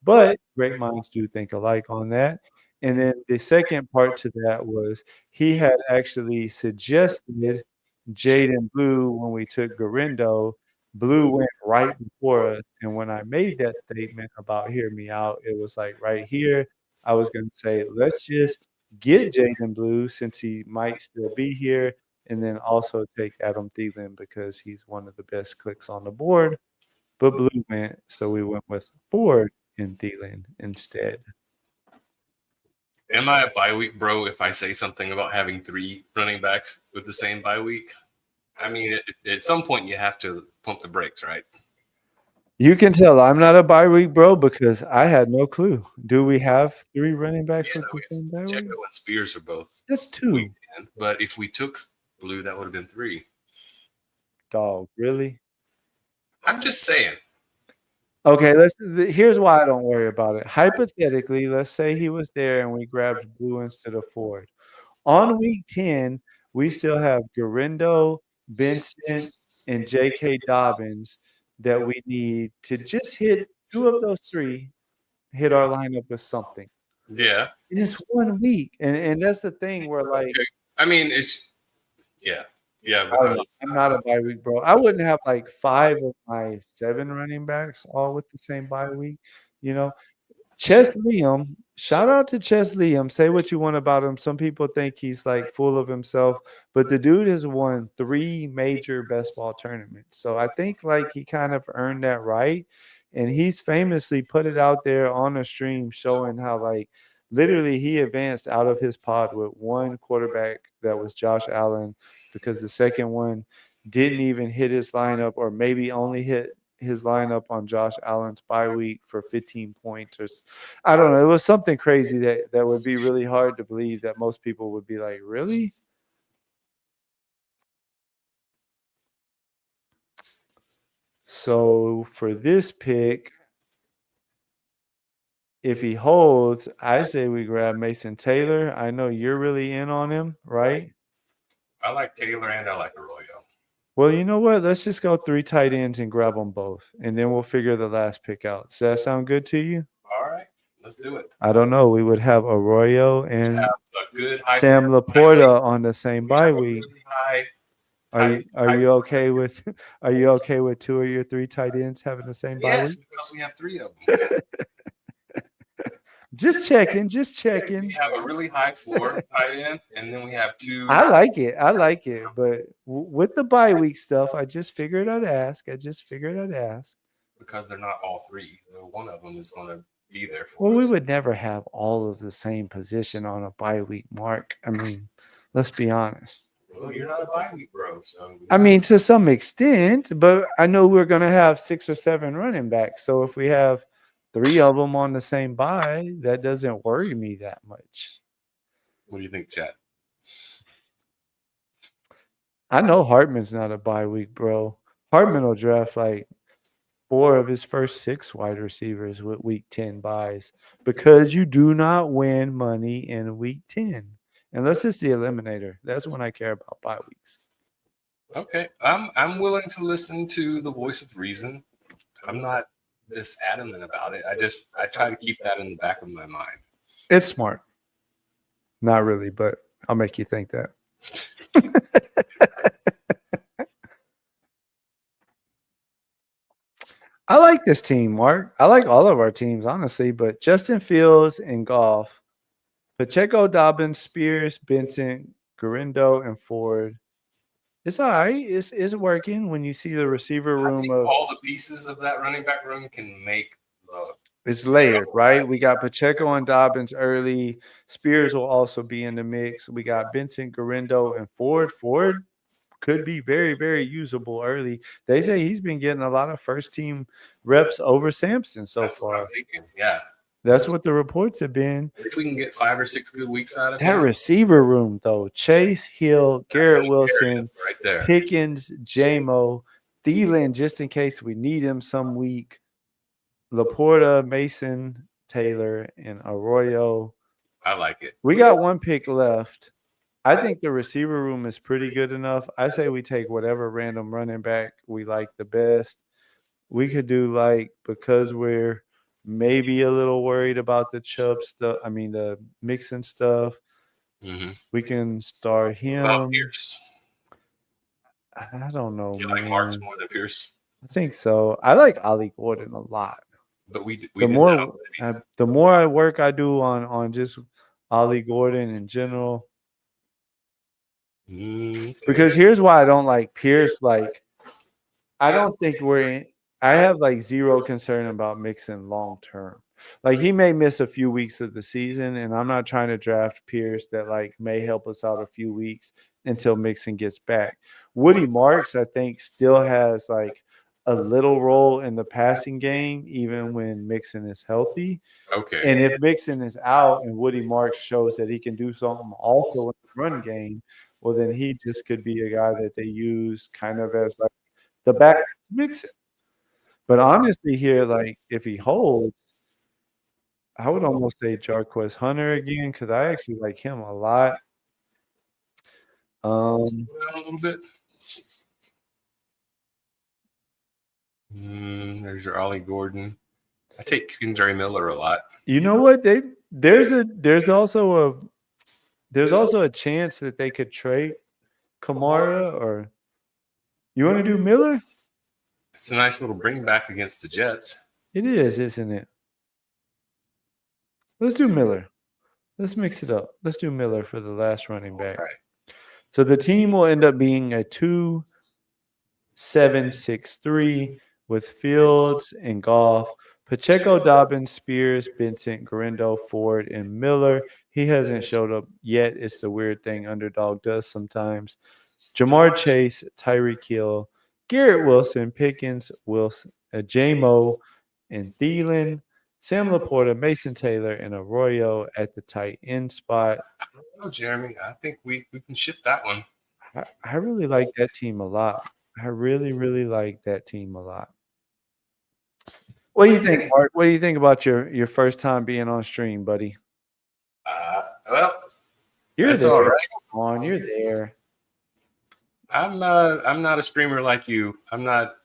But great minds do think alike on that. And then the second part to that was he had actually suggested Jaden Blue when we took Garindo. Blue went right before us. And when I made that statement about hear me out, it was like right here. I was going to say, let's just get Jaden Blue since he might still be here. And then also take Adam Thielen because he's one of the best clicks on the board. But Blue went, so we went with Ford and Thielen instead. Am I a bye week bro if I say something about having 3 running backs with the same bye week? I mean, at some point you have to pump the brakes, right? You can tell I'm not a bye week bro because I had no clue. Do we have 3 running backs Yeah, with the same bye week? Checo and Spears are both. That's 2. week 10, but if we took Blue, that would have been 3. Dog, really? I'm just saying. Okay, here's why I don't worry about it. Hypothetically, let's say he was there and we grabbed Blue instead of Ford. On week 10, we still have Garindo, Benson, and J.K. Dobbins that we need to just hit 2 of those 3, hit our lineup with something. Yeah. And it's 1 week. And that's the thing where, like, I mean, it's yeah. I'm not a bye week, bro. I wouldn't have like 5 of my 7 running backs all with the same bye week. You know, Chess Liam, shout out to Chess Liam. Say what you want about him. Some people think he's like full of himself, but the dude has won 3 major best ball tournaments. So I think like he kind of earned that right. And he's famously put it out there on a stream showing how like literally he advanced out of his pod with 1 quarterback that was Josh Allen because the second one didn't even hit his lineup or maybe only hit his lineup on Josh Allen's bye week for 15 points or I don't know. It was something crazy that would be really hard to believe that most people would be like, really? So for this pick, if he holds, I say we grab Mason Taylor. I know you're really in on him, right? I like Taylor and I like Arroyo. Well, you know what? Let's just go 3 tight ends and grab them both, and then we'll figure the last pick out. Does that sound good to you? All right, let's do it. I don't know. We would have Arroyo and a good Sam Laporta on the same bye week. Really Are you okay with 2 of your 3 tight ends having the same bye yes, week? because we have 3 of them. Just checking. We have a really high floor tight end, and then we have 2. I like it. But with the bye week stuff, I just figured I'd ask. Because they're not all 3. One of them is going to be there for Well, us. we would never have all of the same position on a bye week mark. I mean, let's be honest. Well, you're not a bye week bro. So I mean, to some extent, but I know we're going to have 6 or 7 running backs. So if we have 3 of them on the same bye, that doesn't worry me that much. what do you think, Chad? I know Hartman's not a bye week, bro. Hartman will draft like 4 of his first 6 wide receivers with week 10 buys because you do not win money in week 10. Unless it's the eliminator. That's when I care about bye weeks. Okay, I'm willing to listen to the voice of reason. I'm not this adamant about it. I try to keep that in the back of my mind. It's smart. Not really, but I'll make you think that. I like this team, Mark. I like all of our teams, honestly, but Justin Fields and Goff, Pacheco, Dobbins, Spears, Benson, Garindo, and Ford. It's all right. It's working when you see the receiver I room think of all the pieces of that running back room can make the it's layered, right? We got Pacheco and Dobbins early. Spears will also be in the mix. We got Benson, Garindo, and Ford. Ford could be very, very usable early. They say he's been getting a lot of first team reps over Sampson so that's what far. I'm thinking. Yeah, That's what the reports have been. if we can get 5 or 6 good weeks out of That him, receiver room, though, Chase Hill, that's Garrett what Wilson, is right there. Pickens, J-Mo, Thielen, just in case we need him some week, Laporta, Mason, Taylor, and Arroyo. I like it. We got 1 pick left. I think the receiver room is pretty good enough. I say we take whatever random running back we like the best. we could do like, because we're maybe a little worried about the Chubb stuff. I mean the Mixon stuff. Mm-hmm. We can start About him. Pierce. I don't know, Do you like man. Marks more than Pierce? I think so. I like Ollie Gordon a lot. But we The did that more already. the more work I do on just Ollie Gordon in general, because here's why I don't like Pierce. Like, I don't think I have like zero concern about Mixon long term. Like, he may miss a few weeks of the season, and I'm not trying to draft Pierce that like may help us out a few weeks until Mixon gets back. Woody Marks, I think, still has like a little role in the passing game, even when Mixon is healthy. Okay. And if Mixon is out and Woody Marks shows that he can do something also in the run game, well, then he just could be a guy that they use kind of as like the back Mixon. But honestly, here, like, if he holds, I would almost say Jarquez Hunter again, because I actually like him a lot. A little bit. There's your Ollie Gordon. I take Kenzari Miller a lot. You know what? There's also a chance that they could trade Kamara, or you want to do Miller? It's a nice little bring back against the Jets. It is, isn't it? Let's do Miller. Let's mix it up. Let's do Miller for the last running back. All right. So the team will end up being a 2-7-6-3 with Fields and Goff, Pacheco, Dobbins, Spears, Vincent, Garendo, Ford, and Miller. He hasn't showed up yet. It's the weird thing Underdog does sometimes. Jamar Chase, Tyreek Hill, Garrett Wilson, Pickens, Wilson, J-Mo, and Thielen, Sam Laporta, Mason Taylor, and Arroyo at the tight end spot. Oh, Jeremy, I think we can ship that one. I really like that team a lot. I really, really like that team a lot. What do you think, Mark? What do you think about your first time being on stream, buddy? Well, You're that's there. all right. Come on, you're there. I'm not a streamer like you. I'm not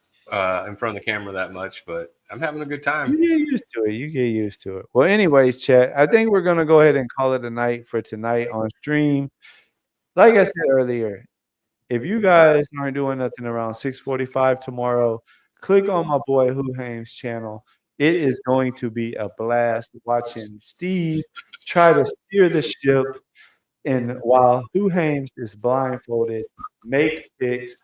in front of the camera that much, but I'm having a good time. You get used to it. You get used to it. Well, anyways, chat, I think we're going to go ahead and call it a night for tonight on stream. Like I said earlier, if you guys aren't doing nothing around 6:45 tomorrow, click on my boy Who Hames channel. It is going to be a blast watching Steve try to steer the ship, and while Who Hames is blindfolded, make picks.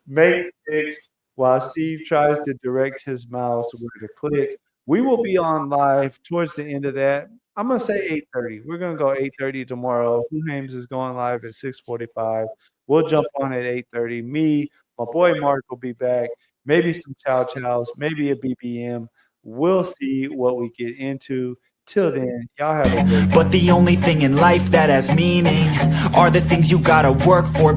Make picks while Steve tries to direct his mouse where to click. We will be on live towards the end of that. I'm going to say 8:30. We're going to go 8:30 tomorrow. Who Hames is going live at 6:45. We'll jump on at 8:30. Me, my boy Mark will be back. Maybe some chow chows, maybe a BBM. We'll see what we get into. Till then, y'all have a great day. But the only thing in life that has meaning are the things you gotta work for.